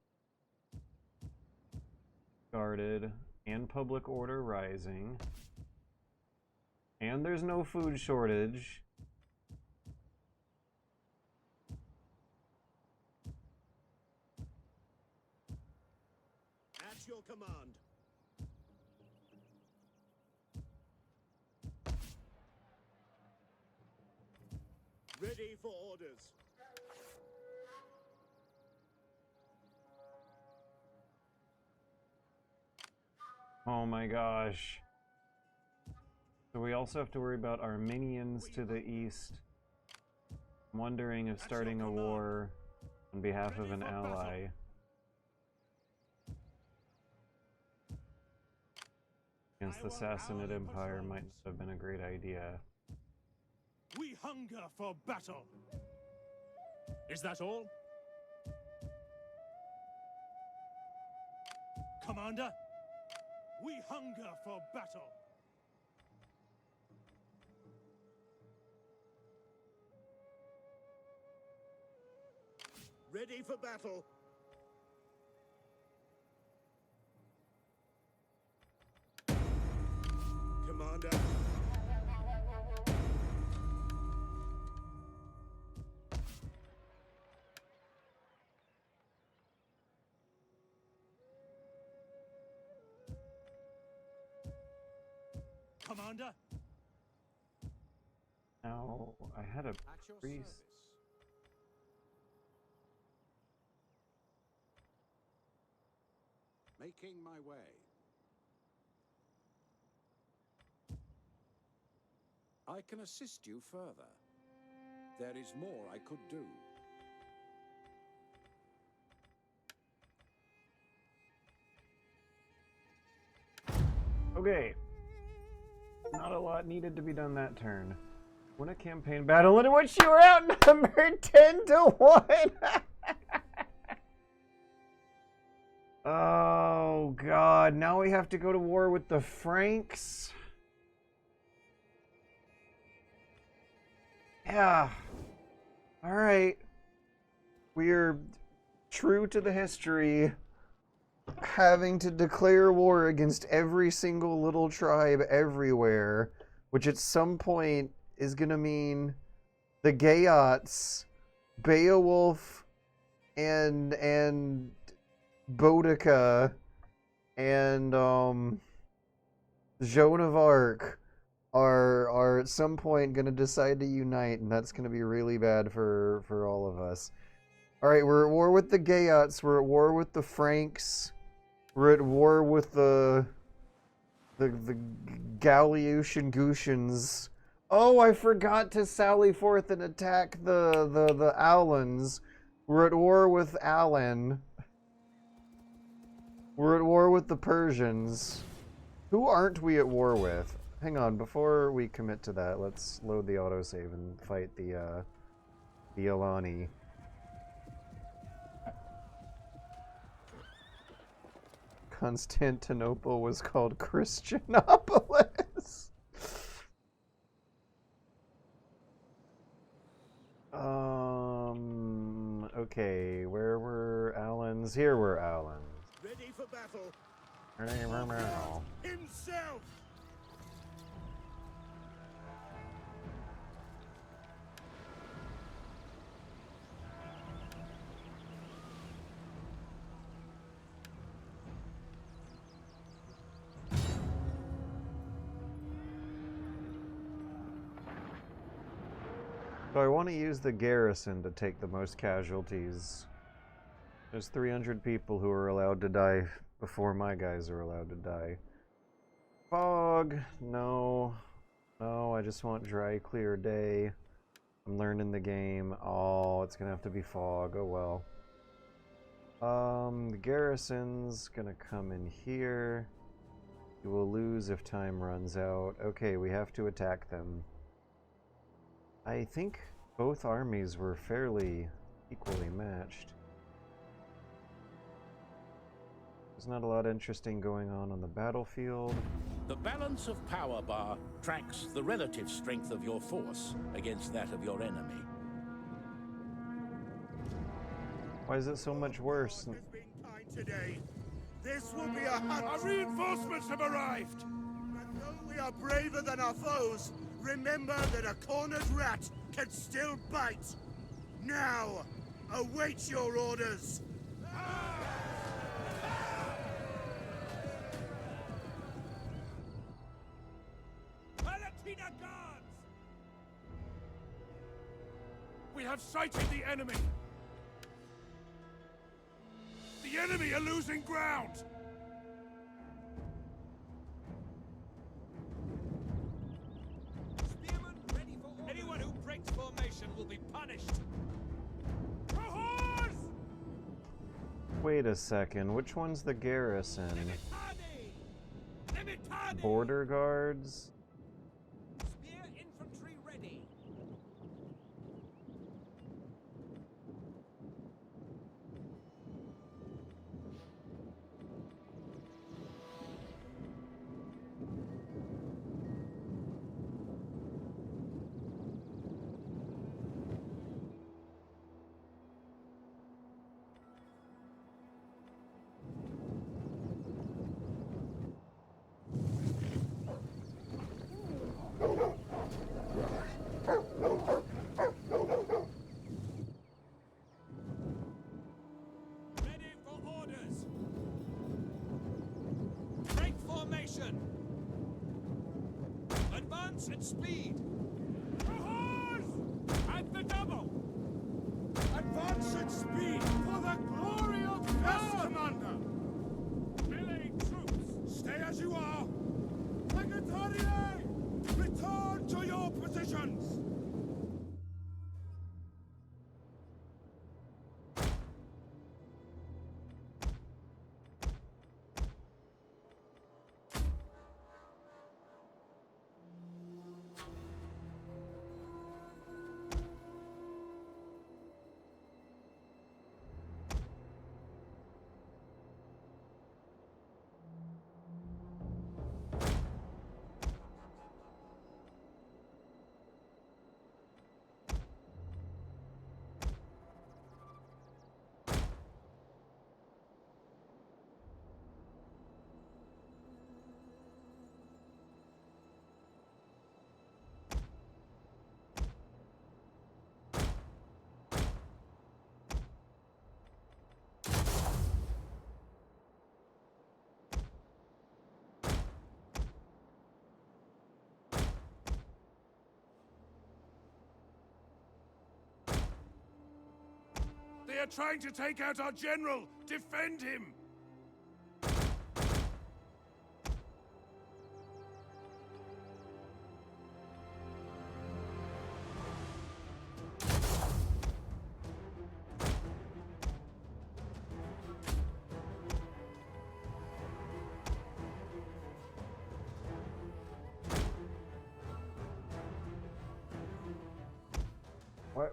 guarded and public order rising. And there's no food shortage. At your command. Ready for orders. Oh my gosh. So we also have to worry about Armenians to the east. I'm wondering if starting a war on behalf of an ally against the Sassanid Empire might not have been a great idea. We hunger for battle. Is that all? Commander? We hunger for battle. Ready for battle. Commander. Commander. Now, I had a At your priest. service. Making my way. I can assist you further. There is more I could do. Okay. Not a lot needed to be done that turn. Win a campaign battle in which you were outnumbered 10 to 1. Oh, God. Now we have to go to war with the Franks? Yeah. Alright. We're true to the history, having to declare war against every single little tribe everywhere, which at some point is going to mean the Gayots, Beowulf, and Boudica, and Joan of Arc are at some point going to decide to unite, and that's going to be really bad for all of us. All right, we're at war with the Gayots, we're at war with the Franks, we're at war with the Gauliutian Gutians. Oh, I forgot to sally forth and attack the Alans. We're at war with Alan. We're at war with the Persians. Who aren't we at war with? Hang on, before we commit to that, let's load the autosave and fight the Alani. Constantinople was called Christianopolis. Okay, where were Alans? Here were Alans. Ready for battle. Himself. Himself! So I want to use the garrison to take the most casualties. There's 300 people who are allowed to die before my guys are allowed to die. Fog, no. No, I just want dry, clear day. I'm learning the game. Oh, it's gonna have to be fog. Oh well. The garrison's gonna come in here. You will lose if time runs out. Okay, we have to attack them. I think both armies were fairly equally matched. There's not a lot interesting going on the battlefield. The balance of power bar tracks the relative strength of your force against that of your enemy. Why is it so much worse? Has been kind today. This will be a hunt. Our reinforcements have arrived. And though we are braver than our foes, remember that a cornered rat can still bite. Now, await your orders. Palatina guards! We have sighted the enemy. The enemy are losing ground. Spearmen ready for orders. Anyone who breaks formation will be punished. Prohors! Wait a second, which one's the garrison? Limitani! Limitani! Border guards? Spear infantry ready. the glory of God! Yes, Commander! Melee troops, stay as you are! Secretariat! Return to your positions! They are trying to take out our general! Defend him!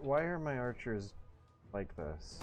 Why are my archers like this?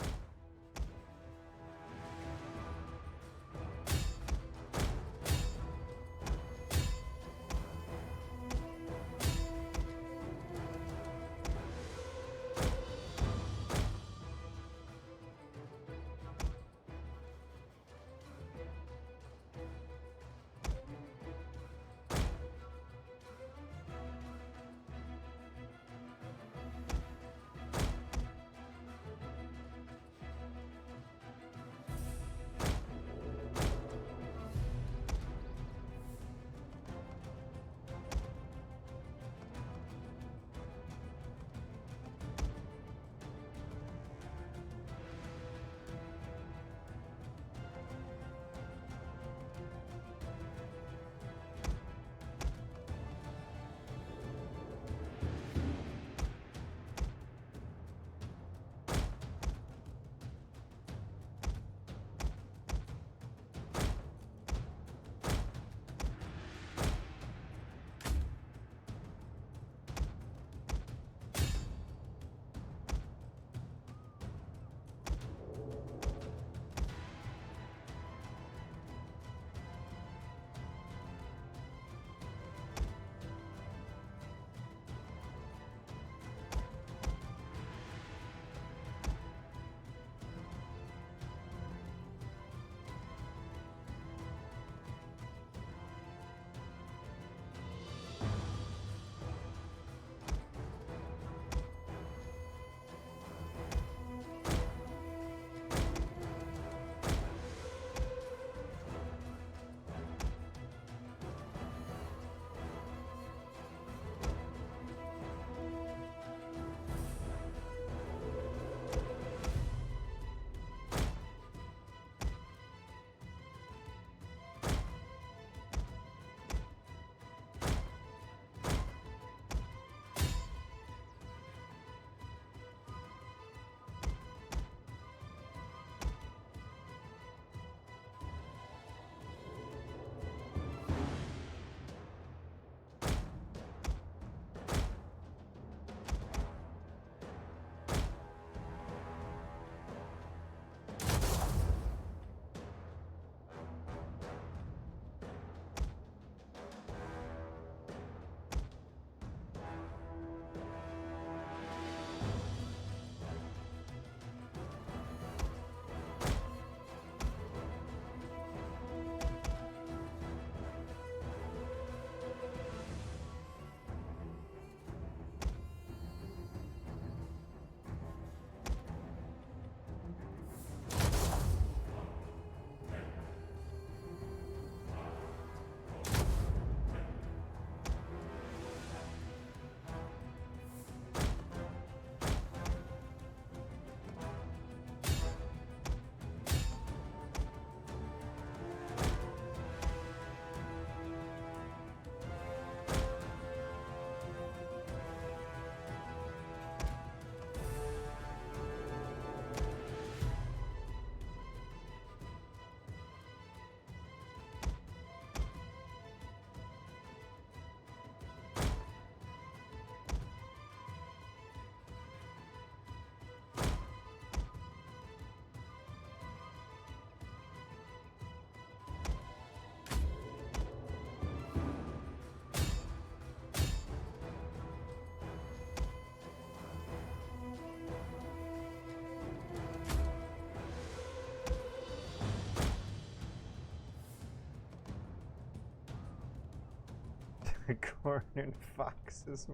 corn and foxes.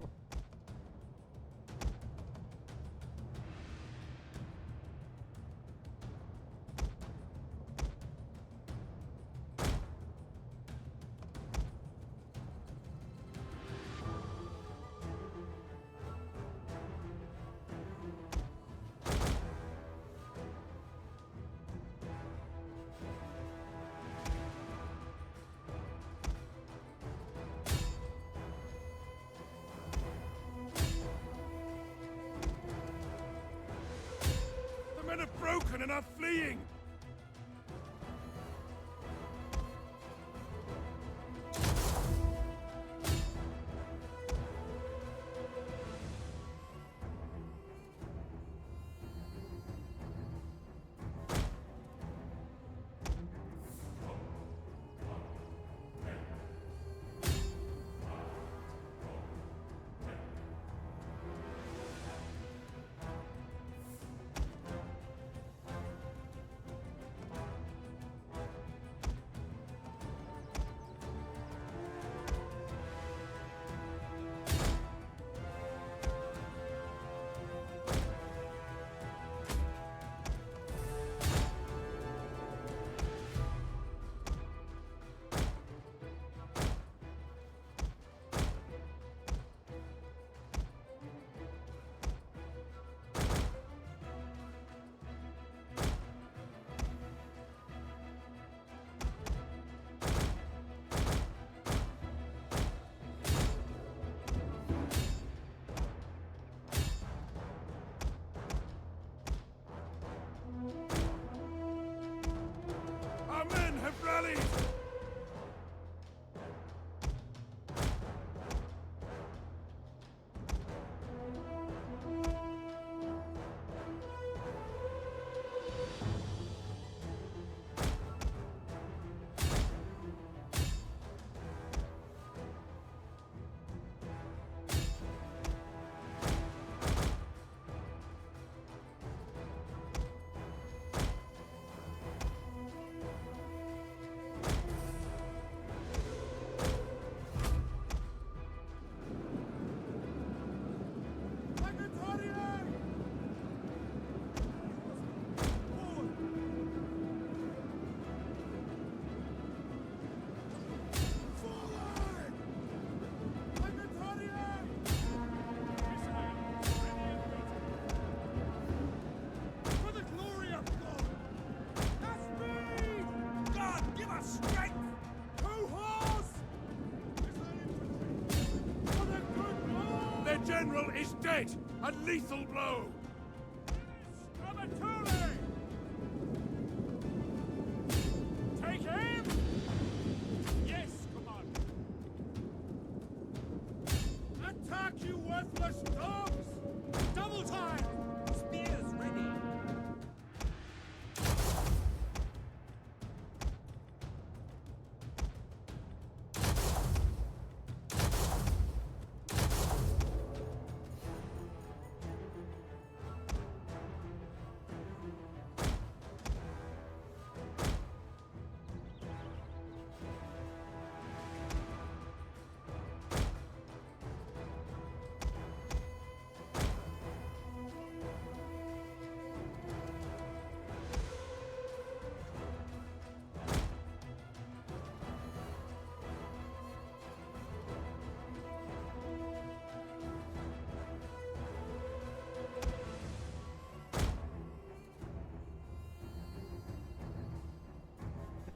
The men have broken and are fleeing! Our men have rallied! For the glory of God! Godspeed! God, give us strength! Cohorts! For the good Lord! Their general is dead! A lethal blow! Amatuli! Take him! Yes, Commander! Attack, you worthless dogs! Double time! Spears ready!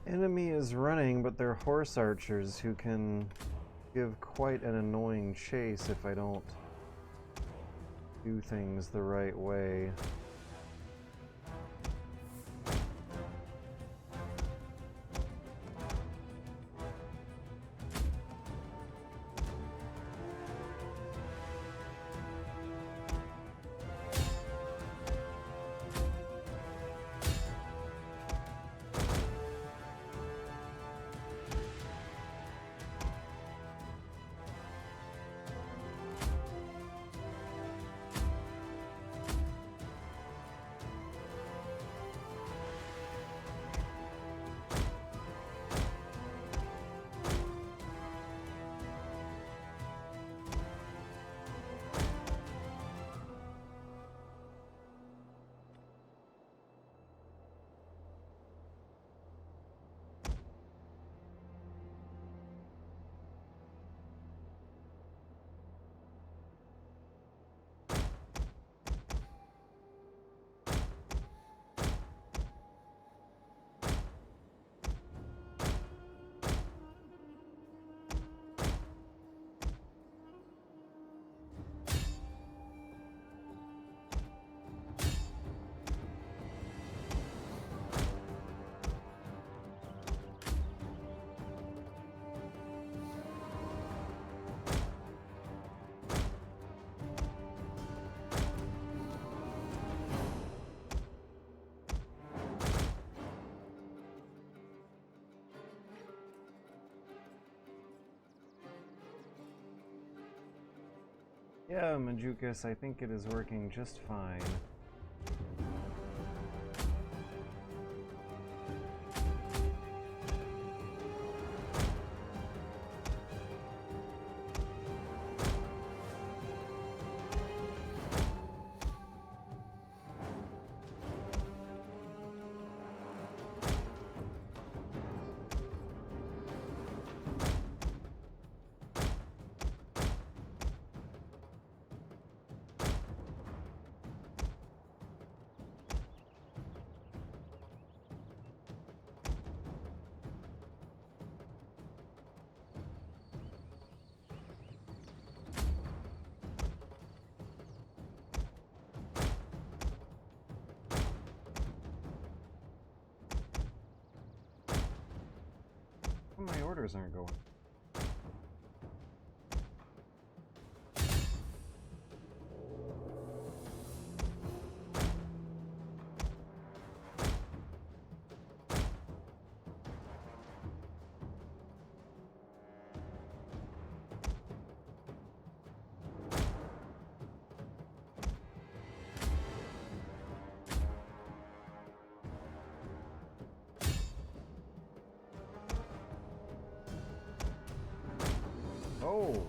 Enemy is running, but they're horse archers who can give quite an annoying chase if I don't do things the right way. Yeah, Majukas, I think it is working just fine. My orders aren't going. Oh!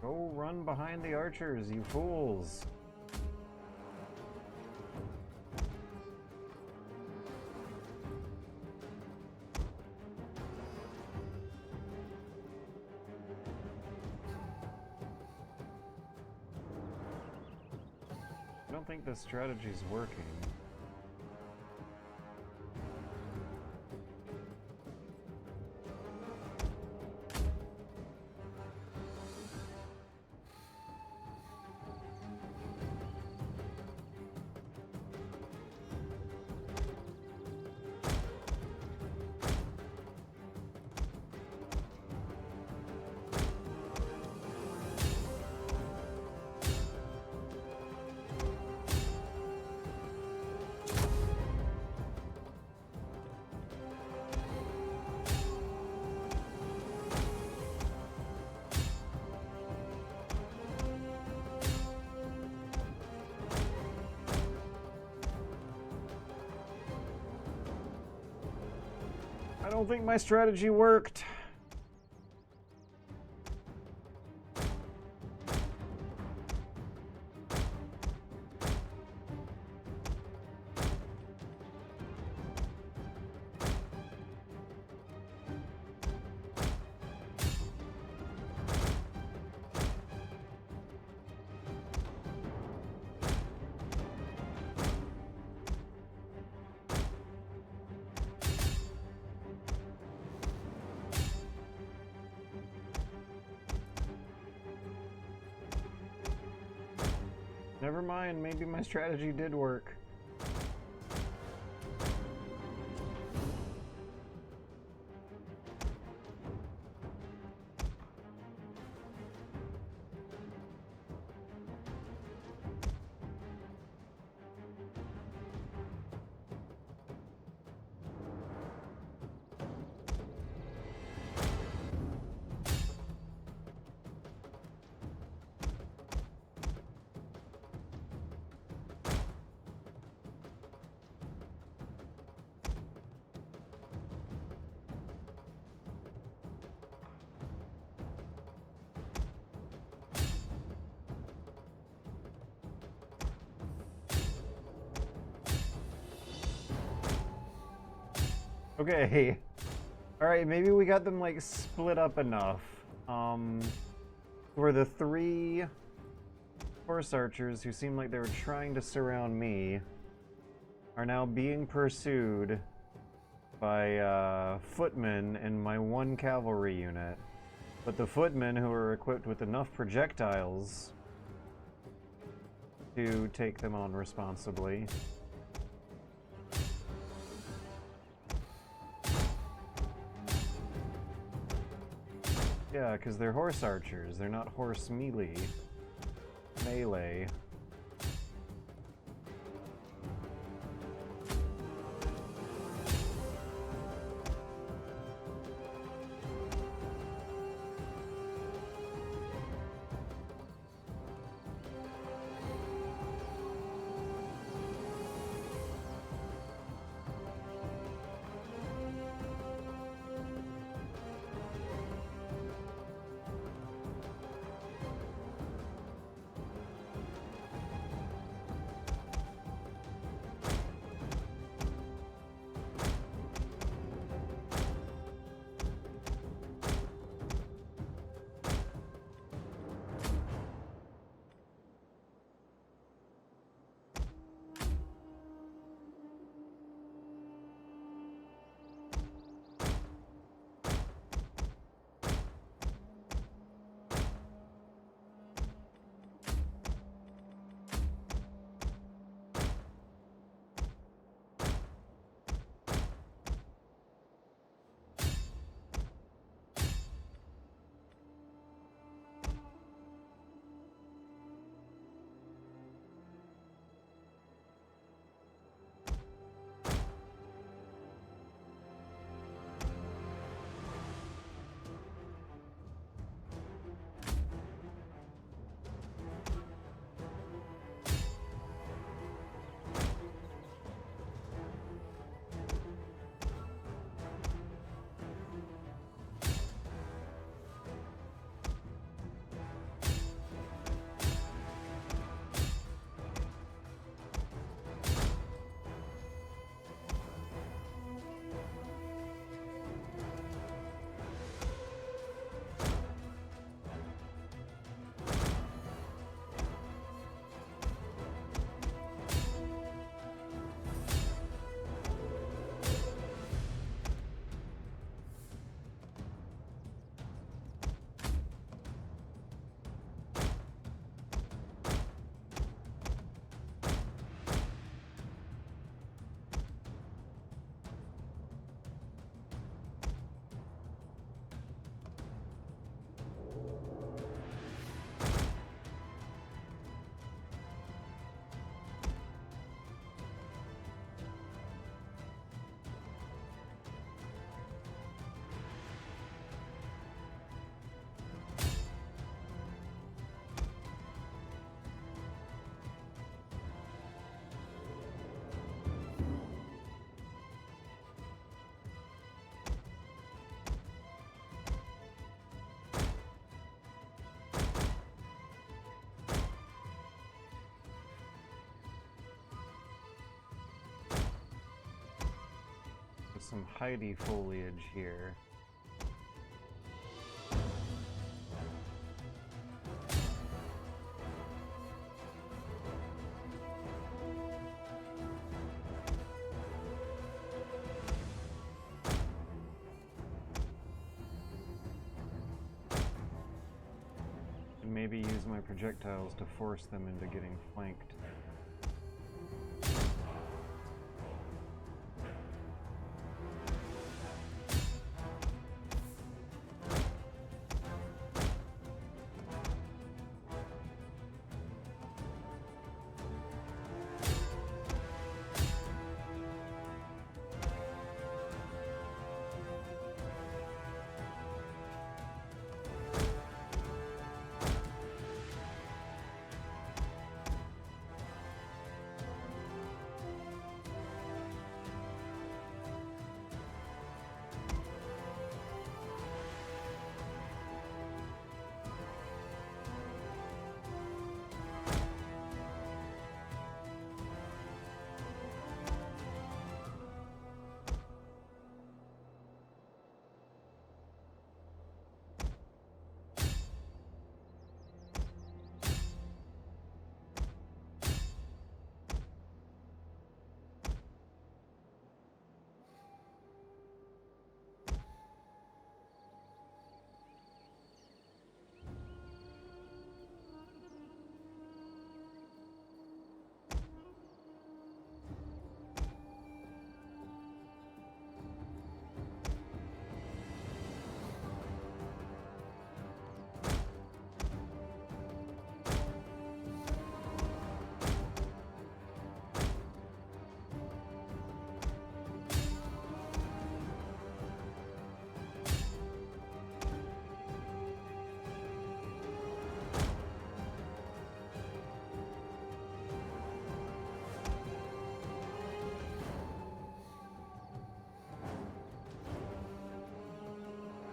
Go run behind the archers, you fools! I don't think this strategy's working. I don't think my strategy worked. Never mind, maybe my strategy did work. Okay. Alright, maybe we got them, like, split up enough. For the 3 horse archers who seem like they were trying to surround me are now being pursued by footmen in my 1 cavalry unit. But the footmen, who are equipped with enough projectiles to take them on responsibly, yeah, because they're horse archers. They're not horse melee. some Heidi foliage here. And maybe use my projectiles to force them into getting flanked.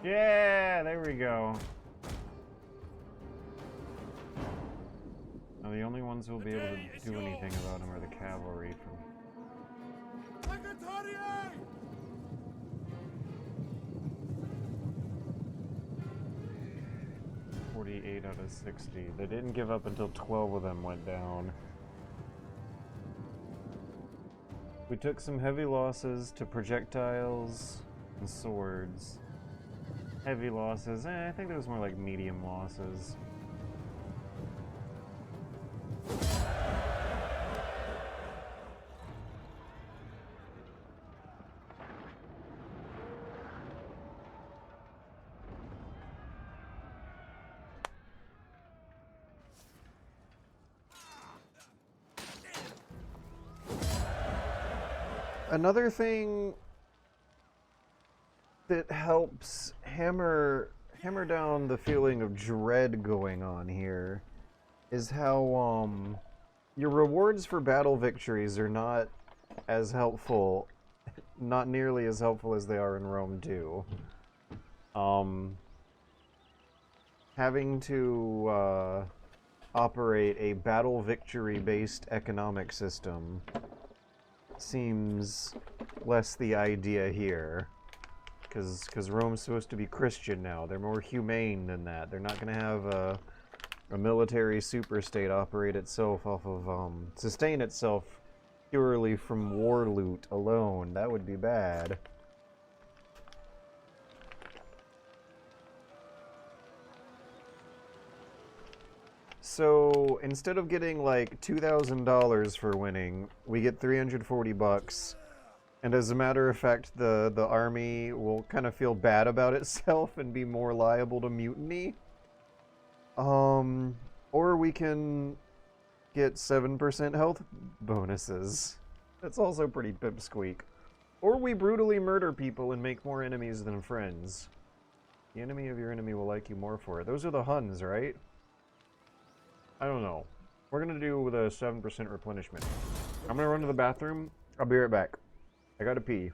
Yeah, there we go. Now the only ones who will be able to do anything about him are the cavalry from... 48 out of 60. They didn't give up until 12 of them went down. We took some heavy losses to projectiles and swords. Heavy losses, I think there was more like medium losses. Another thing that helps hammer down the feeling of dread going on here is how your rewards for battle victories are not as helpful, not nearly as helpful as they are in Rome 2. Having to operate a battle victory based economic system seems less the idea here, because Rome's supposed to be Christian now. They're more humane than that. They're not going to have a military superstate operate itself off of sustain itself purely from war loot alone. That would be bad. So instead of getting like $2,000 for winning, we get 340 bucks. And as a matter of fact, the army will kind of feel bad about itself and be more liable to mutiny. Or we can get 7% health bonuses. That's also pretty pipsqueak. Or we brutally murder people and make more enemies than friends. The enemy of your enemy will like you more for it. Those are the Huns, right? I don't know. We're gonna do the 7% replenishment. I'm gonna run to the bathroom. I'll be right back. I gotta pee.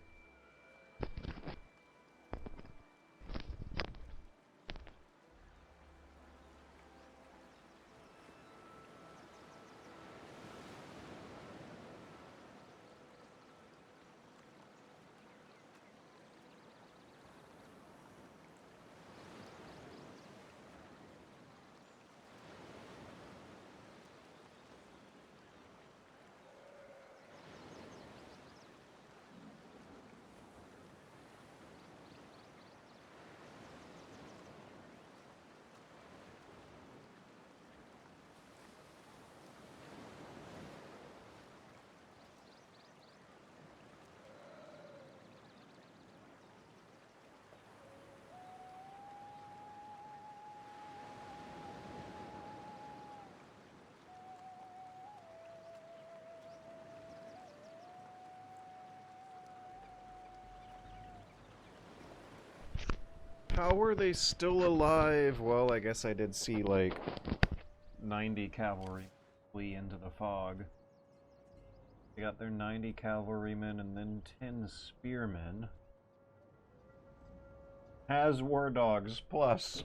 How were they still alive? Well, I guess I did see, like, 90 cavalry flee into the fog. They got their 90 cavalrymen and then 10 spearmen. Has war dogs, plus.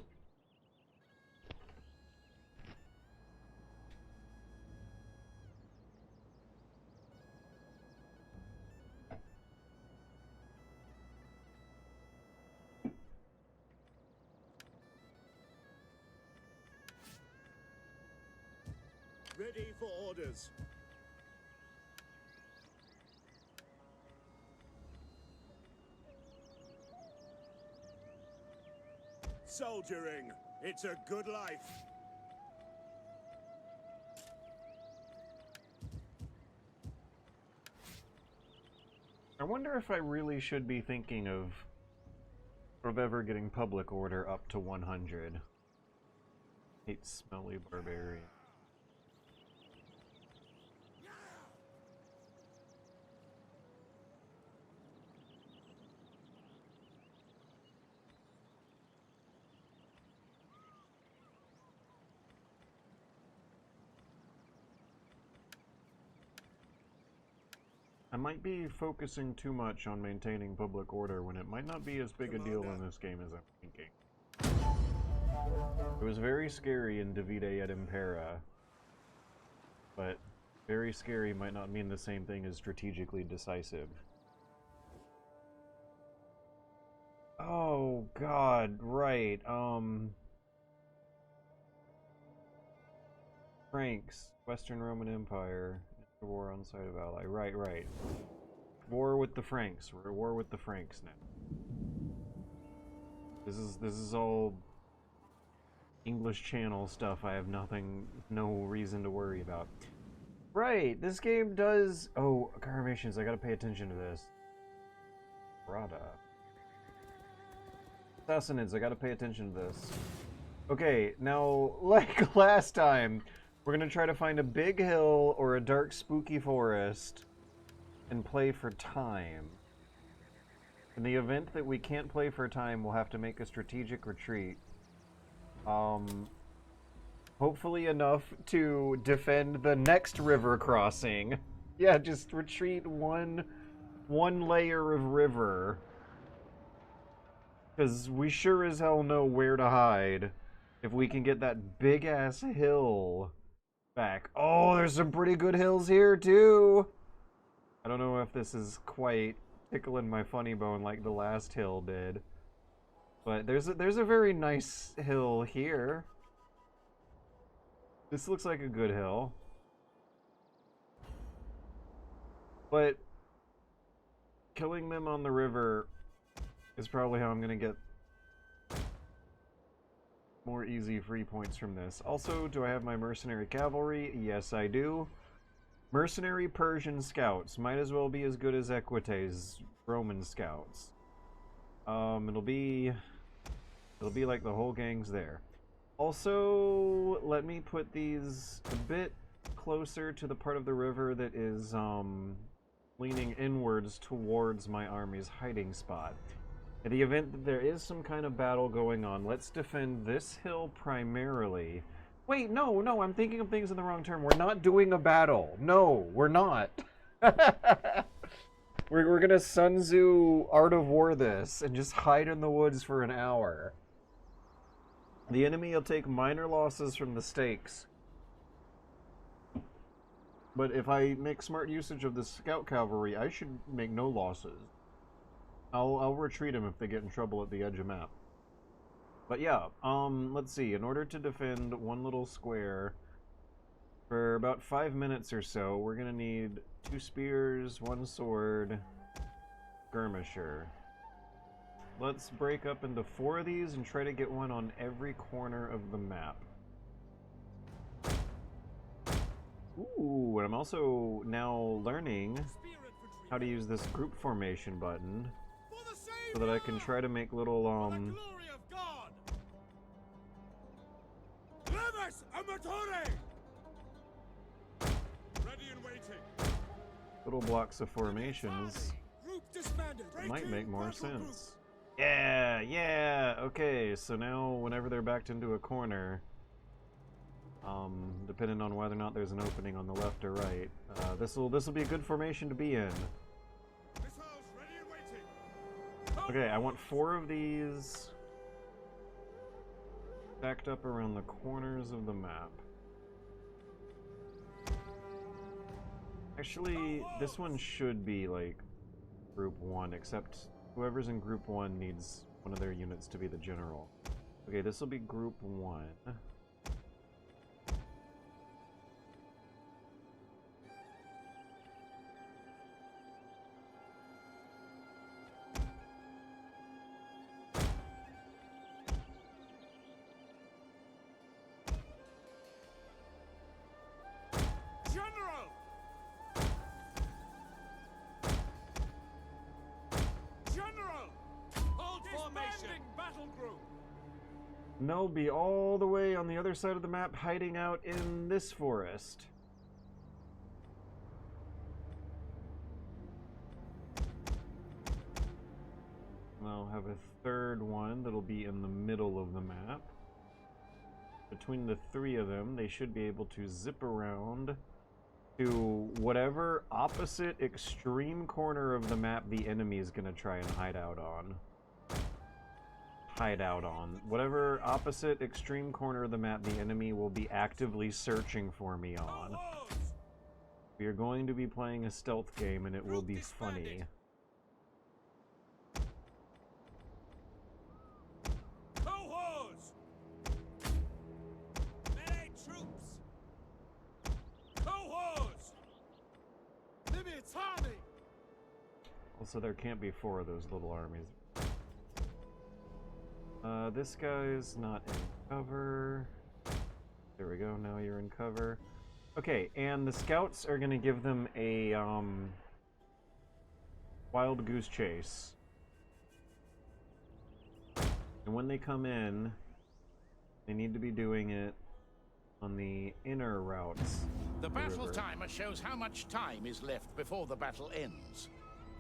Ready for orders. Soldiering. It's a good life. I wonder if I really should be thinking of ever getting public order up to 100. Hate smelly barbarian. I might be focusing too much on maintaining public order when it might not be as big a deal in this game as I'm thinking. It was very scary in Divide et Impera, but very scary might not mean the same thing as strategically decisive. Oh god, right, Franks, Western Roman Empire. War on side of ally. Right. War with the Franks. We're at war with the Franks now. This is all English Channel stuff. I have no reason to worry about. Right, this game does. Oh, Carmations. I gotta pay attention to this. Rada. Sassanids. I gotta pay attention to this. Okay, now like last time. We're gonna try to find a big hill or a dark, spooky forest and play for time. In the event that we can't play for time, we'll have to make a strategic retreat. Hopefully enough to defend the next river crossing. Yeah, just retreat one layer of river. Because we sure as hell know where to hide if we can get that big-ass hill back. Oh, there's some pretty good hills here too. I don't know if this is quite tickling my funny bone like the last hill did, but there's a very nice hill here. This looks like a good hill, but killing them on the river is probably how I'm gonna get more easy free points from this. Also, do I have my mercenary cavalry? Yes, I do. Mercenary Persian scouts. Might as well be as good as Equites Roman scouts. It'll be like the whole gang's there. Also, let me put these a bit closer to the part of the river that is leaning inwards towards my army's hiding spot. In the event that there is some kind of battle going on, let's defend this hill primarily. Wait, no, I'm thinking of things in the wrong term. We're not doing a battle. No, we're not. we're gonna Sun Tzu Art of War this and just hide in the woods for an hour. The enemy will take minor losses from the stakes. But if I make smart usage of the scout cavalry, I should make no losses. I'll retreat them if they get in trouble at the edge of map. But yeah, let's see. In order to defend one little square for about 5 minutes or so, we're gonna need 2 spears, 1 sword, skirmisher. Let's break up into 4 of these and try to get one on every corner of the map. Ooh, and I'm also now learning how to use this group formation button so that I can try to make little, little blocks of formations. Might make more sense. Yeah, yeah. Okay, so now whenever they're backed into a corner, depending on whether or not there's an opening on the left or right, this'll be a good formation to be in. Missiles ready and waiting. Okay, I want 4 of these stacked up around the corners of the map. Actually, this one should be like group 1, except whoever's in group 1 needs one of their units to be the general. Okay, this will be group 1. General! General! Hold formation! Battle group! And they'll be all the way on the other side of the map, hiding out in this forest. And I'll have a third one that'll be in the middle of the map. Between the 3 of them, they should be able to zip around to whatever opposite extreme corner of the map the enemy is going to try and hide out on. Whatever opposite extreme corner of the map the enemy will be actively searching for me on. We are going to be playing a stealth game and it will be funny. Cohorts! Melee troops! Cohorts! Limitani! Also, there can't be 4 of those little armies. This guy's not in cover. There we go, now you're in cover. Okay, and the scouts are gonna give them a, wild goose chase. And when they come in, they need to be doing it on the inner routes. The of battle river. timer shows how much time is left before the battle ends.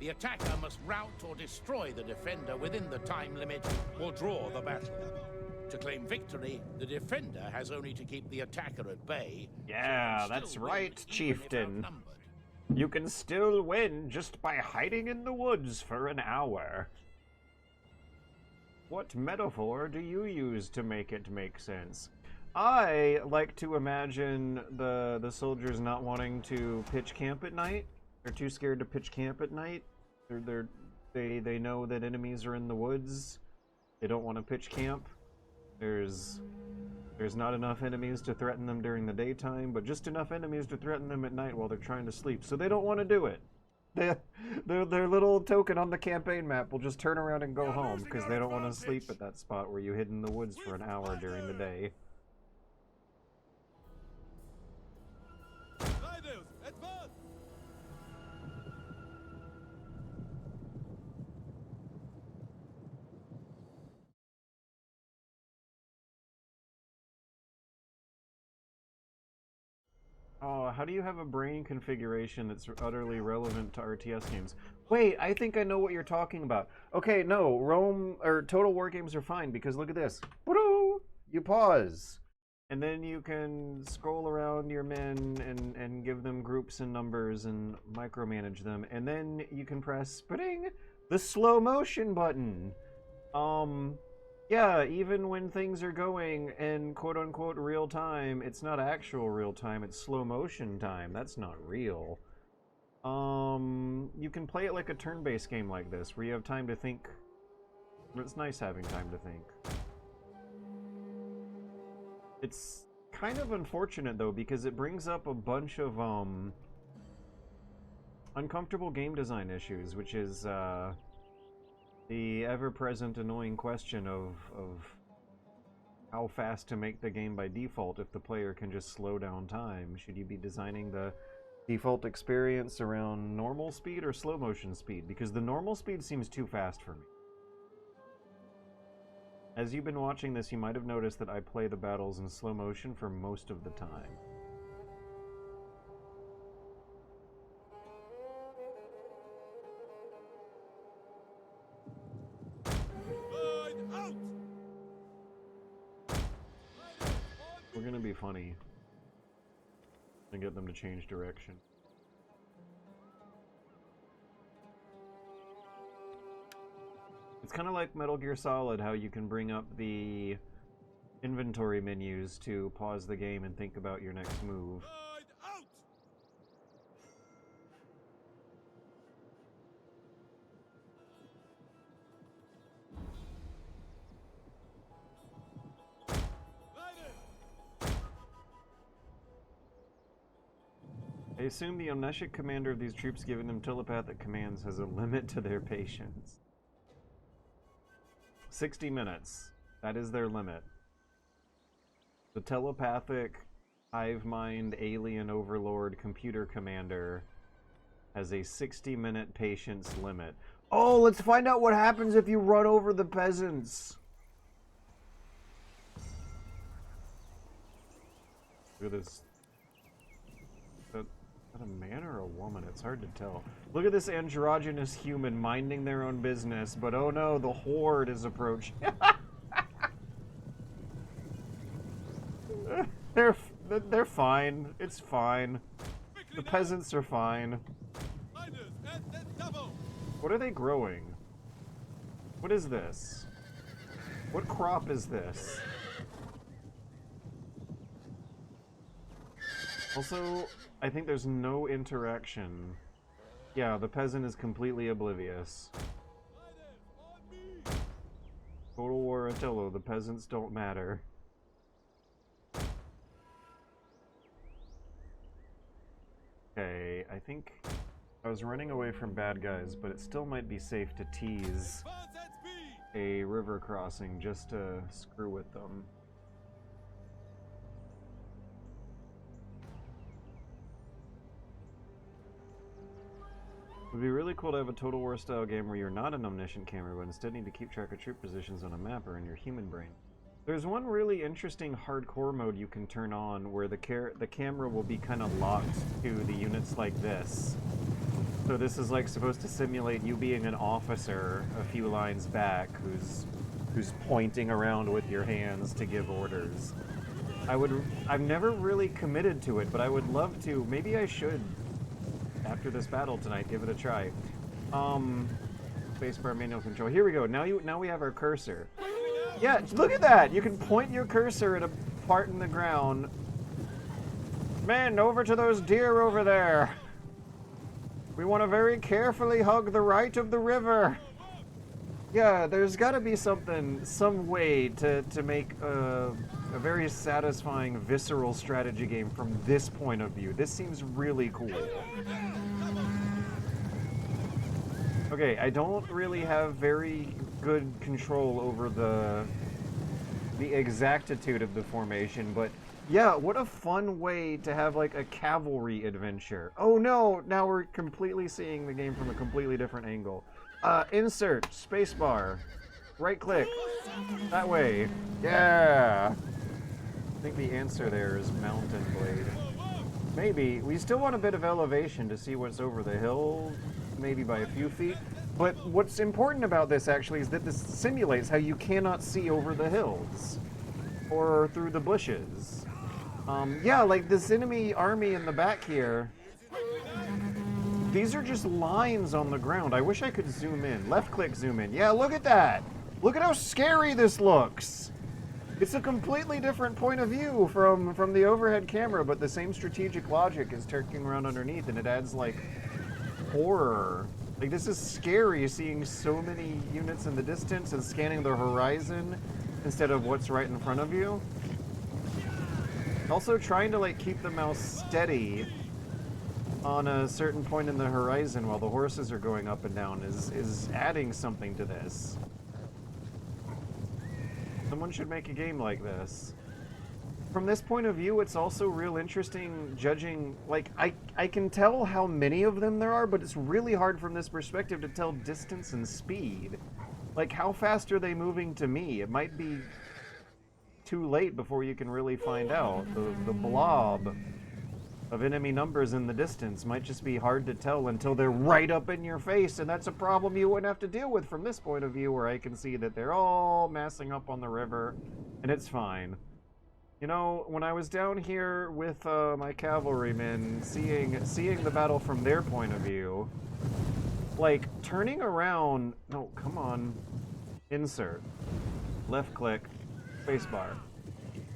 The attacker must rout or destroy the defender within the time limit or draw the battle. To claim victory, the defender has only to keep the attacker at bay. Yeah, so they can that's still win right, even if chieftain. outnumbered. You can still win just by hiding in the woods for an hour. What metaphor do you use to make it make sense? I like to imagine the soldiers not wanting to pitch camp at night. They're too scared to pitch camp at night. They know that enemies are in the woods. They don't want to pitch camp. There's not enough enemies to threaten them during the daytime, but just enough enemies to threaten them at night while they're trying to sleep. So they don't want to do it. Their little token on the campaign map will just turn around and go home because they don't want to sleep at that spot where you hid in the woods for an hour during the day. Riders, advance! Oh, how do you have a brain configuration that's utterly relevant to RTS games? Wait, I think I know what you're talking about. Okay, no, Rome or Total War games are fine because look at this. You pause. And then you can scroll around your men and give them groups and numbers and micromanage them. And then you can press the slow motion button. Yeah, even when things are going in quote-unquote real time, it's not actual real time, it's slow motion time. That's not real. You can play it like a turn-based game like this, where you have time to think. It's nice having time to think. It's kind of unfortunate, though, because it brings up a bunch of, uncomfortable game design issues, which is, the ever-present annoying question of how fast to make the game by default if the player can just slow down time. Should you be designing the default experience around normal speed or slow motion speed? Because the normal speed seems too fast for me. As you've been watching this, you might have noticed that I play the battles in slow motion for most of the time. gonna be funny. And get them to change direction. It's kind of like Metal Gear Solid, how you can bring up the inventory menus to pause the game and think about your next move. I assume the omniscient commander of these troops giving them telepathic commands has a limit to their patience. 60 minutes. That is their limit. The telepathic hive mind alien overlord computer commander has a 60-minute patience limit. Oh, let's find out what happens if you run over the peasants. Look at this. Is that a man or a woman? It's hard to tell. Look at this androgynous human minding their own business, but oh no, the horde is approaching. They're fine. It's fine. The peasants are fine. What are they growing? What is this? What crop is this? Also, I think there's no interaction. Yeah, the peasant is completely oblivious. Total War Attila, the peasants don't matter. Okay, I think I was running away from bad guys, but it still might be safe to tease a river crossing just to screw with them. It would be really cool to have a Total War style game where you're not an omniscient camera, but instead need to keep track of troop positions on a map or in your human brain. There's one really interesting hardcore mode you can turn on where the camera will be kind of locked to the units like this. So this is like supposed to simulate you being an officer a few lines back who's pointing around with your hands to give orders. I've never really committed to it, but I would love to. Maybe I should. After this battle tonight, give it a try. Spacebar manual control. Here we go. Now we have our cursor. Yeah, look at that. You can point your cursor at a part in the ground. Man, over to those deer over there. We want to very carefully hug the right of the river. Yeah, there's got to be some way to make a very satisfying, visceral strategy game from this point of view. This seems really cool. Okay, I don't really have very good control over the exactitude of the formation, but yeah, what a fun way to have like a cavalry adventure. Oh no, now we're completely seeing the game from a completely different angle. Insert, spacebar, right click, that way. Yeah! I think the answer there is Mountain Blade. Maybe. We still want a bit of elevation to see what's over the hill, maybe by a few feet. But what's important about this actually is that this simulates how you cannot see over the hills or through the bushes. Yeah, like this enemy army in the back here. These are just lines on the ground. I wish I could zoom in. Left click, zoom in. Yeah, look at that. Look at how scary this looks. It's a completely different point of view from the overhead camera, but the same strategic logic is turning around underneath, and it adds like horror. Like this is scary seeing so many units in the distance and scanning the horizon instead of what's right in front of you. Also trying to like keep the mouse steady on a certain point in the horizon while the horses are going up and down is adding something to this. Someone should make a game like this. From this point of view, it's also real interesting judging, like, I can tell how many of them there are, but it's really hard from this perspective to tell distance and speed. Like, how fast are they moving to me? It might be too late before you can really find out. The blob of enemy numbers in the distance might just be hard to tell until they're right up in your face, and that's a problem you wouldn't have to deal with from this point of view, where I can see that they're all massing up on the river, and it's fine. You know, when I was down here with my cavalrymen, seeing the battle from their point of view, like, turning around... No, come on. Insert. Left click. Spacebar.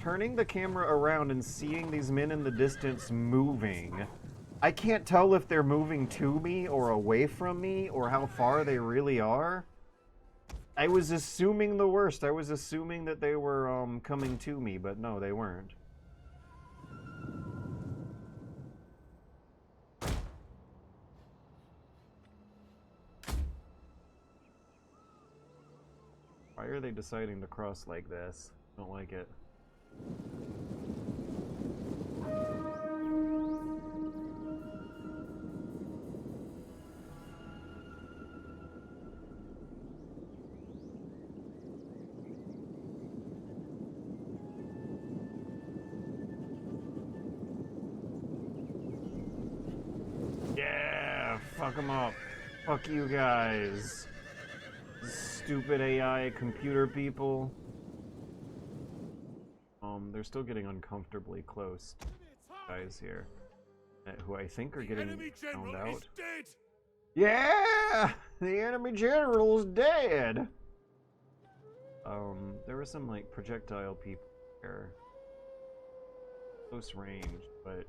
Turning the camera around and seeing these men in the distance moving. I can't tell if they're moving to me or away from me or how far they really are. I was assuming the worst. I was assuming that they were coming to me, but no, they weren't. Why are they deciding to cross like this? Don't like it. Yeah, fuck them up. Fuck you guys. Stupid AI computer people. They're still getting uncomfortably close. Guys here, who I think are getting found out. Yeah, the enemy general is dead. There were some like projectile people here, close range, but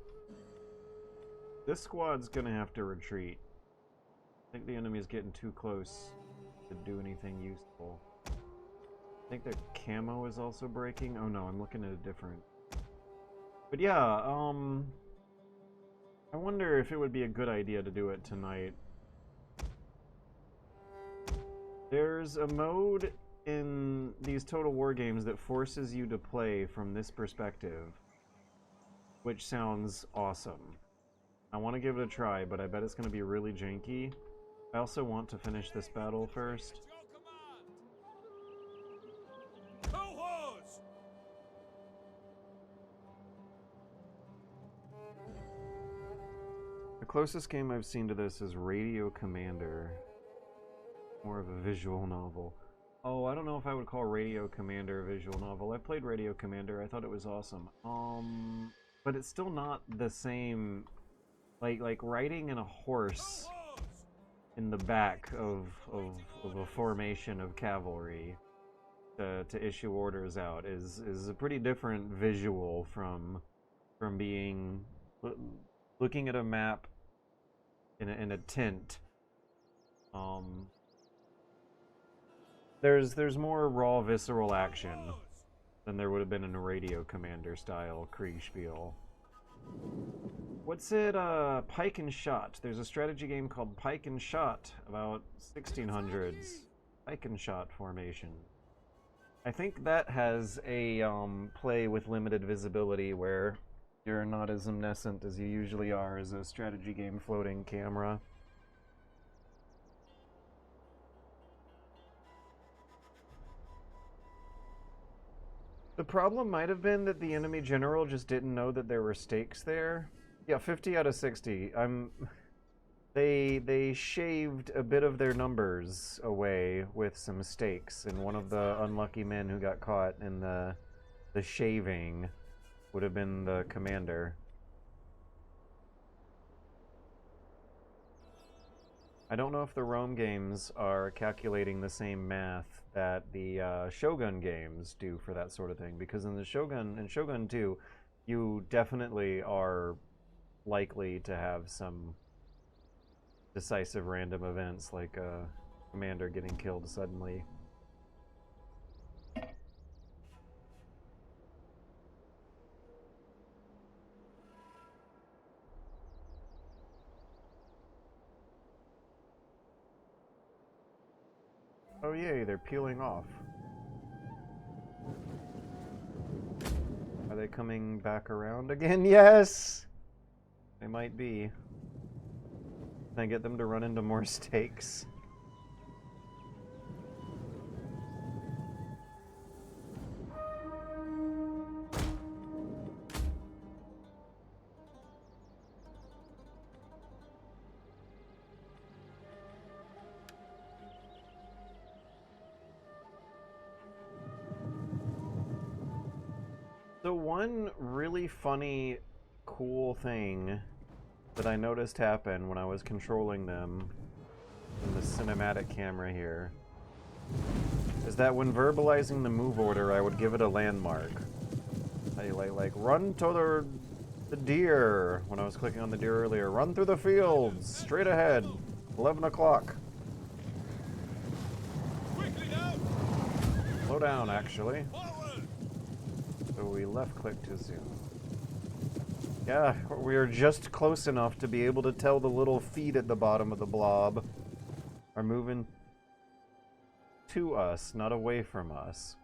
this squad's gonna have to retreat. I think the enemy's getting too close to do anything useful. I think their camo is also breaking. Oh no, I'm looking at a different. But yeah, I wonder if it would be a good idea to do it tonight. There's a mode in these Total War games that forces you to play from this perspective, which sounds awesome. I want to give it a try, but I bet it's going to be really janky. I also want to finish this battle first. The closest game I've seen to this is Radio Commander. More of a visual novel. Oh, I don't know if I would call Radio Commander a visual novel. I played Radio Commander. I thought it was awesome. But it's still not the same. Like riding in a horse in the back of a formation of cavalry to issue orders out is a pretty different visual from being looking at a map in a tent. There's more raw visceral action than there would have been in a Radio Commander style Kriegspiel. What's it, Pike and Shot? There's a strategy game called Pike and Shot, about 1600s. Pike and Shot formation. I think that has a, play with limited visibility where you're not as omniscient as you usually are as a strategy game floating camera. The problem might have been that the enemy general just didn't know that there were stakes there. Yeah, 50 out of 60. They shaved a bit of their numbers away with some stakes, and one of the unlucky men who got caught in the shaving would have been the commander. I don't know if the Rome games are calculating the same math that the Shogun games do for that sort of thing, because in Shogun 2, you definitely are likely to have some decisive random events like a commander getting killed suddenly. Oh yay, they're peeling off. Are they coming back around again? Yes! They might be. Can I get them to run into more stakes? So one really funny, cool thing that I noticed happen when I was controlling them in the cinematic camera here is that when verbalizing the move order, I would give it a landmark. I like run to the deer when I was clicking on the deer earlier. Run through the fields, straight ahead, 11 o'clock. Slow down, actually. So we left click to zoom. Yeah, we are just close enough to be able to tell the little feet at the bottom of the blob are moving to us, not away from us.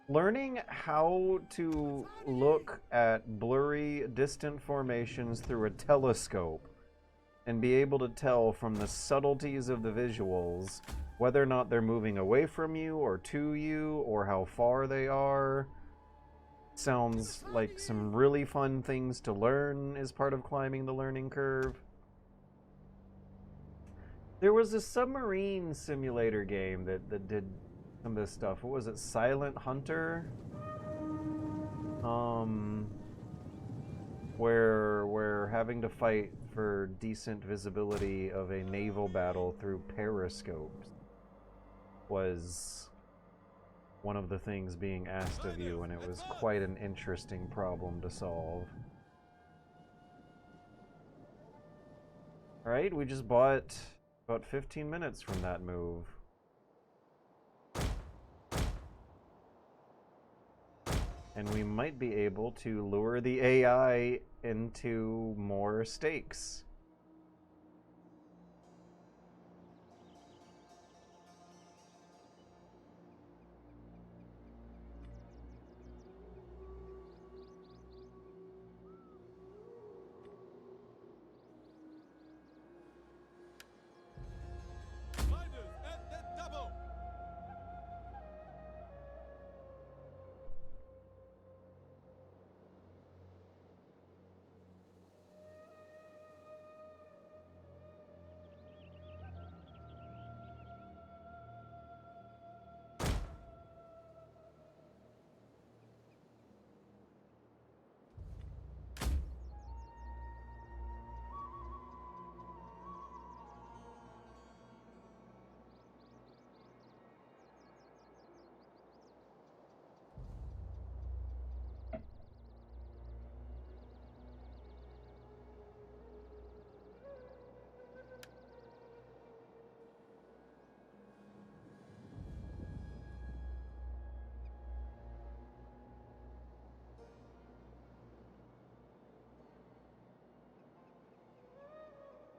Learning how to look at blurry, distant formations through a telescope and be able to tell from the subtleties of the visuals whether or not they're moving away from you or to you or how far they are sounds like some really fun things to learn as part of climbing the learning curve. There was a submarine simulator game that did some of this stuff. What was it? Silent Hunter? Where having to fight for decent visibility of a naval battle through periscopes was one of the things being asked of you, and it was quite an interesting problem to solve. Alright, we just bought about 15 minutes from that move. And we might be able to lure the AI into more stakes.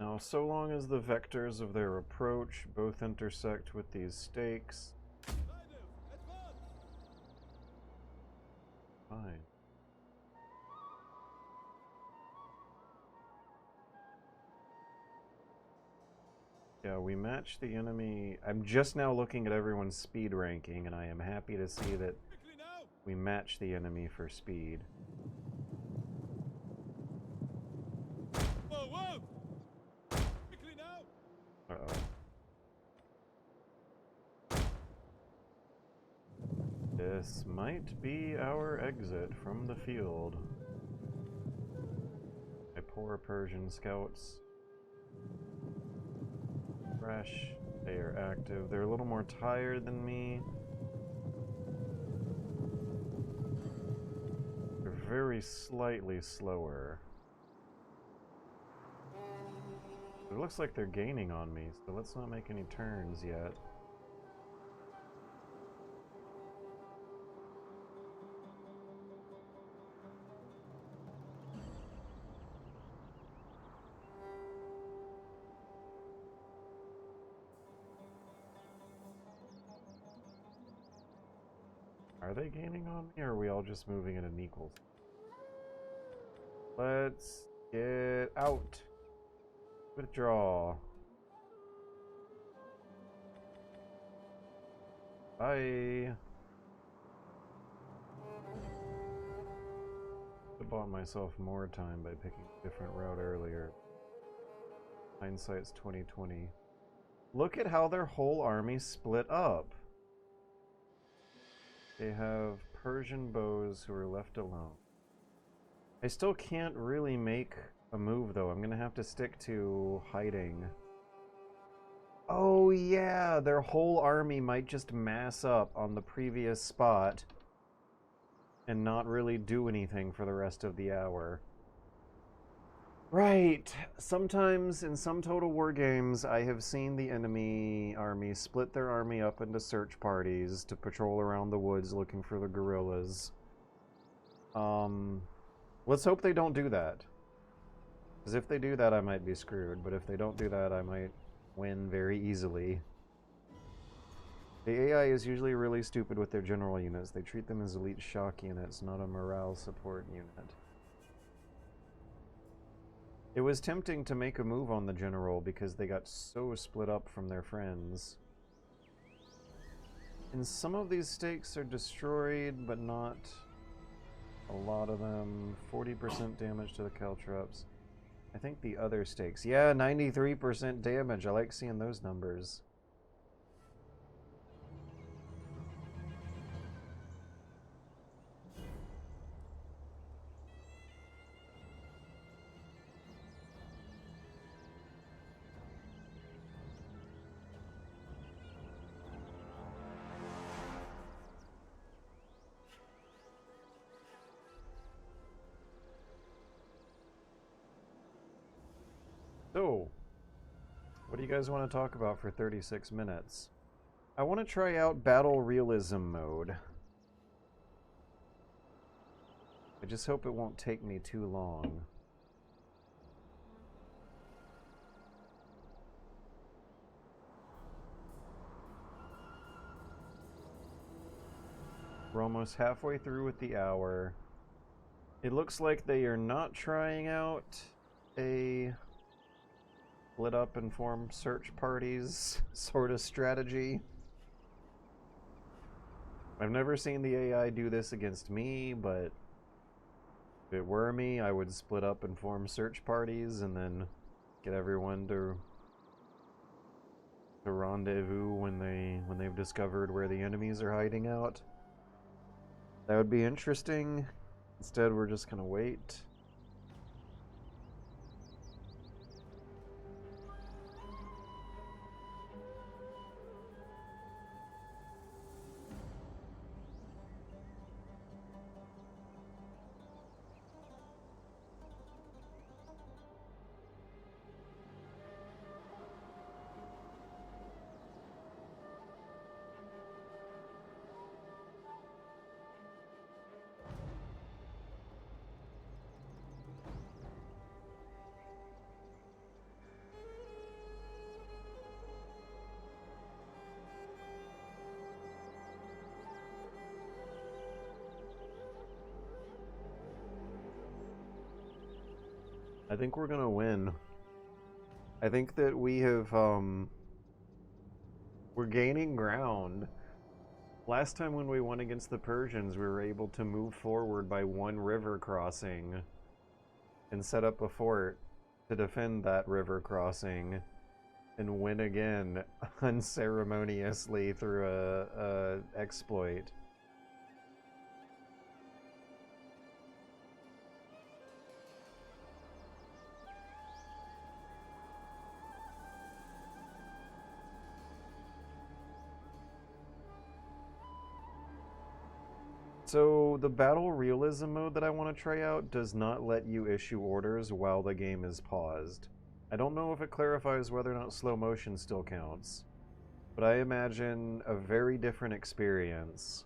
Now, so long as the vectors of their approach both intersect with these stakes, fine. Yeah, we match the enemy. I'm just now looking at everyone's speed ranking, and I am happy to see that we match the enemy for speed. Uh-oh. This might be our exit from the field. My poor Persian scouts. Fresh. They are active. They're a little more tired than me. They're very slightly slower. It looks like they're gaining on me, so let's not make any turns yet. Are they gaining on me, or are we all just moving at an equal? Let's get out. Withdraw. Bye. I bought myself more time by picking a different route earlier. Hindsight's 2020. Look at how their whole army split up. They have Persian bows who are left alone. I still can't really make a move, though. I'm gonna have to stick to hiding. Oh, yeah! Their whole army might just mass up on the previous spot and not really do anything for the rest of the hour. Right. Sometimes in some Total War games, I have seen the enemy army split their army up into search parties to patrol around the woods looking for the guerrillas. Let's hope they don't do that. Because if they do that, I might be screwed. But if they don't do that, I might win very easily. The AI is usually really stupid with their general units. They treat them as elite shock units, not a morale support unit. It was tempting to make a move on the general because they got so split up from their friends. And some of these stakes are destroyed, but not a lot of them. 40% damage to the caltrops. I think the other stakes. Yeah, 93% damage. I like seeing those numbers. So, what do you guys want to talk about for 36 minutes? I want to try out battle realism mode. I just hope it won't take me too long. We're almost halfway through with the hour. It looks like they are not trying out a split up and form search parties sort of strategy. I've never seen the AI do this against me, but if it were me, I would split up and form search parties and then get everyone to rendezvous when they've discovered where the enemies are hiding out. That would be interesting. Instead, we're just gonna wait. I think we're gonna win. I think that we have, we're gaining ground. Last time when we won against the Persians, we were able to move forward by one river crossing and set up a fort to defend that river crossing and win again unceremoniously through a exploit. So the battle realism mode that I want to try out does not let you issue orders while the game is paused. I don't know if it clarifies whether or not slow motion still counts, but I imagine a very different experience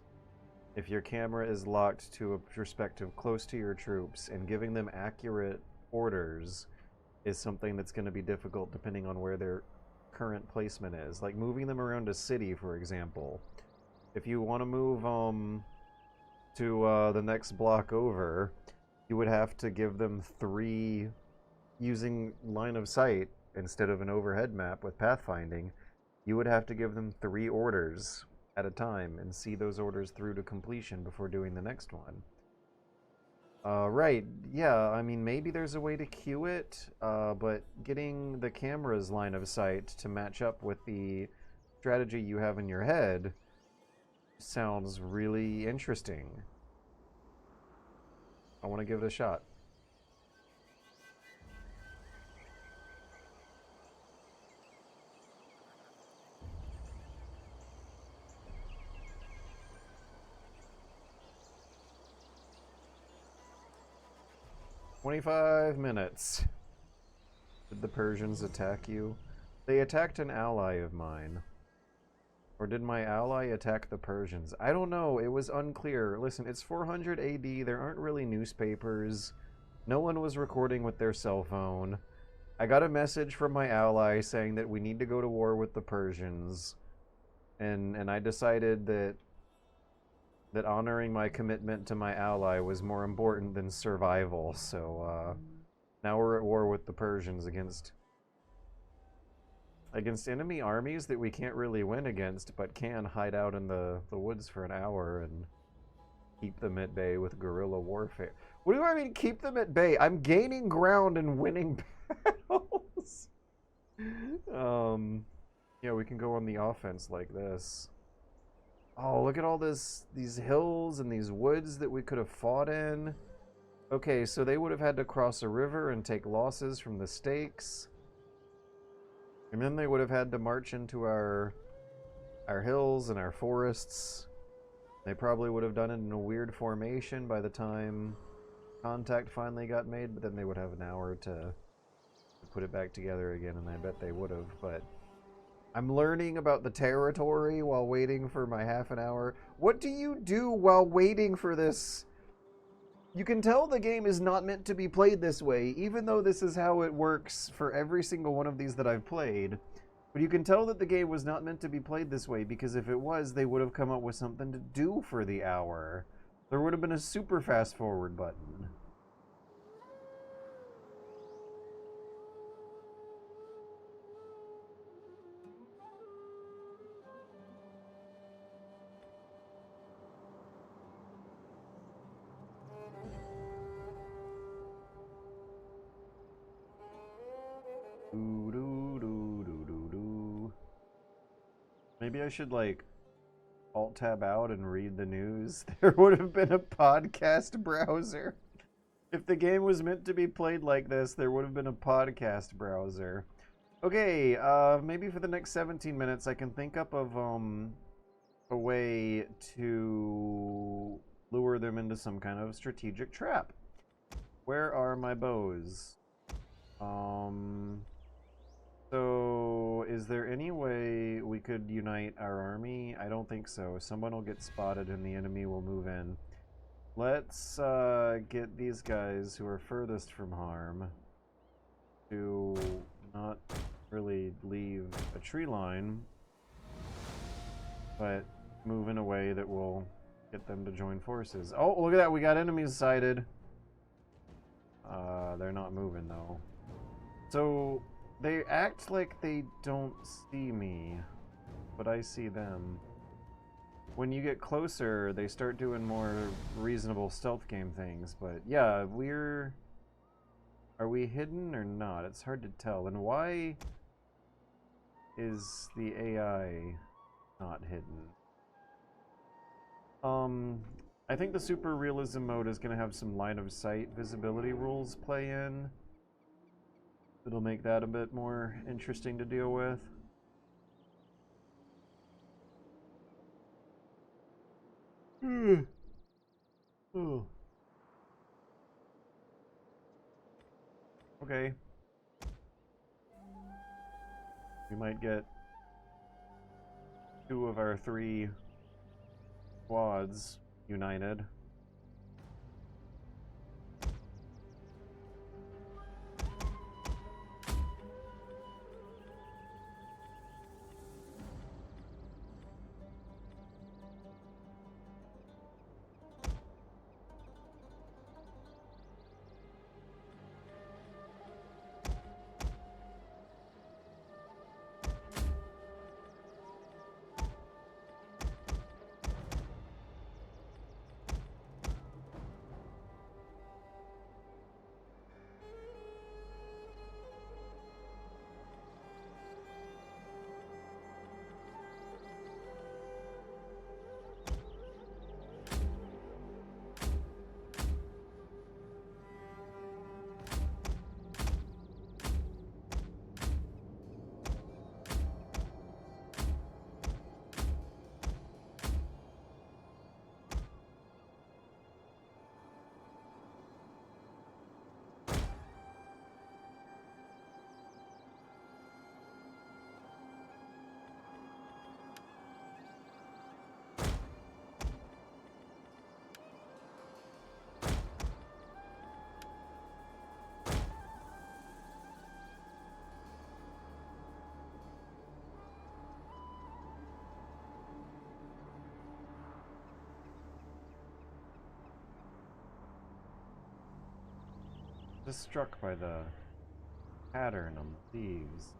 if your camera is locked to a perspective close to your troops, and giving them accurate orders is something that's going to be difficult depending on where their current placement is. Like moving them around a city, for example. If you want to move to the next block over, you would have to give them 3, using line of sight instead of an overhead map with pathfinding, you would have to give them 3 orders at a time and see those orders through to completion before doing the next one. Right, yeah, I mean, maybe there's a way to queue it, but getting the camera's line of sight to match up with the strategy you have in your head sounds really interesting. I want to give it a shot. 25 minutes. Did the Persians attack you? They attacked an ally of mine. Or did my ally attack the Persians? I don't know. It was unclear. Listen, it's 400 AD. There aren't really newspapers. No one was recording with their cell phone. I got a message from my ally saying that we need to go to war with the Persians. And I decided that honoring my commitment to my ally was more important than survival. So now we're at war with the Persians against enemy armies that we can't really win against, but can hide out in the woods for an hour and keep them at bay with guerrilla warfare. What do I mean, keep them at bay? I'm gaining ground and winning battles. Yeah, we can go on the offense like this. Oh, look at all these hills and these woods that we could have fought in. Okay, so they would have had to cross a river and take losses from the stakes. And then they would have had to march into our hills and our forests. They probably would have done it in a weird formation by the time contact finally got made, but then they would have an hour to put it back together again, and I bet they would have, but I'm learning about the territory while waiting for my half an hour. What do you do while waiting for this? You can tell the game is not meant to be played this way, even though this is how it works for every single one of these that I've played. But you can tell that the game was not meant to be played this way, because if it was, they would have come up with something to do for the hour. There would have been a super fast forward button. Maybe I should, like, alt-tab out and read the news. There would have been a podcast browser. If the game was meant to be played like this, there would have been a podcast browser. Okay, maybe for the next 17 minutes I can think up of, a way to lure them into some kind of strategic trap. Where are my bows? So, is there any way we could unite our army? I don't think so. Someone will get spotted and the enemy will move in. Let's get these guys who are furthest from harm to not really leave a tree line, but move in a way that will get them to join forces. Oh, look at that. We got enemies sighted. They're not moving, though. So they act like they don't see me, but I see them. When you get closer, they start doing more reasonable stealth game things, but yeah, are we hidden or not? It's hard to tell. And why is the AI not hidden? I think the super realism mode is going to have some line of sight visibility rules play in. It'll make that a bit more interesting to deal with. Oh. Okay. We might get 2 of our 3 squads united. Just struck by the pattern on the leaves.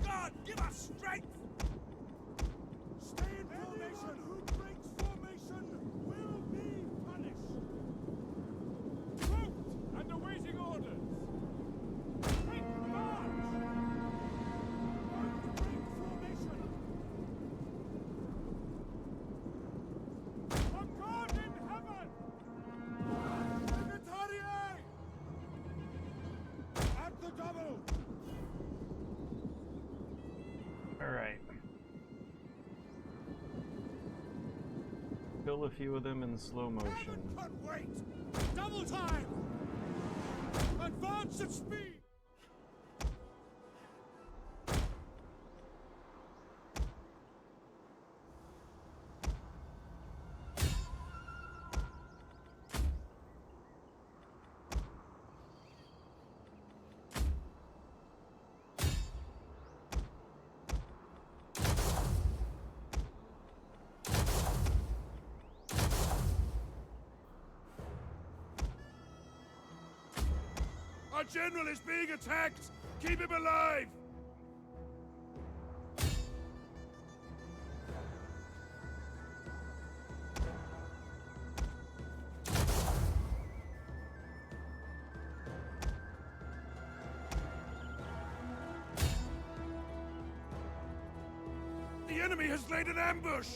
God, give us strength! Stay in formation! Who breaks formation will be punished! Moved and awaiting orders! Quick march! Don't break formation! A God in heaven! Secretariat! At the double! Alright. Kill a few of them in slow motion. Can't wait! Double time! Advance at speed! Our general is being attacked! Keep him alive! The enemy has laid an ambush!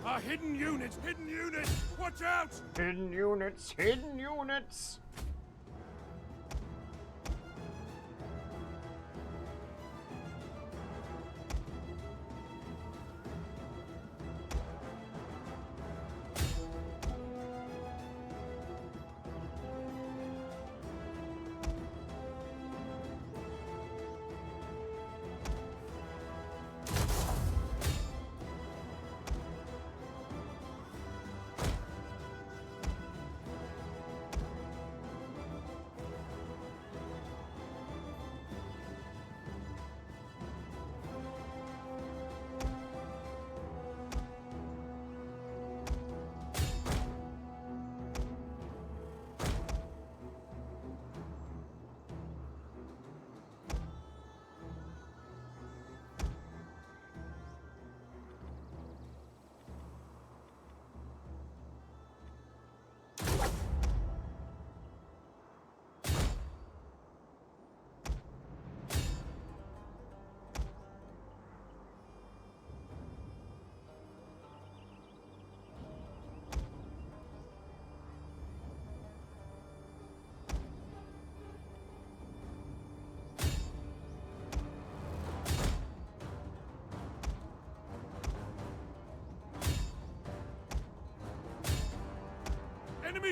Our hidden units! Hidden units! Watch out! Hidden units! Hidden units!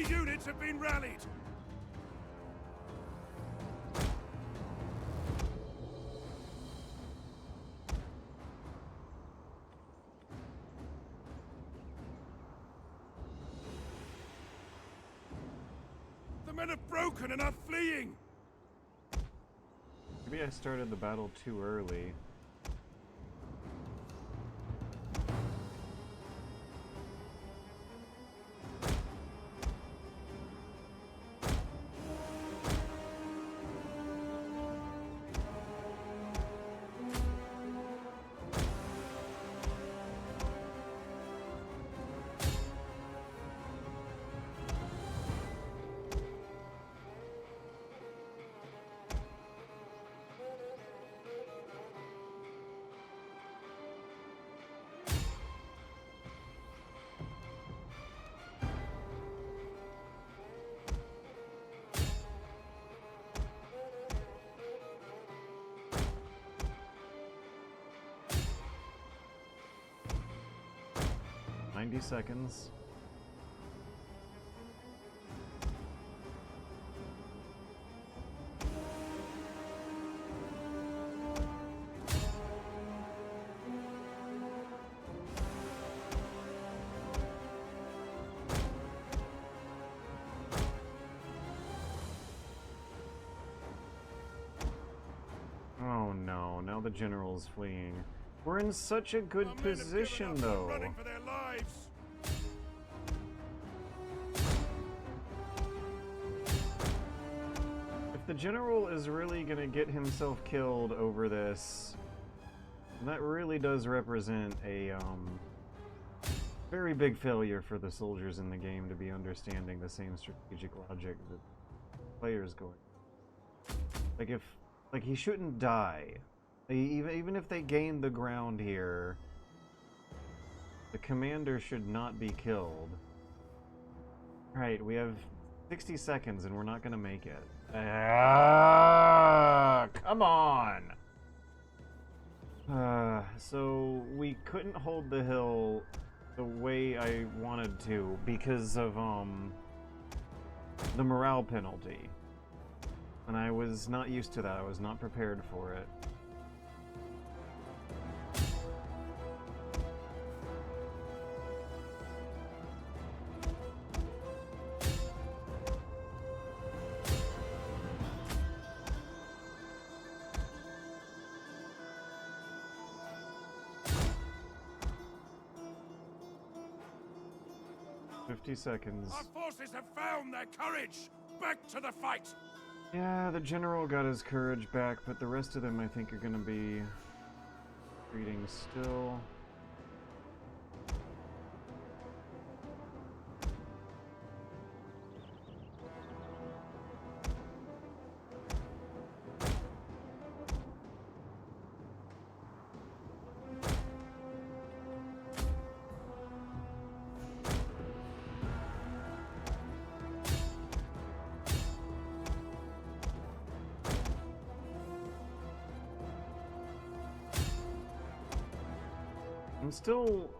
Enemy units have been rallied! The men have broken and are fleeing! Maybe I started the battle too early. Seconds. Oh no, now the general's fleeing. We're in such a good position though. Running for their lives. If the general is really gonna get himself killed over this, that really does represent a very big failure for the soldiers in the game to be understanding the same strategic logic that players going. Like he shouldn't die. Even if they gain the ground here, the commander should not be killed. Alright, we have 60 seconds and we're not gonna make it. Come on! So we couldn't hold the hill the way I wanted to because of the morale penalty. And I was not used to that. I was not prepared for it. Seconds. Our forces have found their courage! Back to the fight! Yeah, the general got his courage back, but the rest of them I think are gonna be retreating still.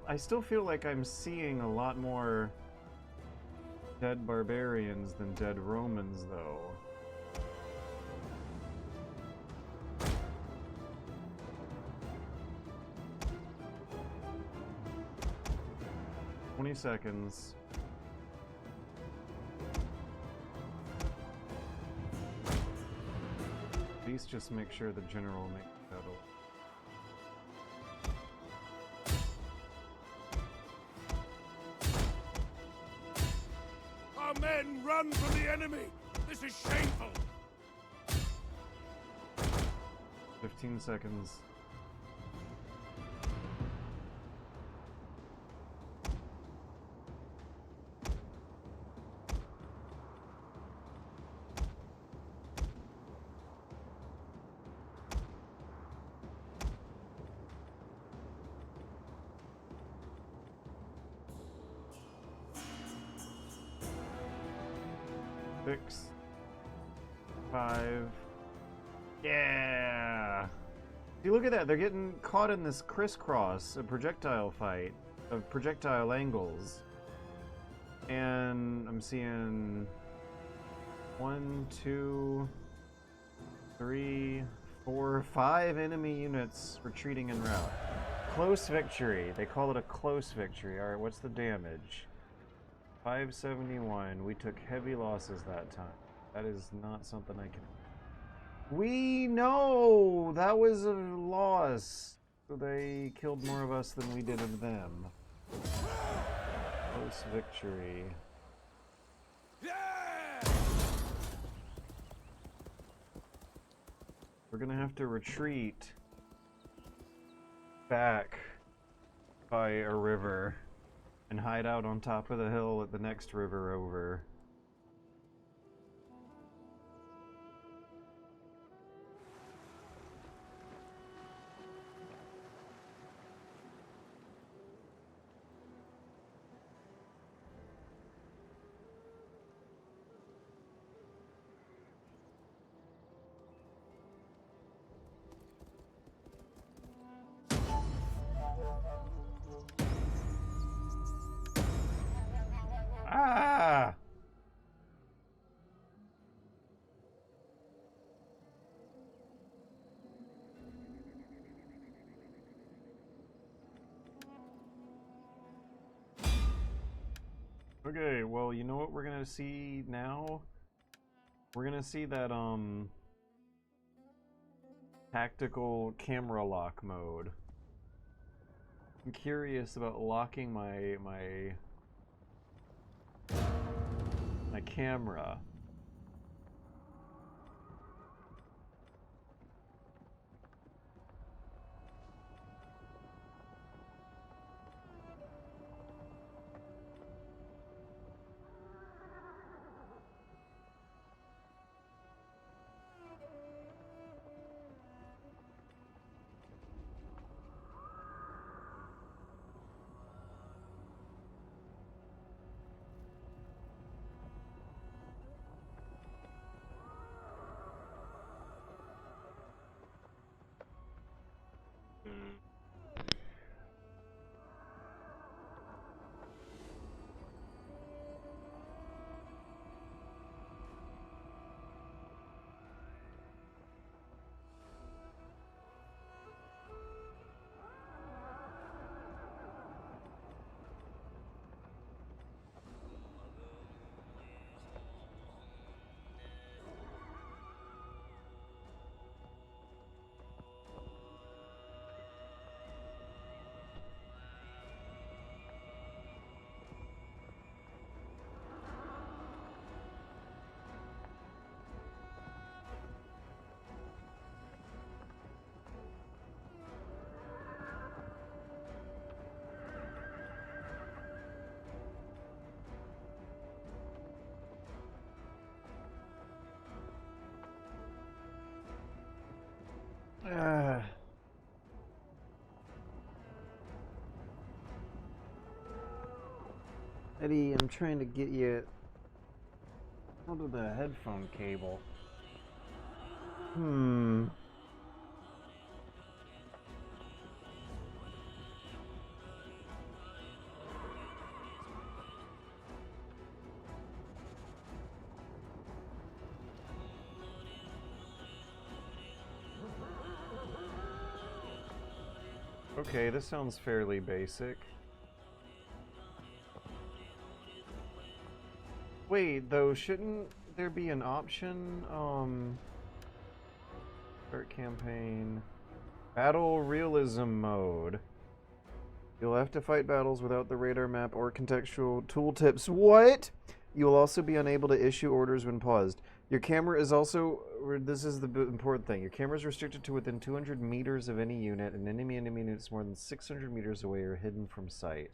I still feel like I'm seeing a lot more dead barbarians than dead Romans, though. "20 seconds. At least just make sure the general makes the battle. Men, run from the enemy! This is shameful! 15 seconds. Six, 5. Yeah! See, look at that. They're getting caught in this crisscross, a projectile fight, of projectile angles. And I'm seeing 1, 2, 3, 4, 5 enemy units retreating en route. Close victory. They call it a close victory. Alright, what's the damage? 571. We took heavy losses that time. That is not something I can... We know! That was a loss. So they killed more of us than we did of them. Close victory. We're gonna have to retreat back by a river and hide out on top of the hill at the next river over. Ah! Okay, well, you know what we're gonna see now? We're gonna see that, tactical camera lock mode. I'm curious about locking my camera. Eddie, I'm trying to get you out of the headphone cable. Okay, this sounds fairly basic. Wait, though, shouldn't there be an option? Start campaign. Battle realism mode. You'll have to fight battles without the radar map or contextual tooltips. What? You will also be unable to issue orders when paused. Your camera is also, this is the important thing, your camera is restricted to within 200 meters of any unit, and enemy units more than 600 meters away are hidden from sight.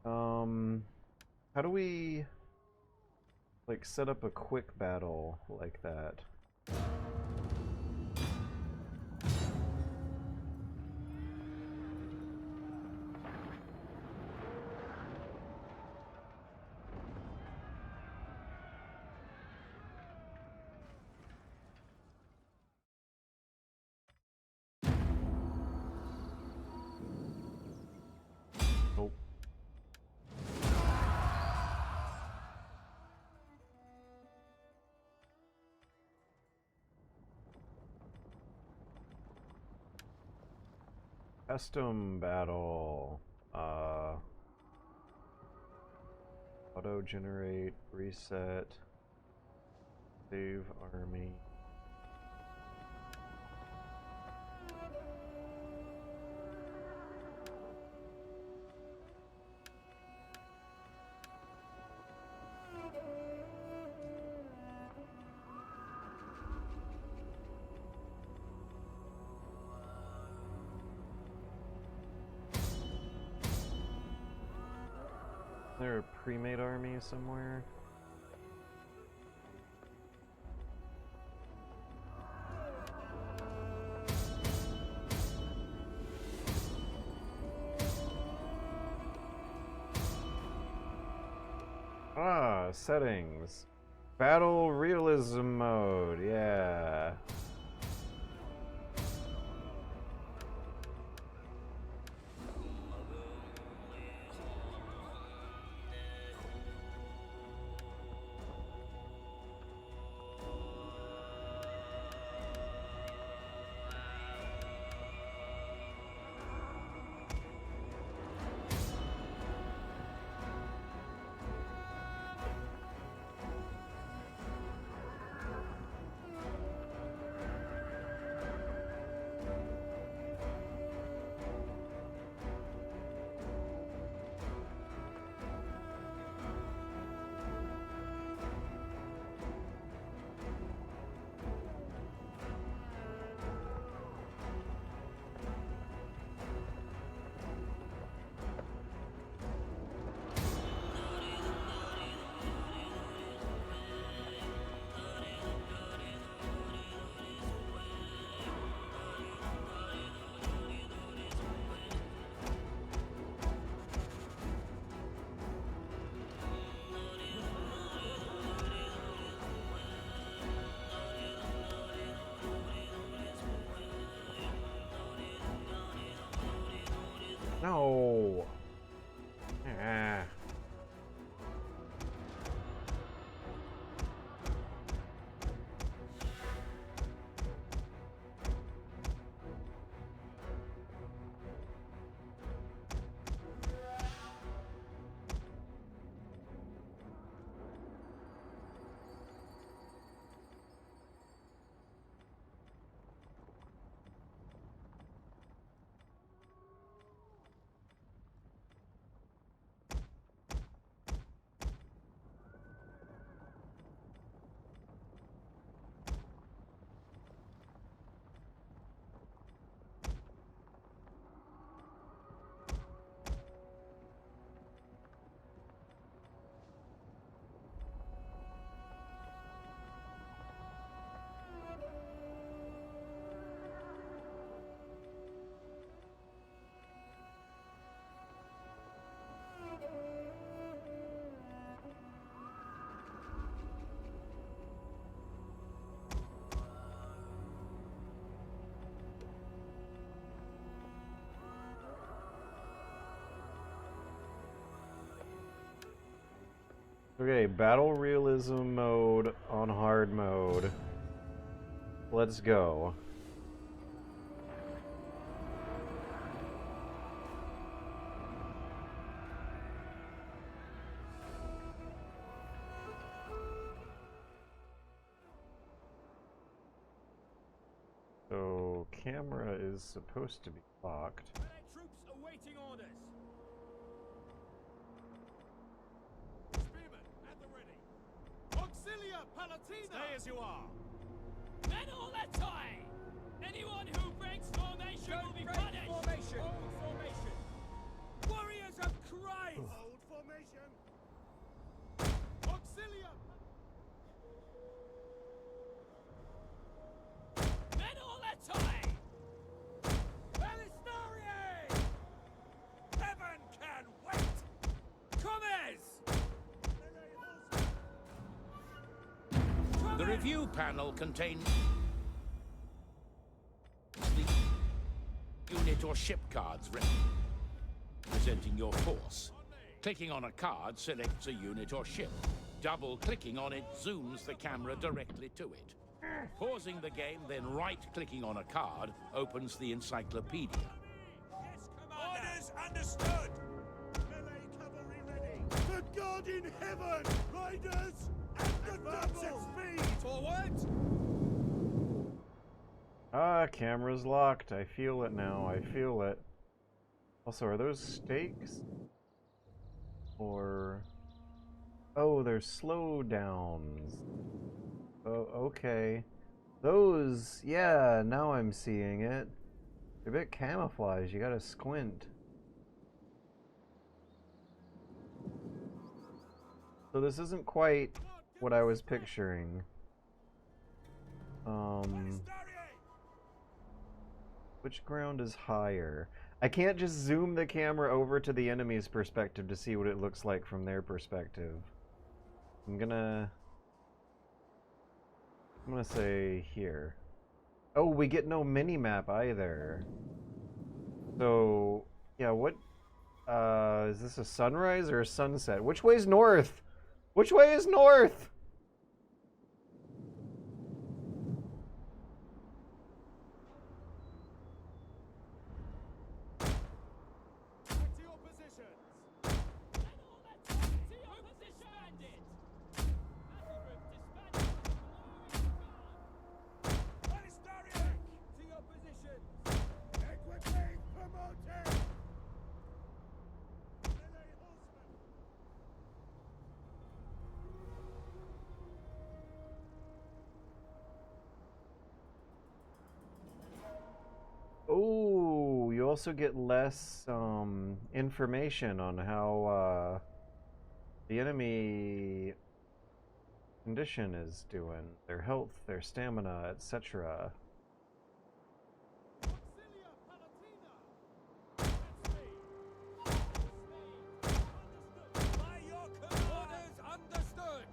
How do we, like, set up a quick battle like that? Custom battle. Auto generate, reset, save army. Is there a pre-made army somewhere? Ah, settings. Battle realism mode, yeah. No. Ah. Okay, battle realism mode on hard mode. Let's go. So, camera is supposed to be locked. Troops awaiting orders. Auxilia Palatina! Stay as you are! Men all Atilla! Anyone who breaks formation will be punished! Formation! Old formation! Warriors of Christ! Old formation! Auxilia! Men all Atilla! Belistarii! Heaven can wait! Comes! The review panel contains the unit or ship cards representing your force. Clicking on a card selects a unit or ship. Double-clicking on it zooms the camera directly to it. Pausing the game, then right-clicking on a card opens the encyclopedia. Understood! Melee cavalry ready! The god in heaven! Riders! Advance at speed! Forward! Ah, camera's locked. I feel it now. I feel it. Also, are those stakes? Or... Oh, they're slowdowns. Oh, okay. Those, yeah, now I'm seeing it. They're a bit camouflaged. You gotta squint. So this isn't quite what I was picturing. Which ground is higher? I can't just zoom the camera over to the enemy's perspective to see what it looks like from their perspective. I'm gonna say here. Oh, we get no mini-map either. So, yeah, what is this a sunrise or a sunset? Which way's north? Which way is north? Back to your positions! And all that time to your position! Battle group disbanded! Balistariac! To your positions! Equipage promoted! Melee horsemen! Oh, you also get less information on how the enemy condition is doing, their health, their stamina, etc. Auxilia Palatina! Understood! By your orders, understood!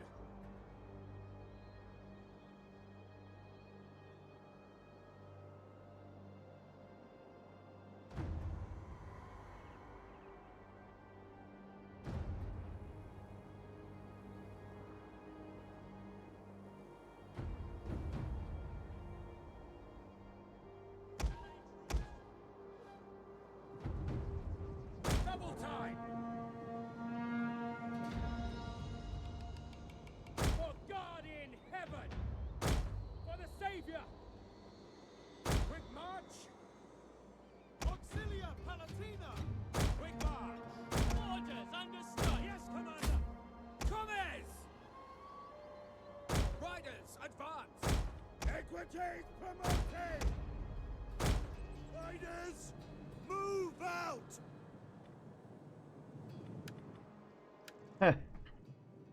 Double time! For God in heaven! For the Savior! Quick march! Auxilia Palatina! Quick march! Orders understood! Yes, Commander! Comes! Riders, advance! Equipage promoted! Riders, move out!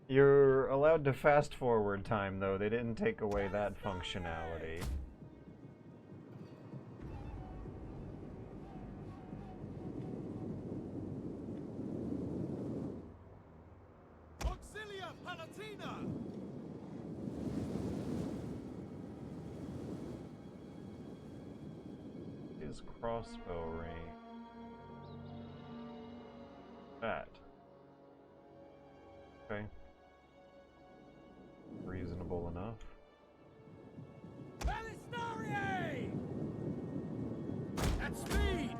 You're allowed to fast forward time, though. They didn't take away that functionality. Auxilia Palatina! Is crossbow range. That. Okay. Reasonable enough. Balistariae! At speed!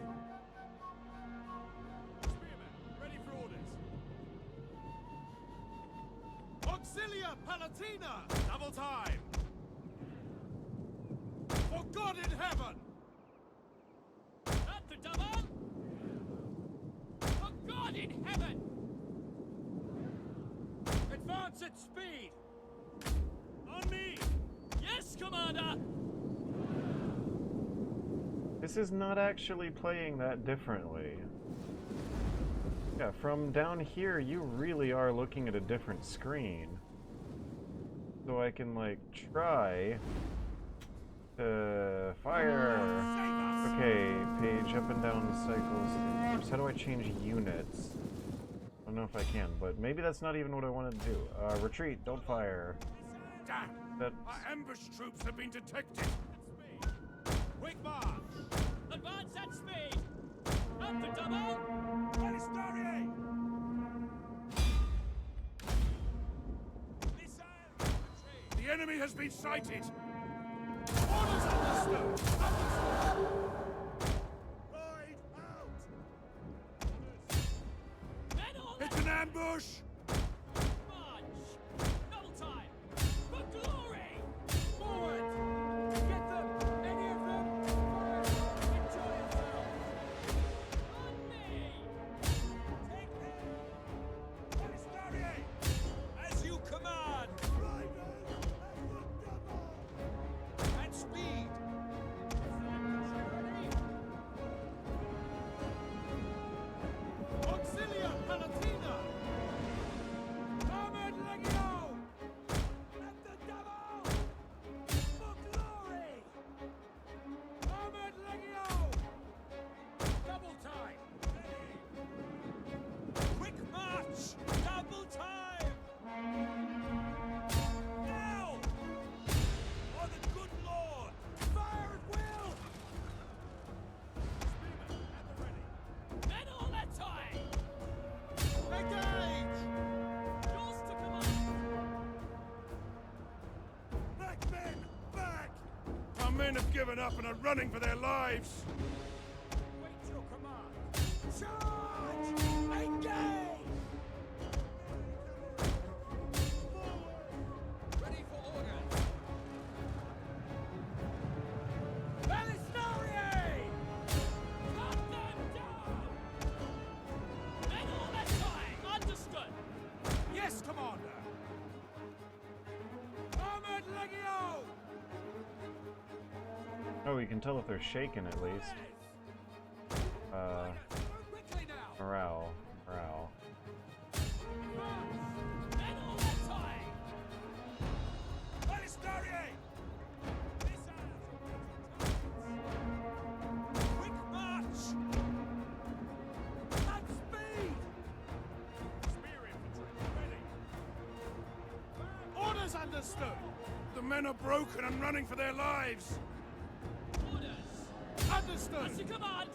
Spearmen, ready for orders. Auxilia Palatina! Double time! For God in heaven! At the double! For God in heaven! Advance at speed! On me! Yes, Commander! This is not actually playing that differently. Yeah, from down here, you really are looking at a different screen. So I can, like, try to fire. Okay, page up and down cycles. How do I change units? I don't know if I can, but maybe that's not even what I wanted to do. Retreat, don't fire. Damn! That Our ambush troops have been detected! Quick march! Advance at speed! At the double! Balistariae! Missile! The enemy has been sighted! Orders understood! Ride out! push! March! Double time! For glory! Forward! Get them! Any of them! Fire! Enjoy yourselves! On me! Take aim! Balisarier! As you command! At speed! Auxilia Palatina! Armored Legio! At the double! For glory! Armored Legio! Double time! Quick march! Double time! Now! For the good Lord! Fire at will! Spearmen at the ready. Men all that time! Engage! Yours to command! Back, men! Back! Our men have given up and are running for their lives! Wait your command! Charge! Engage! Ready for orders! Balisarier! Cut them down! Men all that time! Understood! Yes, Commander! Armored Legio! Oh, we can tell if they're shaken at least. Quickly now! Morale. Men all that time! Balisarier! Quick march! At speed! Spear infantry ready. Orders understood! The men are broken and running for their lives! Orders! Understood! What's your command?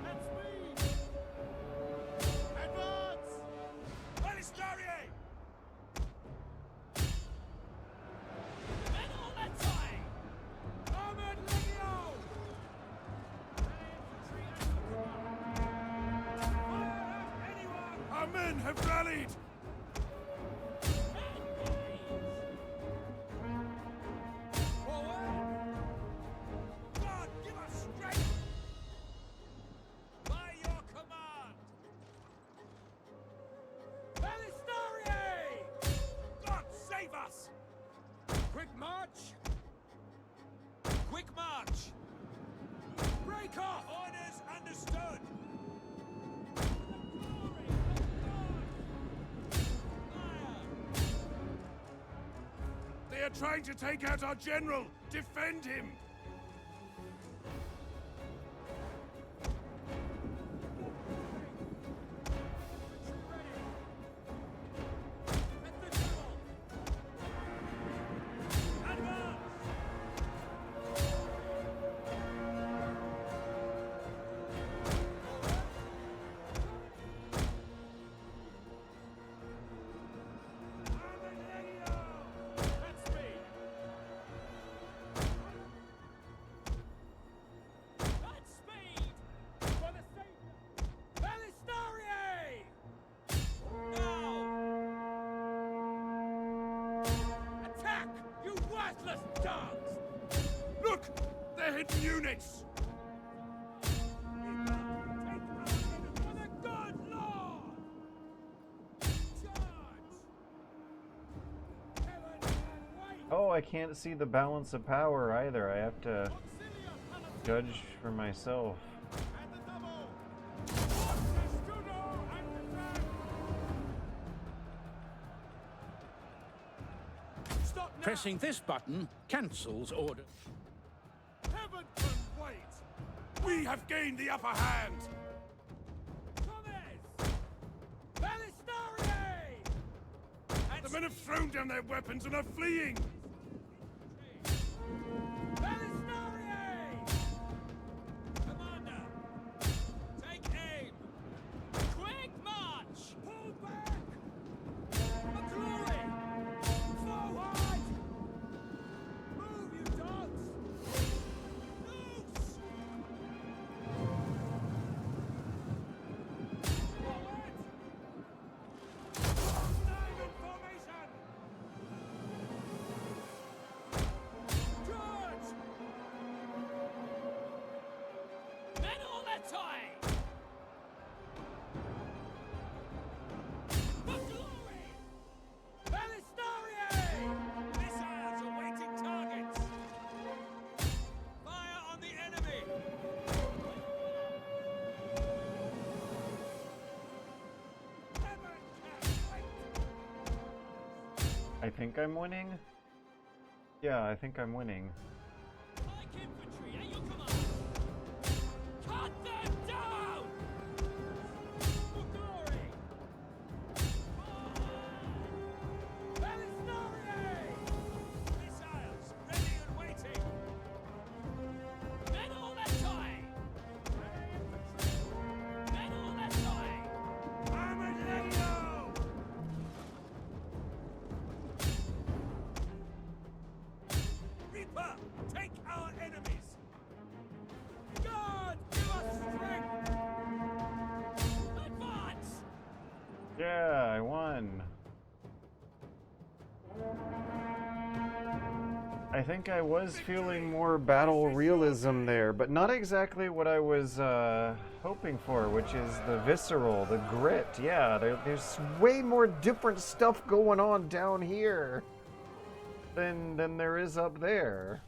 At speed! Advance! Balisarier! Men all that time! Armored Legio! Fire up anyone! Our men have rallied! Forward! God, give us strength! By your command! Balisarier! God, save us! Quick march! Quick march! Break off! Orders understood! They are trying to take out our general! Defend him! At the double! Advance! Armored Legio! At speed! At speed! For the sake of Balisarier! Now! Attack, you worthless dogs! Look! They're hidden units! Take action for the good Lord! Charge! Heaven and wait! Oh, I can't see the balance of power either. I have to Auxilia Palatina! judge for myself. At the double! Testudo and defend! Stop now! Pressing this button cancels order. Heaven can wait! We have gained the upper hand! Gomez! Balisarier! The men have thrown down their weapons and are fleeing! Balisarier! Commander! Take aim! Quick march! Pull back! For glory! Forward! Move, you dogs! I think I'm winning? Yeah, I think I'm winning. Like infantry at your command. Cut them down! For glory! Belisarius! Missiles, ready and waiting! Men all that time! Men all that time! Armadillo! Reaper, take our enemies! God, give us strength! Advance! Yeah, I won. I think I was feeling more battle realism there, but not exactly what I was hoping for, which is the visceral, the grit. Yeah, there's way more different stuff going on down here than there is up there.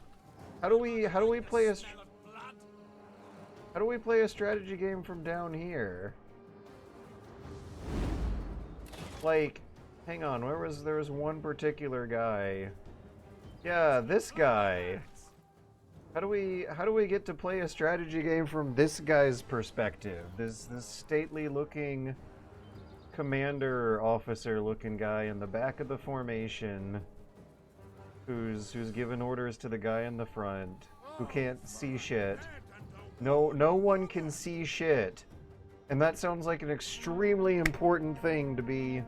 How do we play a Smell of blood? how do we play a strategy game from down here? Like, hang on, there was one particular guy. Yeah, this guy. How do we get to play a strategy game from this guy's perspective? This stately looking commander officer looking guy in the back of the formation who's giving orders to the guy in the front who can't see shit. No one can see shit. And that sounds like an extremely important thing to be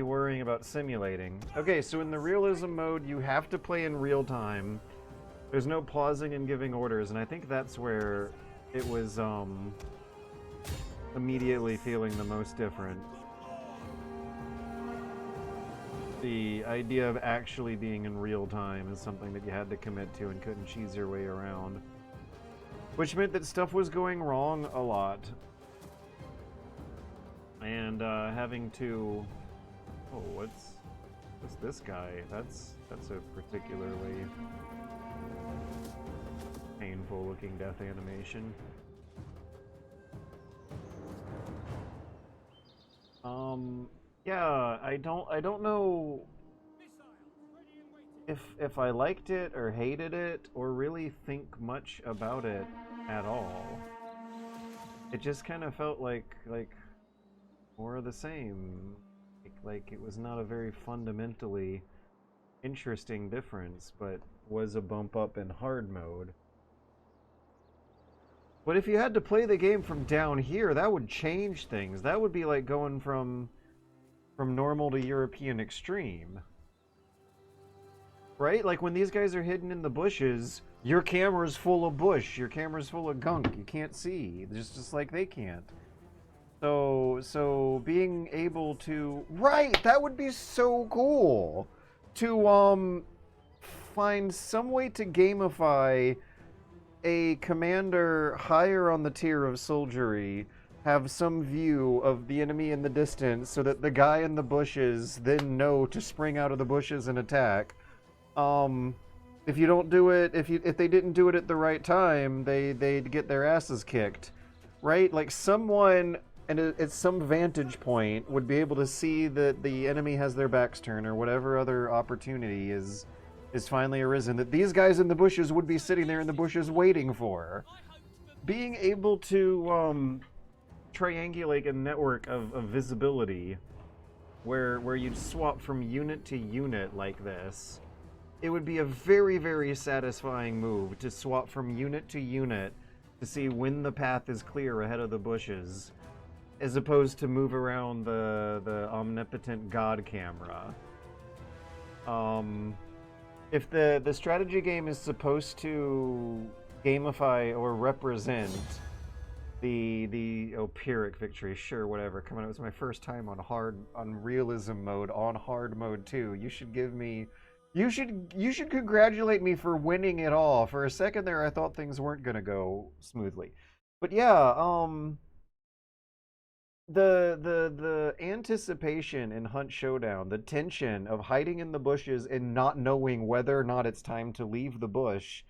worrying about simulating. Okay, so in the realism mode, you have to play in real time. There's no pausing and giving orders, and I think that's where it was immediately feeling the most different. The idea of actually being in real time is something that you had to commit to and couldn't cheese your way around. Which meant that stuff was going wrong a lot. And having to... Oh, what's this guy? That's a particularly painful looking death animation. Yeah, I don't know if I liked it or hated it or really think much about it at all. It just kind of felt like more of the same. Like it was not a very fundamentally interesting difference, but was a bump up in hard mode. But if you had to play the game from down here, that would change things. That would be like going from normal to European extreme. Right? Like when these guys are hidden in the bushes, your camera's full of bush, your camera's full of gunk. You can't see. Just like they can't. So being able to... Right! That would be so cool! To, find some way to gamify a commander higher on the tier of soldiery have some view of the enemy in the distance so that the guy in the bushes then know to spring out of the bushes and attack. If you don't do it, if they didn't do it at the right time, they'd get their asses kicked. Right? Like someone... And at some vantage point would be able to see that the enemy has their backs turned or whatever other opportunity is finally arisen that these guys in the bushes would be sitting there in the bushes waiting for. Being able to triangulate a network of visibility where you'd swap from unit to unit like this, it would be a very, very satisfying move to swap from unit to unit to see when the path is clear ahead of the bushes, as opposed to move around the omnipotent god camera. If the strategy game is supposed to gamify or represent the Pyrrhic victory, sure, whatever. Come on, it was my first time on realism mode, on hard mode too. You should give me, you should congratulate me for winning it all. For a second there, I thought things weren't gonna go smoothly, but yeah, the anticipation in Hunt Showdown, the tension of hiding in the bushes and not knowing whether or not it's time to leave the bush,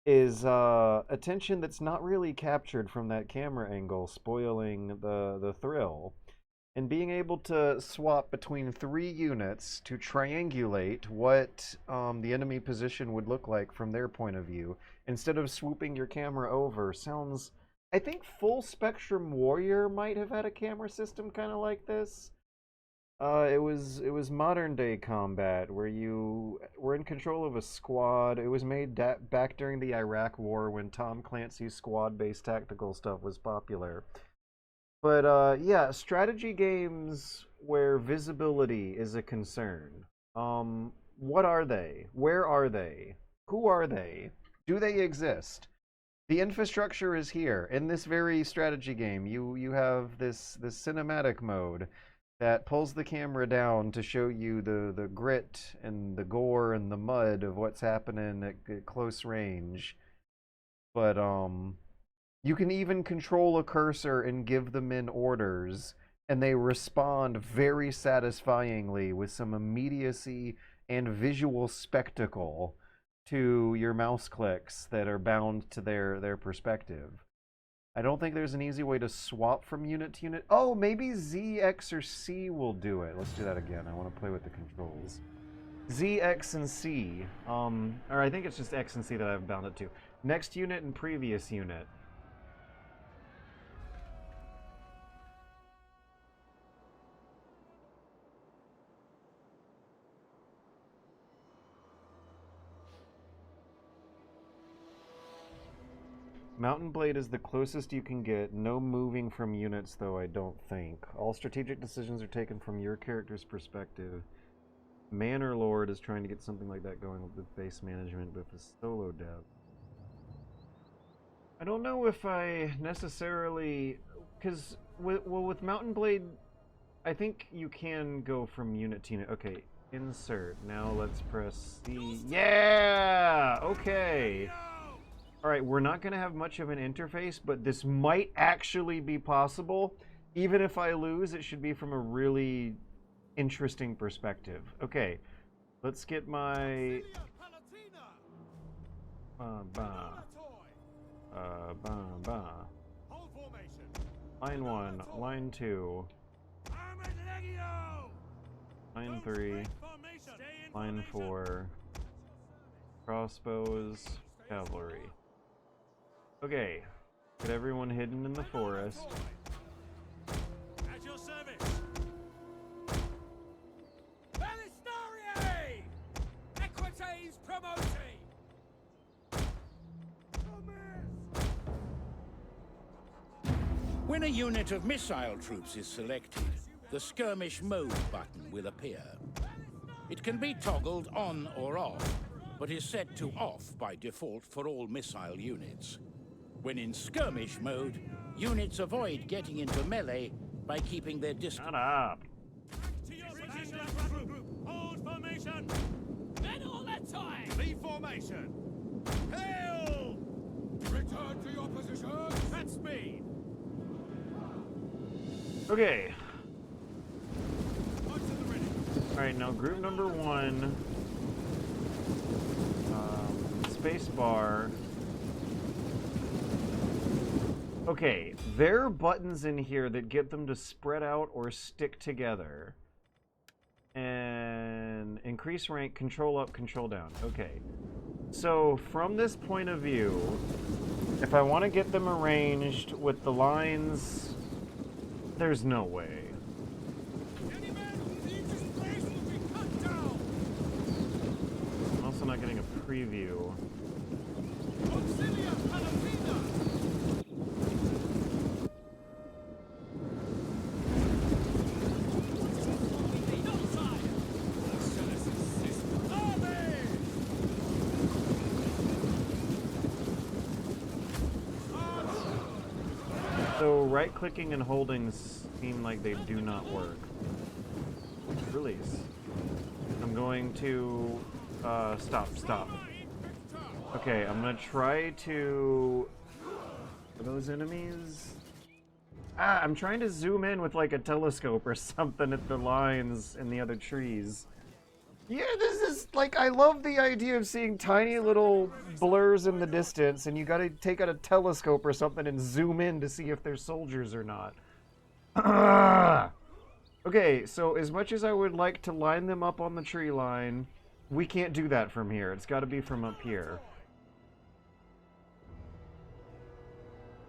is a tension that's not really captured from that camera angle, spoiling the thrill. and being able to swap between 3 units to triangulate what the enemy position would look like from their point of view, instead of swooping your camera over, sounds... I think Full Spectrum Warrior might have had a camera system kind of like this. It was modern day combat where you were in control of a squad. It was made back during the Iraq War when Tom Clancy's squad-based tactical stuff was popular. But yeah, strategy games where visibility is a concern. What are they? Where are they? Who are they? Do they exist? The infrastructure is here. In this very strategy game, you have this cinematic mode that pulls the camera down to show you the grit and the gore and the mud of what's happening at close range. But you can even control a cursor and give them in orders, and they respond very satisfyingly with some immediacy and visual spectacle to your mouse clicks that are bound to their perspective. I don't think there's an easy way to swap from unit to unit. Oh, maybe Z, X, or C will do it. Let's do that again. I want to play with the controls. Z, X, and C. Or I think it's just X and C that I've bound it to. Next unit and previous unit. Mountain Blade is the closest you can get. No moving from units, though, I don't think. All strategic decisions are taken from your character's perspective. Manor Lord is trying to get something like that going with base management with a solo dev. I don't know if I necessarily... Because, with Mountain Blade, I think you can go from unit to unit. Okay, insert. Now let's press C. Yeah! Okay. Alright, we're not going to have much of an interface, but this might actually be possible. Even if I lose, it should be from a really interesting perspective. Okay, let's get my... Line 1, line 2, line 3, line 4, crossbows, cavalry. Okay, get everyone hidden in the forest. At your service. Ballistariae! Equites promoti! When a unit of missile troops is selected, the skirmish mode button will appear. It can be toggled on or off, but is set to off by default for all missile units. When in skirmish mode, units avoid getting into melee by keeping their distance. Shut up. To your position! Hold formation! Men all that time! Leave formation! Hail! Return to your position! At speed! Okay. Alright, now group number 1. Space bar. Okay, there are buttons in here that get them to spread out or stick together. And increase rank, control up, control down. Okay. So, from this point of view, if I want to get them arranged with the lines, there's no way. Any man who leaves his place will be cut down! I'm also not getting a preview. Auxilia Palatina! So right-clicking and holding seem like they do not work. Release. I'm going to... stop. Okay, I'm gonna try to... Are those enemies? Ah, I'm trying to zoom in with like a telescope or something at the lines in the other trees. Yeah, this is like, I love the idea of seeing tiny little blurs in the distance, and you gotta take out a telescope or something and zoom in to see if they're soldiers or not. Okay, so as much as I would like to line them up on the tree line, we can't do that from here. It's got to be from up here.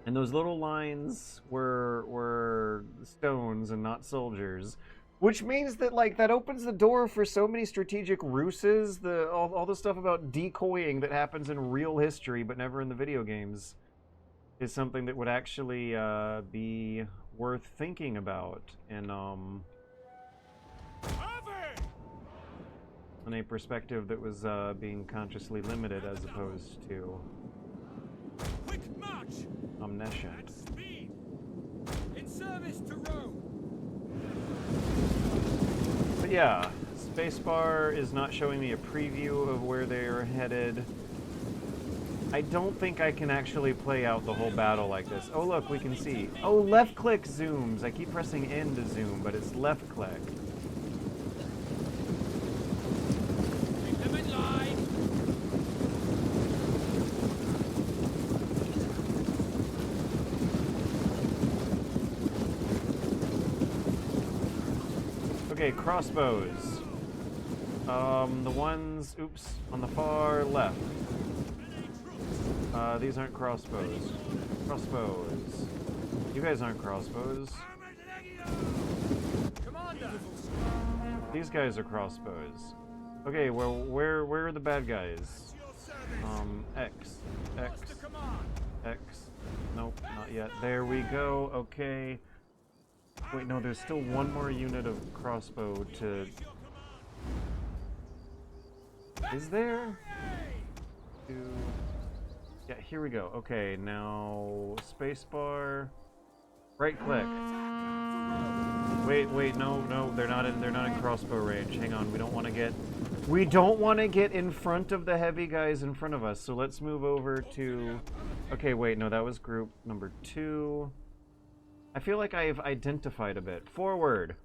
And those little lines were stones and not soldiers, which means that like that opens the door for so many strategic ruses. All the stuff about decoying that happens in real history but never in the video games is something that would actually be worth thinking about in a perspective that was being consciously limited as opposed to Quick march! omniscient. At speed! In service to Rome! But yeah, spacebar is not showing me a preview of where they're headed. I don't think I can actually play out the whole battle like this. Oh look, we can see. Oh, left click zooms. I keep pressing N to zoom, but it's left click. Keep them in line! Okay, crossbows. The ones, oops, on the far left. These aren't crossbows. Crossbows. You guys aren't crossbows. Commander! These guys are crossbows. Okay, well, where are the bad guys? X. What's the command? X. Nope, not yet. There we go. Okay. Wait, no, there's still one more unit of crossbow to... Is there? Yeah, here we go. Okay, now spacebar, right click. Wait, no, they're not in crossbow range. Hang on, we don't want to get in front of the heavy guys in front of us. So let's move over to. Okay, wait, no, that was group number 2. I feel like I've identified a bit. Forward.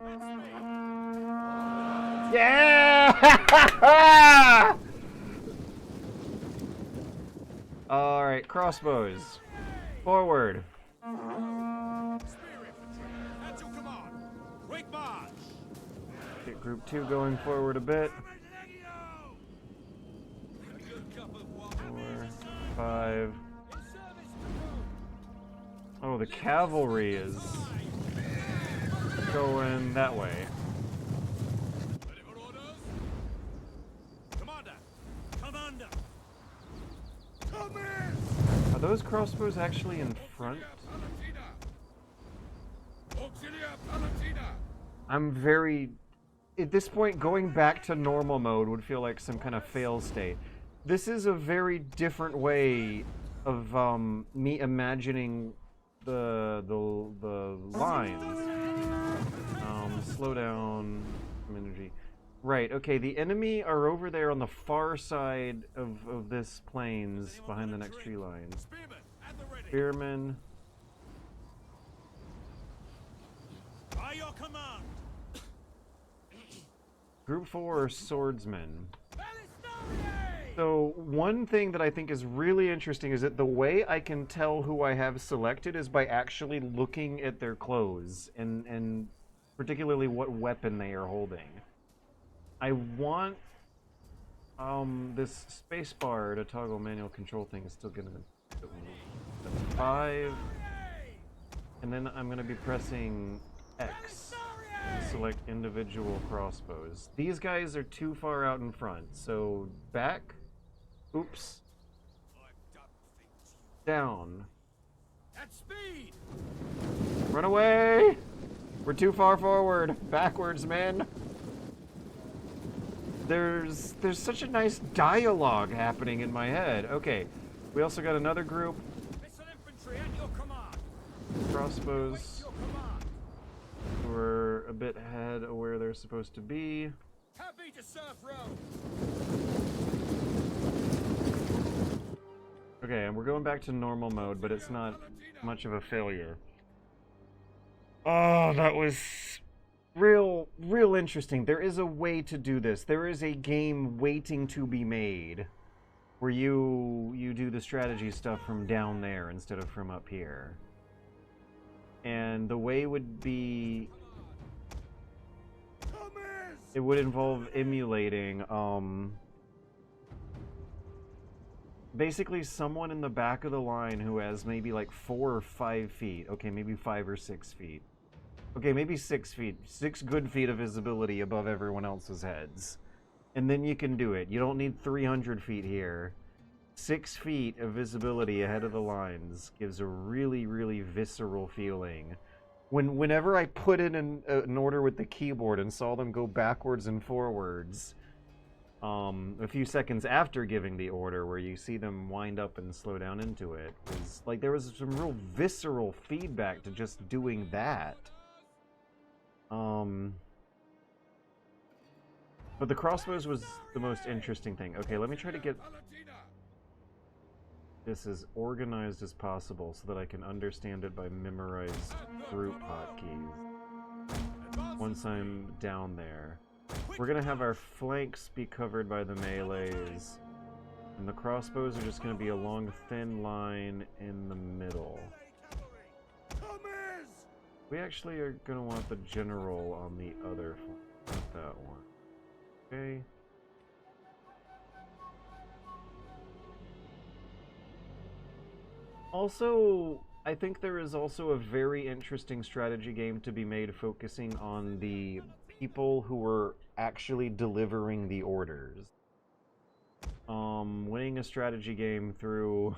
Yeah! All right, crossbows. Forward. At your command! Quick march! Get group 2 going forward a bit. 4, 5. Oh, the cavalry is going that way. Ready for orders? Commander! Commander! Come in! Are those crossbows actually in front? Auxilia Palatina! I'm very... At this point, going back to normal mode would feel like some kind of fail state. This is a very different way of me imagining the lines. Slow down some energy. Right, okay, the enemy are over there on the far side of this plains behind the next tree line. Spearmen, at the ready! Spearmen. By your command! Group 4 are swordsmen. So one thing that I think is really interesting is that the way I can tell who I have selected is by actually looking at their clothes and particularly what weapon they are holding. I want this spacebar to toggle manual control thing is still gonna that's 5, and then I'm gonna be pressing X to select individual crossbows. These guys are too far out in front, so back. Oops. Down. At speed! Run away! We're too far forward. Backwards, men. There's such a nice dialogue happening in my head. Okay. We also got another group. Missile infantry at your command! Crossbows Your command! who are a bit ahead of where they're supposed to be. Happy to serve Rome! Okay, and we're going back to normal mode, but it's not much of a failure. Oh, that was real interesting. There is a way to do this. There is a game waiting to be made where you do the strategy stuff from down there instead of from up here. And the way would be It would involve emulating, basically someone in the back of the line who has maybe like 4 or 5 feet. Okay, maybe 5 or 6 feet. Okay, maybe 6 feet. 6 good feet of visibility above everyone else's heads. And then you can do it. You don't need 300 feet here. 6 feet of visibility ahead of the lines gives a really, really visceral feeling. Whenever I put in an order with the keyboard and saw them go backwards and forwards, a few seconds after giving the order, where you see them wind up and slow down into it, was like there was some real visceral feedback to just doing that. But the crossbows was the most interesting thing. Okay, let me try to get this as organized as possible so that I can understand it by memorized group hotkeys. Once I'm down there. We're gonna have our flanks be covered by the melees, and the crossbows are just gonna be a long, thin line in the middle. We actually are gonna want the general on the other flank, not that one. Okay. Also, I think there is also a very interesting strategy game to be made focusing on the people who were actually delivering the orders. Winning a strategy game through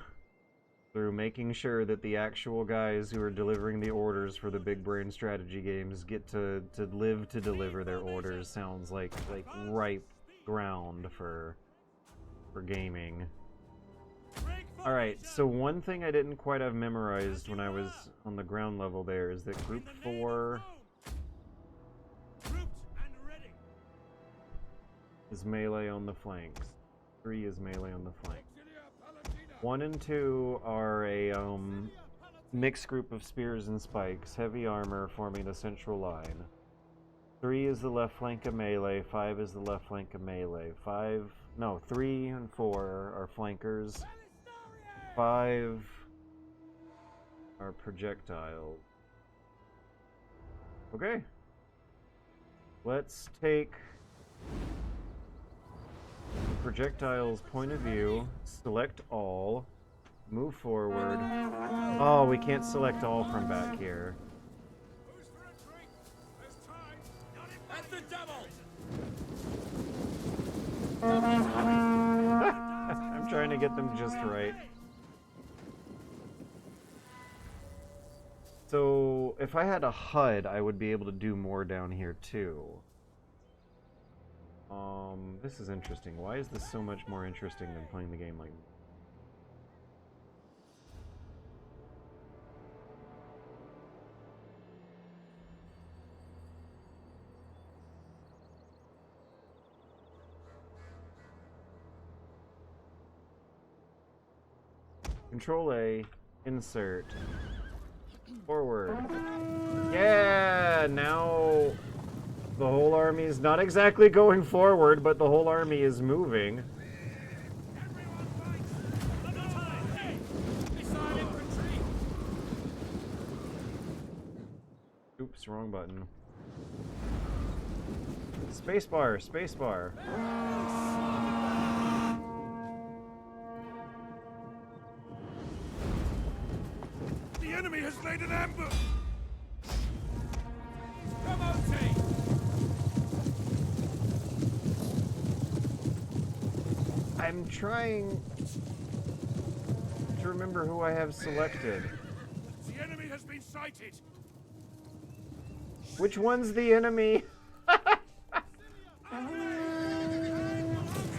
making sure that the actual guys who are delivering the orders for the big brain strategy games get to live to deliver their orders sounds like ripe ground for gaming. Alright, so one thing I didn't quite have memorized when I was on the ground level there is that Group 4 is melee on the flanks. 3 is melee on the flank. 1 and 2 are a mixed group of spears and spikes, heavy armor forming the central line. 3 is the left flank of melee, 5 is the left flank of melee. 3 and 4 are flankers. 5 are projectiles. Okay. Let's take projectiles point of view, select all, move forward. Oh, we can't select all from back here. At the devil! I'm trying to get them just right. So, if I had a HUD, I would be able to do more down here too. This is interesting. Why is this so much more interesting than playing the game like... Control A, insert, forward. Yeah, now the whole army is not exactly going forward, but the whole army is moving. Oops, wrong button. Spacebar, spacebar. The enemy has laid an ambush! Come on, team! I'm trying to remember who I have selected. The enemy has been sighted! Which one's the enemy?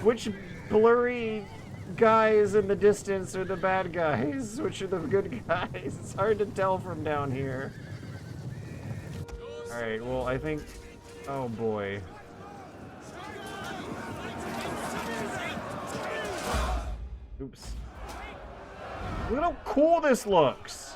Which blurry guys in the distance are the bad guys? Which are the good guys? It's hard to tell from down here. Alright, well, I think... Oh, boy. Oops. Look how cool this looks!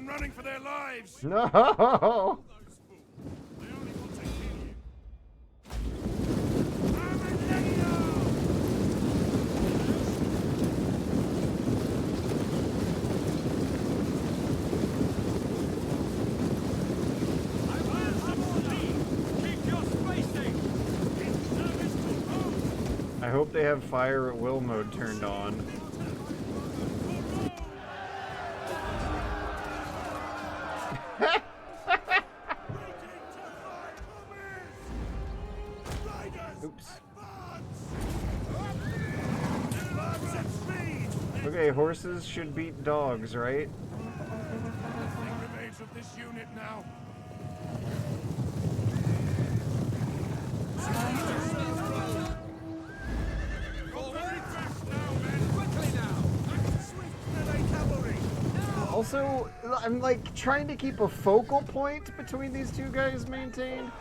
and running for their lives. No! They only want to kill you. I hope they have fire at will mode turned on. Oops. Okay, horses should beat dogs, right? Nothing remains of this unit now. Also, I'm like trying to keep a focal point between these two guys maintained.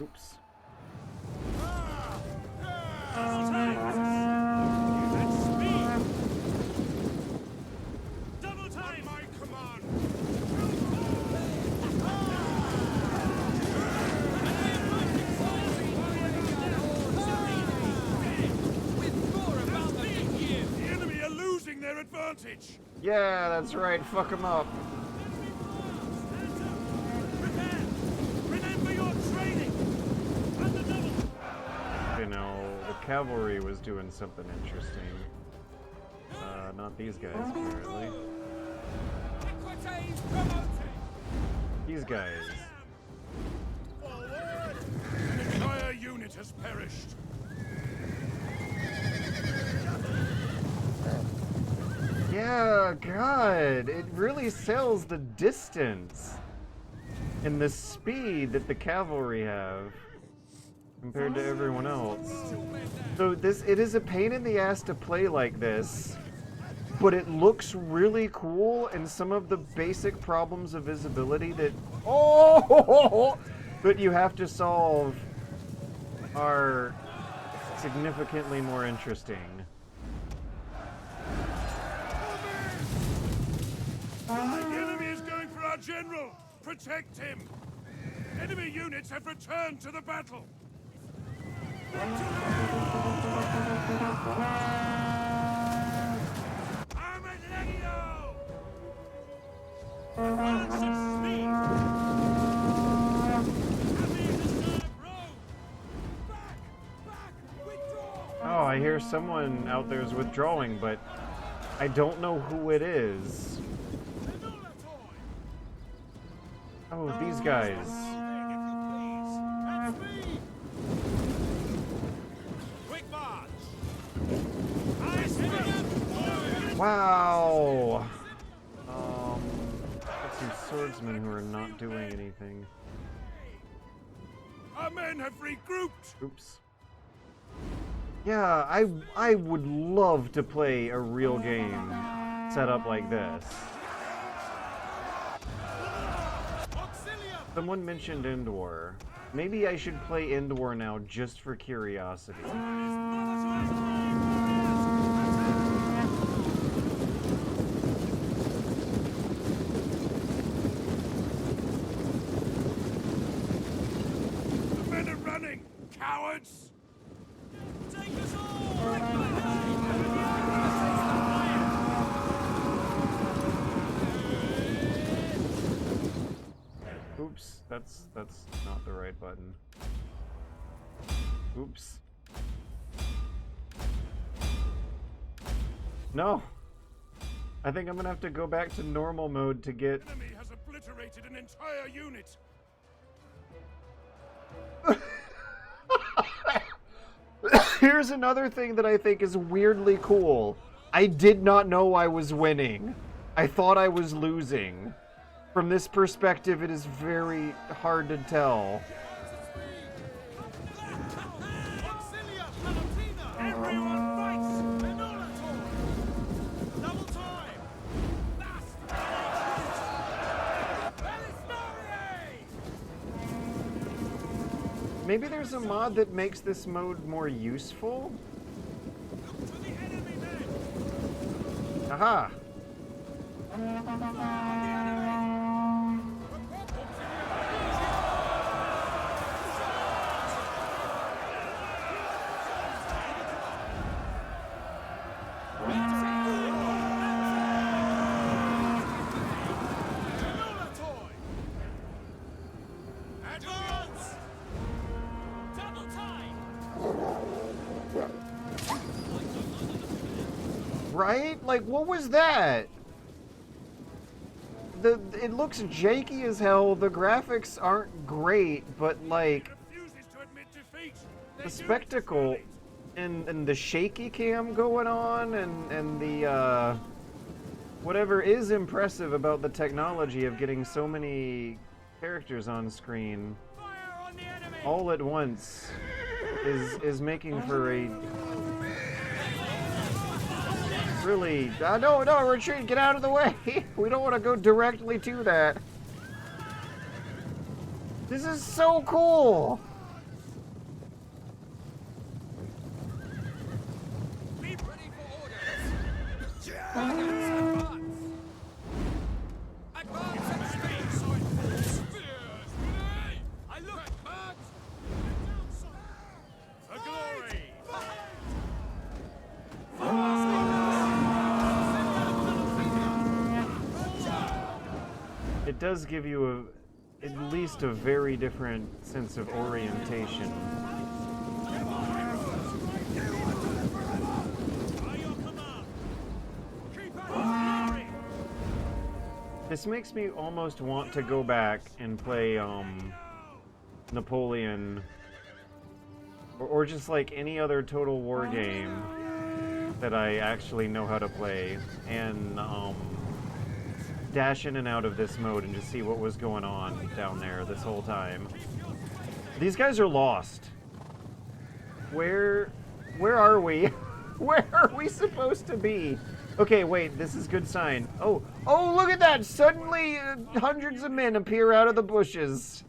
Oops. Double time, my command. The enemy are losing their advantage. Yeah, that's right. Fuck them up. Remember your training. And the double. You know, the cavalry was doing something interesting. Not these guys, apparently. These guys. Forward. An entire unit has perished. Yeah, God, it really sells the distance and the speed that the cavalry have compared to everyone else. So it is a pain in the ass to play like this, but it looks really cool, and some of the basic problems of visibility that that you have to solve are significantly more interesting. The enemy is going for our general. Protect him. Enemy units have returned to the battle. Armadillo! Advance at speed. Oh, I hear someone out there is withdrawing, but I don't know who it is. Oh, these guys. Wow. Got some swordsmen who are not doing anything. Our men have regrouped. Oops. Yeah, I would love to play a real game set up like this. Someone mentioned End War. Maybe I should play End War now just for curiosity. The men are running, cowards! Take us all! Oops, that's not the right button. Oops. No! I think I'm gonna have to go back to normal mode to get... Enemy has obliterated an entire unit. Here's another thing that I think is weirdly cool. I did not know I was winning. I thought I was losing. From this perspective, it is very hard to tell. Everyone fights! Double time! Maybe there's a mod that makes this mode more useful? Aha! Advance! Double time! Right? Like, what was that? It looks janky as hell. The graphics aren't great, but like Refuses to admit defeat. the spectacle and the shaky cam going on and the whatever is impressive about the technology of getting so many characters on screen Fire on the enemy! all at once is making for a really no, retreat, get out of the way. We don't want to go directly to that. This is so cool. Be ready for orders. Advance! Advance and speed! Spears! I look at birds! For glory. It does give you at least a very different sense of orientation. By your command. Keep at glory. This makes me almost want to go back and play Napoleon or just like any other Total War game that I actually know how to play and dash in and out of this mode and just see what was going on down there this whole time. These guys are lost. Where are we? Where are we supposed to be? Okay, wait, this is good sign. Oh, look at that! Suddenly, hundreds of men appear out of the bushes.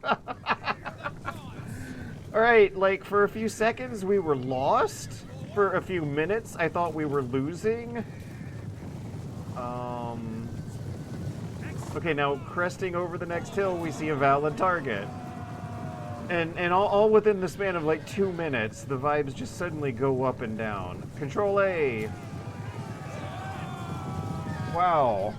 Alright, like, for a few seconds, we were lost. For a few minutes, I thought we were losing. Okay, now, cresting over the next hill, we see a valid target. And all within the span of, like, 2 minutes, the vibes just suddenly go up and down. Control A. Wow.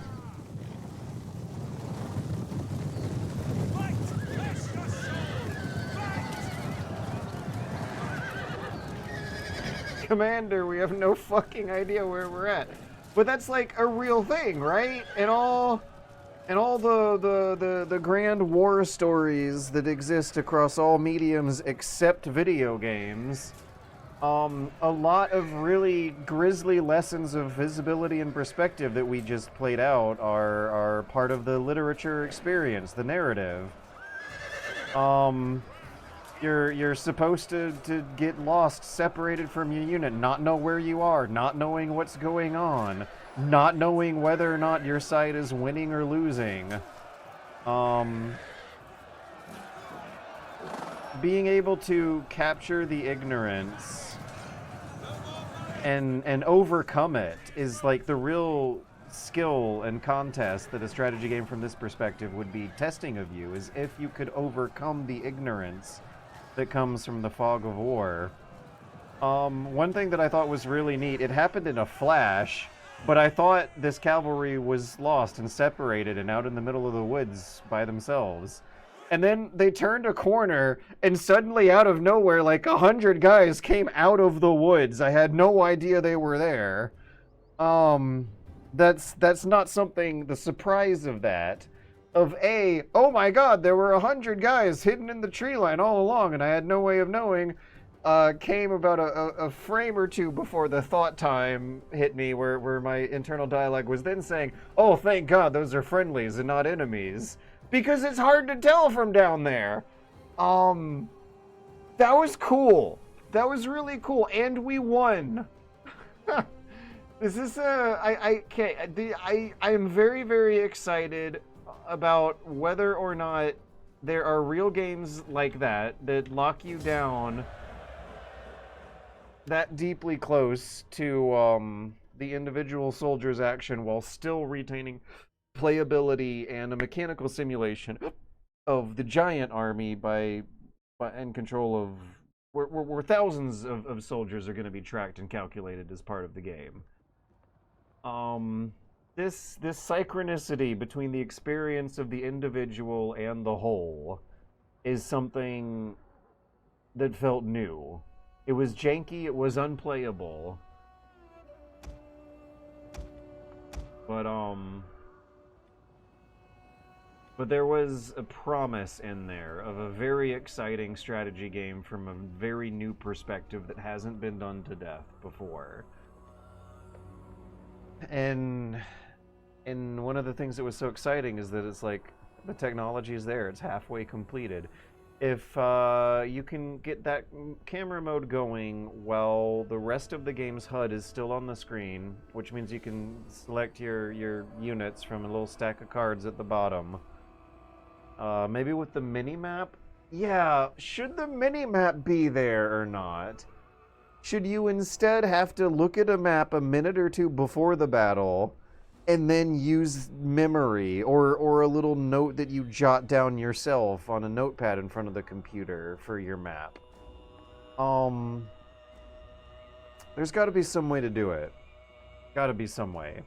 Commander, we have no fucking idea where we're at. But that's like a real thing, right? And all the grand war stories that exist across all mediums except video games. A lot of really grisly lessons of visibility and perspective that we just played out are part of the literature experience, the narrative. You're supposed to get lost, separated from your unit, not know where you are, not knowing what's going on, not knowing whether or not your side is winning or losing. Being able to capture the ignorance and overcome it is like the real skill and contest that a strategy game from this perspective would be testing of you, is if you could overcome the ignorance that comes from the fog of war. One thing that I thought was really neat, it happened in a flash, but I thought this cavalry was lost and separated and out in the middle of the woods by themselves. And then they turned a corner, and suddenly out of nowhere, like 100 guys came out of the woods. I had no idea they were there. That's not something, the surprise of that, of oh my god, there were 100 guys hidden in the tree line all along, and I had no way of knowing, came about a frame or two before the thought time hit me, where my internal dialogue was then saying, oh, thank god, those are friendlies and not enemies. Because it's hard to tell from down there. That was cool. That was really cool, and we won. This is I am very, very excited about whether or not there are real games like that lock you down that deeply close to the individual soldier's action while still retaining playability and a mechanical simulation of the giant army by in control of where thousands of soldiers are going to be tracked and calculated as part of the game. This synchronicity between the experience of the individual and the whole is something that felt new. It was janky, it was unplayable. But there was a promise in there of a very exciting strategy game from a very new perspective that hasn't been done to death before. And one of the things that was so exciting is that it's like the technology is there, it's halfway completed. If you can get that camera mode going while the rest of the game's HUD is still on the screen, which means you can select your units from a little stack of cards at the bottom. Maybe with the mini-map? Yeah, should the mini-map be there or not? Should you instead have to look at a map a minute or two before the battle and then use memory or a little note that you jot down yourself on a notepad in front of the computer for your map? There's got to be some way to do it. Got to be some way.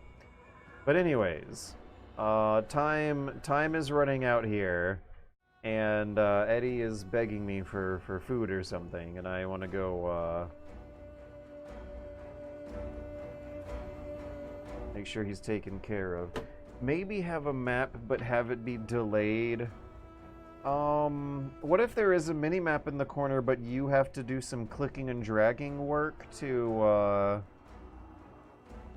But anyways, time is running out here, and Eddie is begging me for food or something, and I want to go make sure he's taken care of. Maybe have a map, but have it be delayed. What if there is a mini-map in the corner, but you have to do some clicking and dragging work to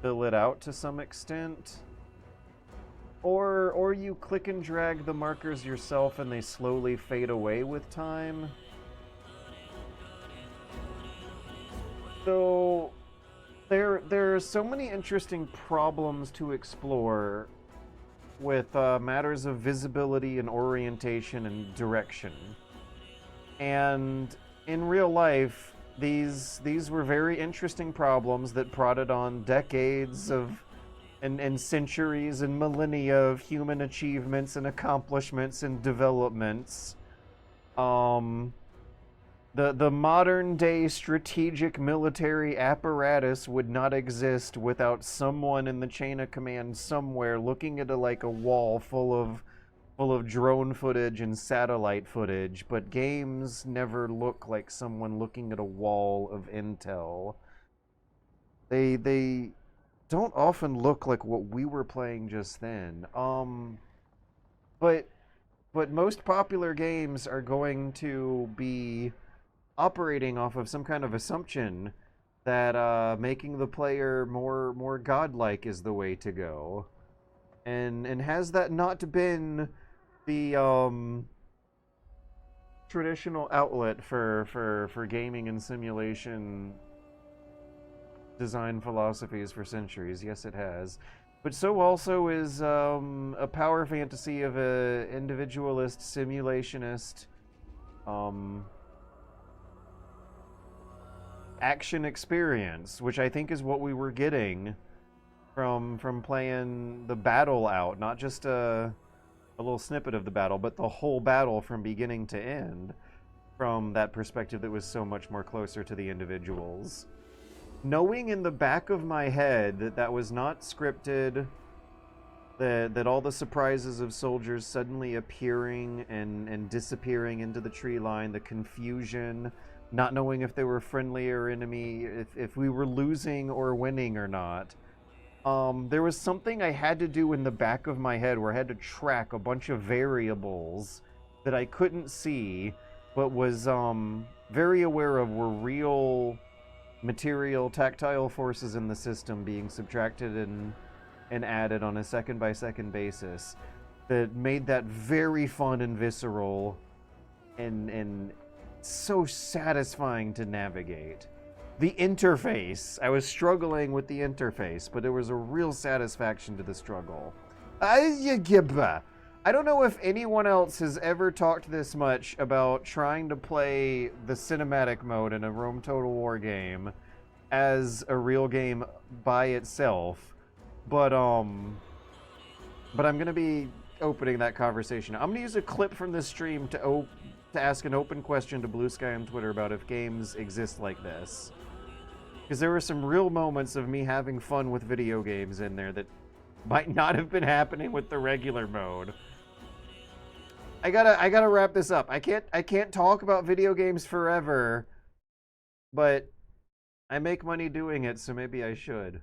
fill it out to some extent? Or you click and drag the markers yourself and they slowly fade away with time? So there are so many interesting problems to explore with matters of visibility and orientation and direction. And in real life, these were very interesting problems that prodded on decades of and centuries and millennia of human achievements and accomplishments and developments. The modern day strategic military apparatus would not exist without someone in the chain of command somewhere looking at a wall full of drone footage and satellite footage, but games never look like someone looking at a wall of intel. They don't often look like what we were playing just then. But most popular games are going to be operating off of some kind of assumption that making the player more godlike is the way to go. And has that not been the traditional outlet for gaming and simulation design philosophies for centuries? Yes, it has. But so also is a power fantasy of a individualist, simulationist, action experience, which I think is what we were getting from playing the battle out. Not just a little snippet of the battle, but the whole battle from beginning to end, from that perspective that was so much more closer to the individuals. Knowing in the back of my head that was not scripted, that all the surprises of soldiers suddenly appearing and disappearing into the tree line, the confusion, not knowing if they were friendly or enemy, if we were losing or winning or not. There was something I had to do in the back of my head where I had to track a bunch of variables that I couldn't see, but was very aware of were real material, tactile forces in the system being subtracted and added on a second-by-second basis that made that very fun and visceral and so satisfying to navigate. The interface. I was struggling with the interface, but there was a real satisfaction to the struggle. I don't know if anyone else has ever talked this much about trying to play the cinematic mode in a Rome Total War game as a real game by itself, but I'm gonna be opening that conversation. I'm gonna use a clip from this stream to ask an open question to Blue Sky on Twitter about if games exist like this, because there were some real moments of me having fun with video games in there that might not have been happening with the regular mode. I gotta wrap this up. I can't talk about video games forever, but I make money doing it, so maybe I should.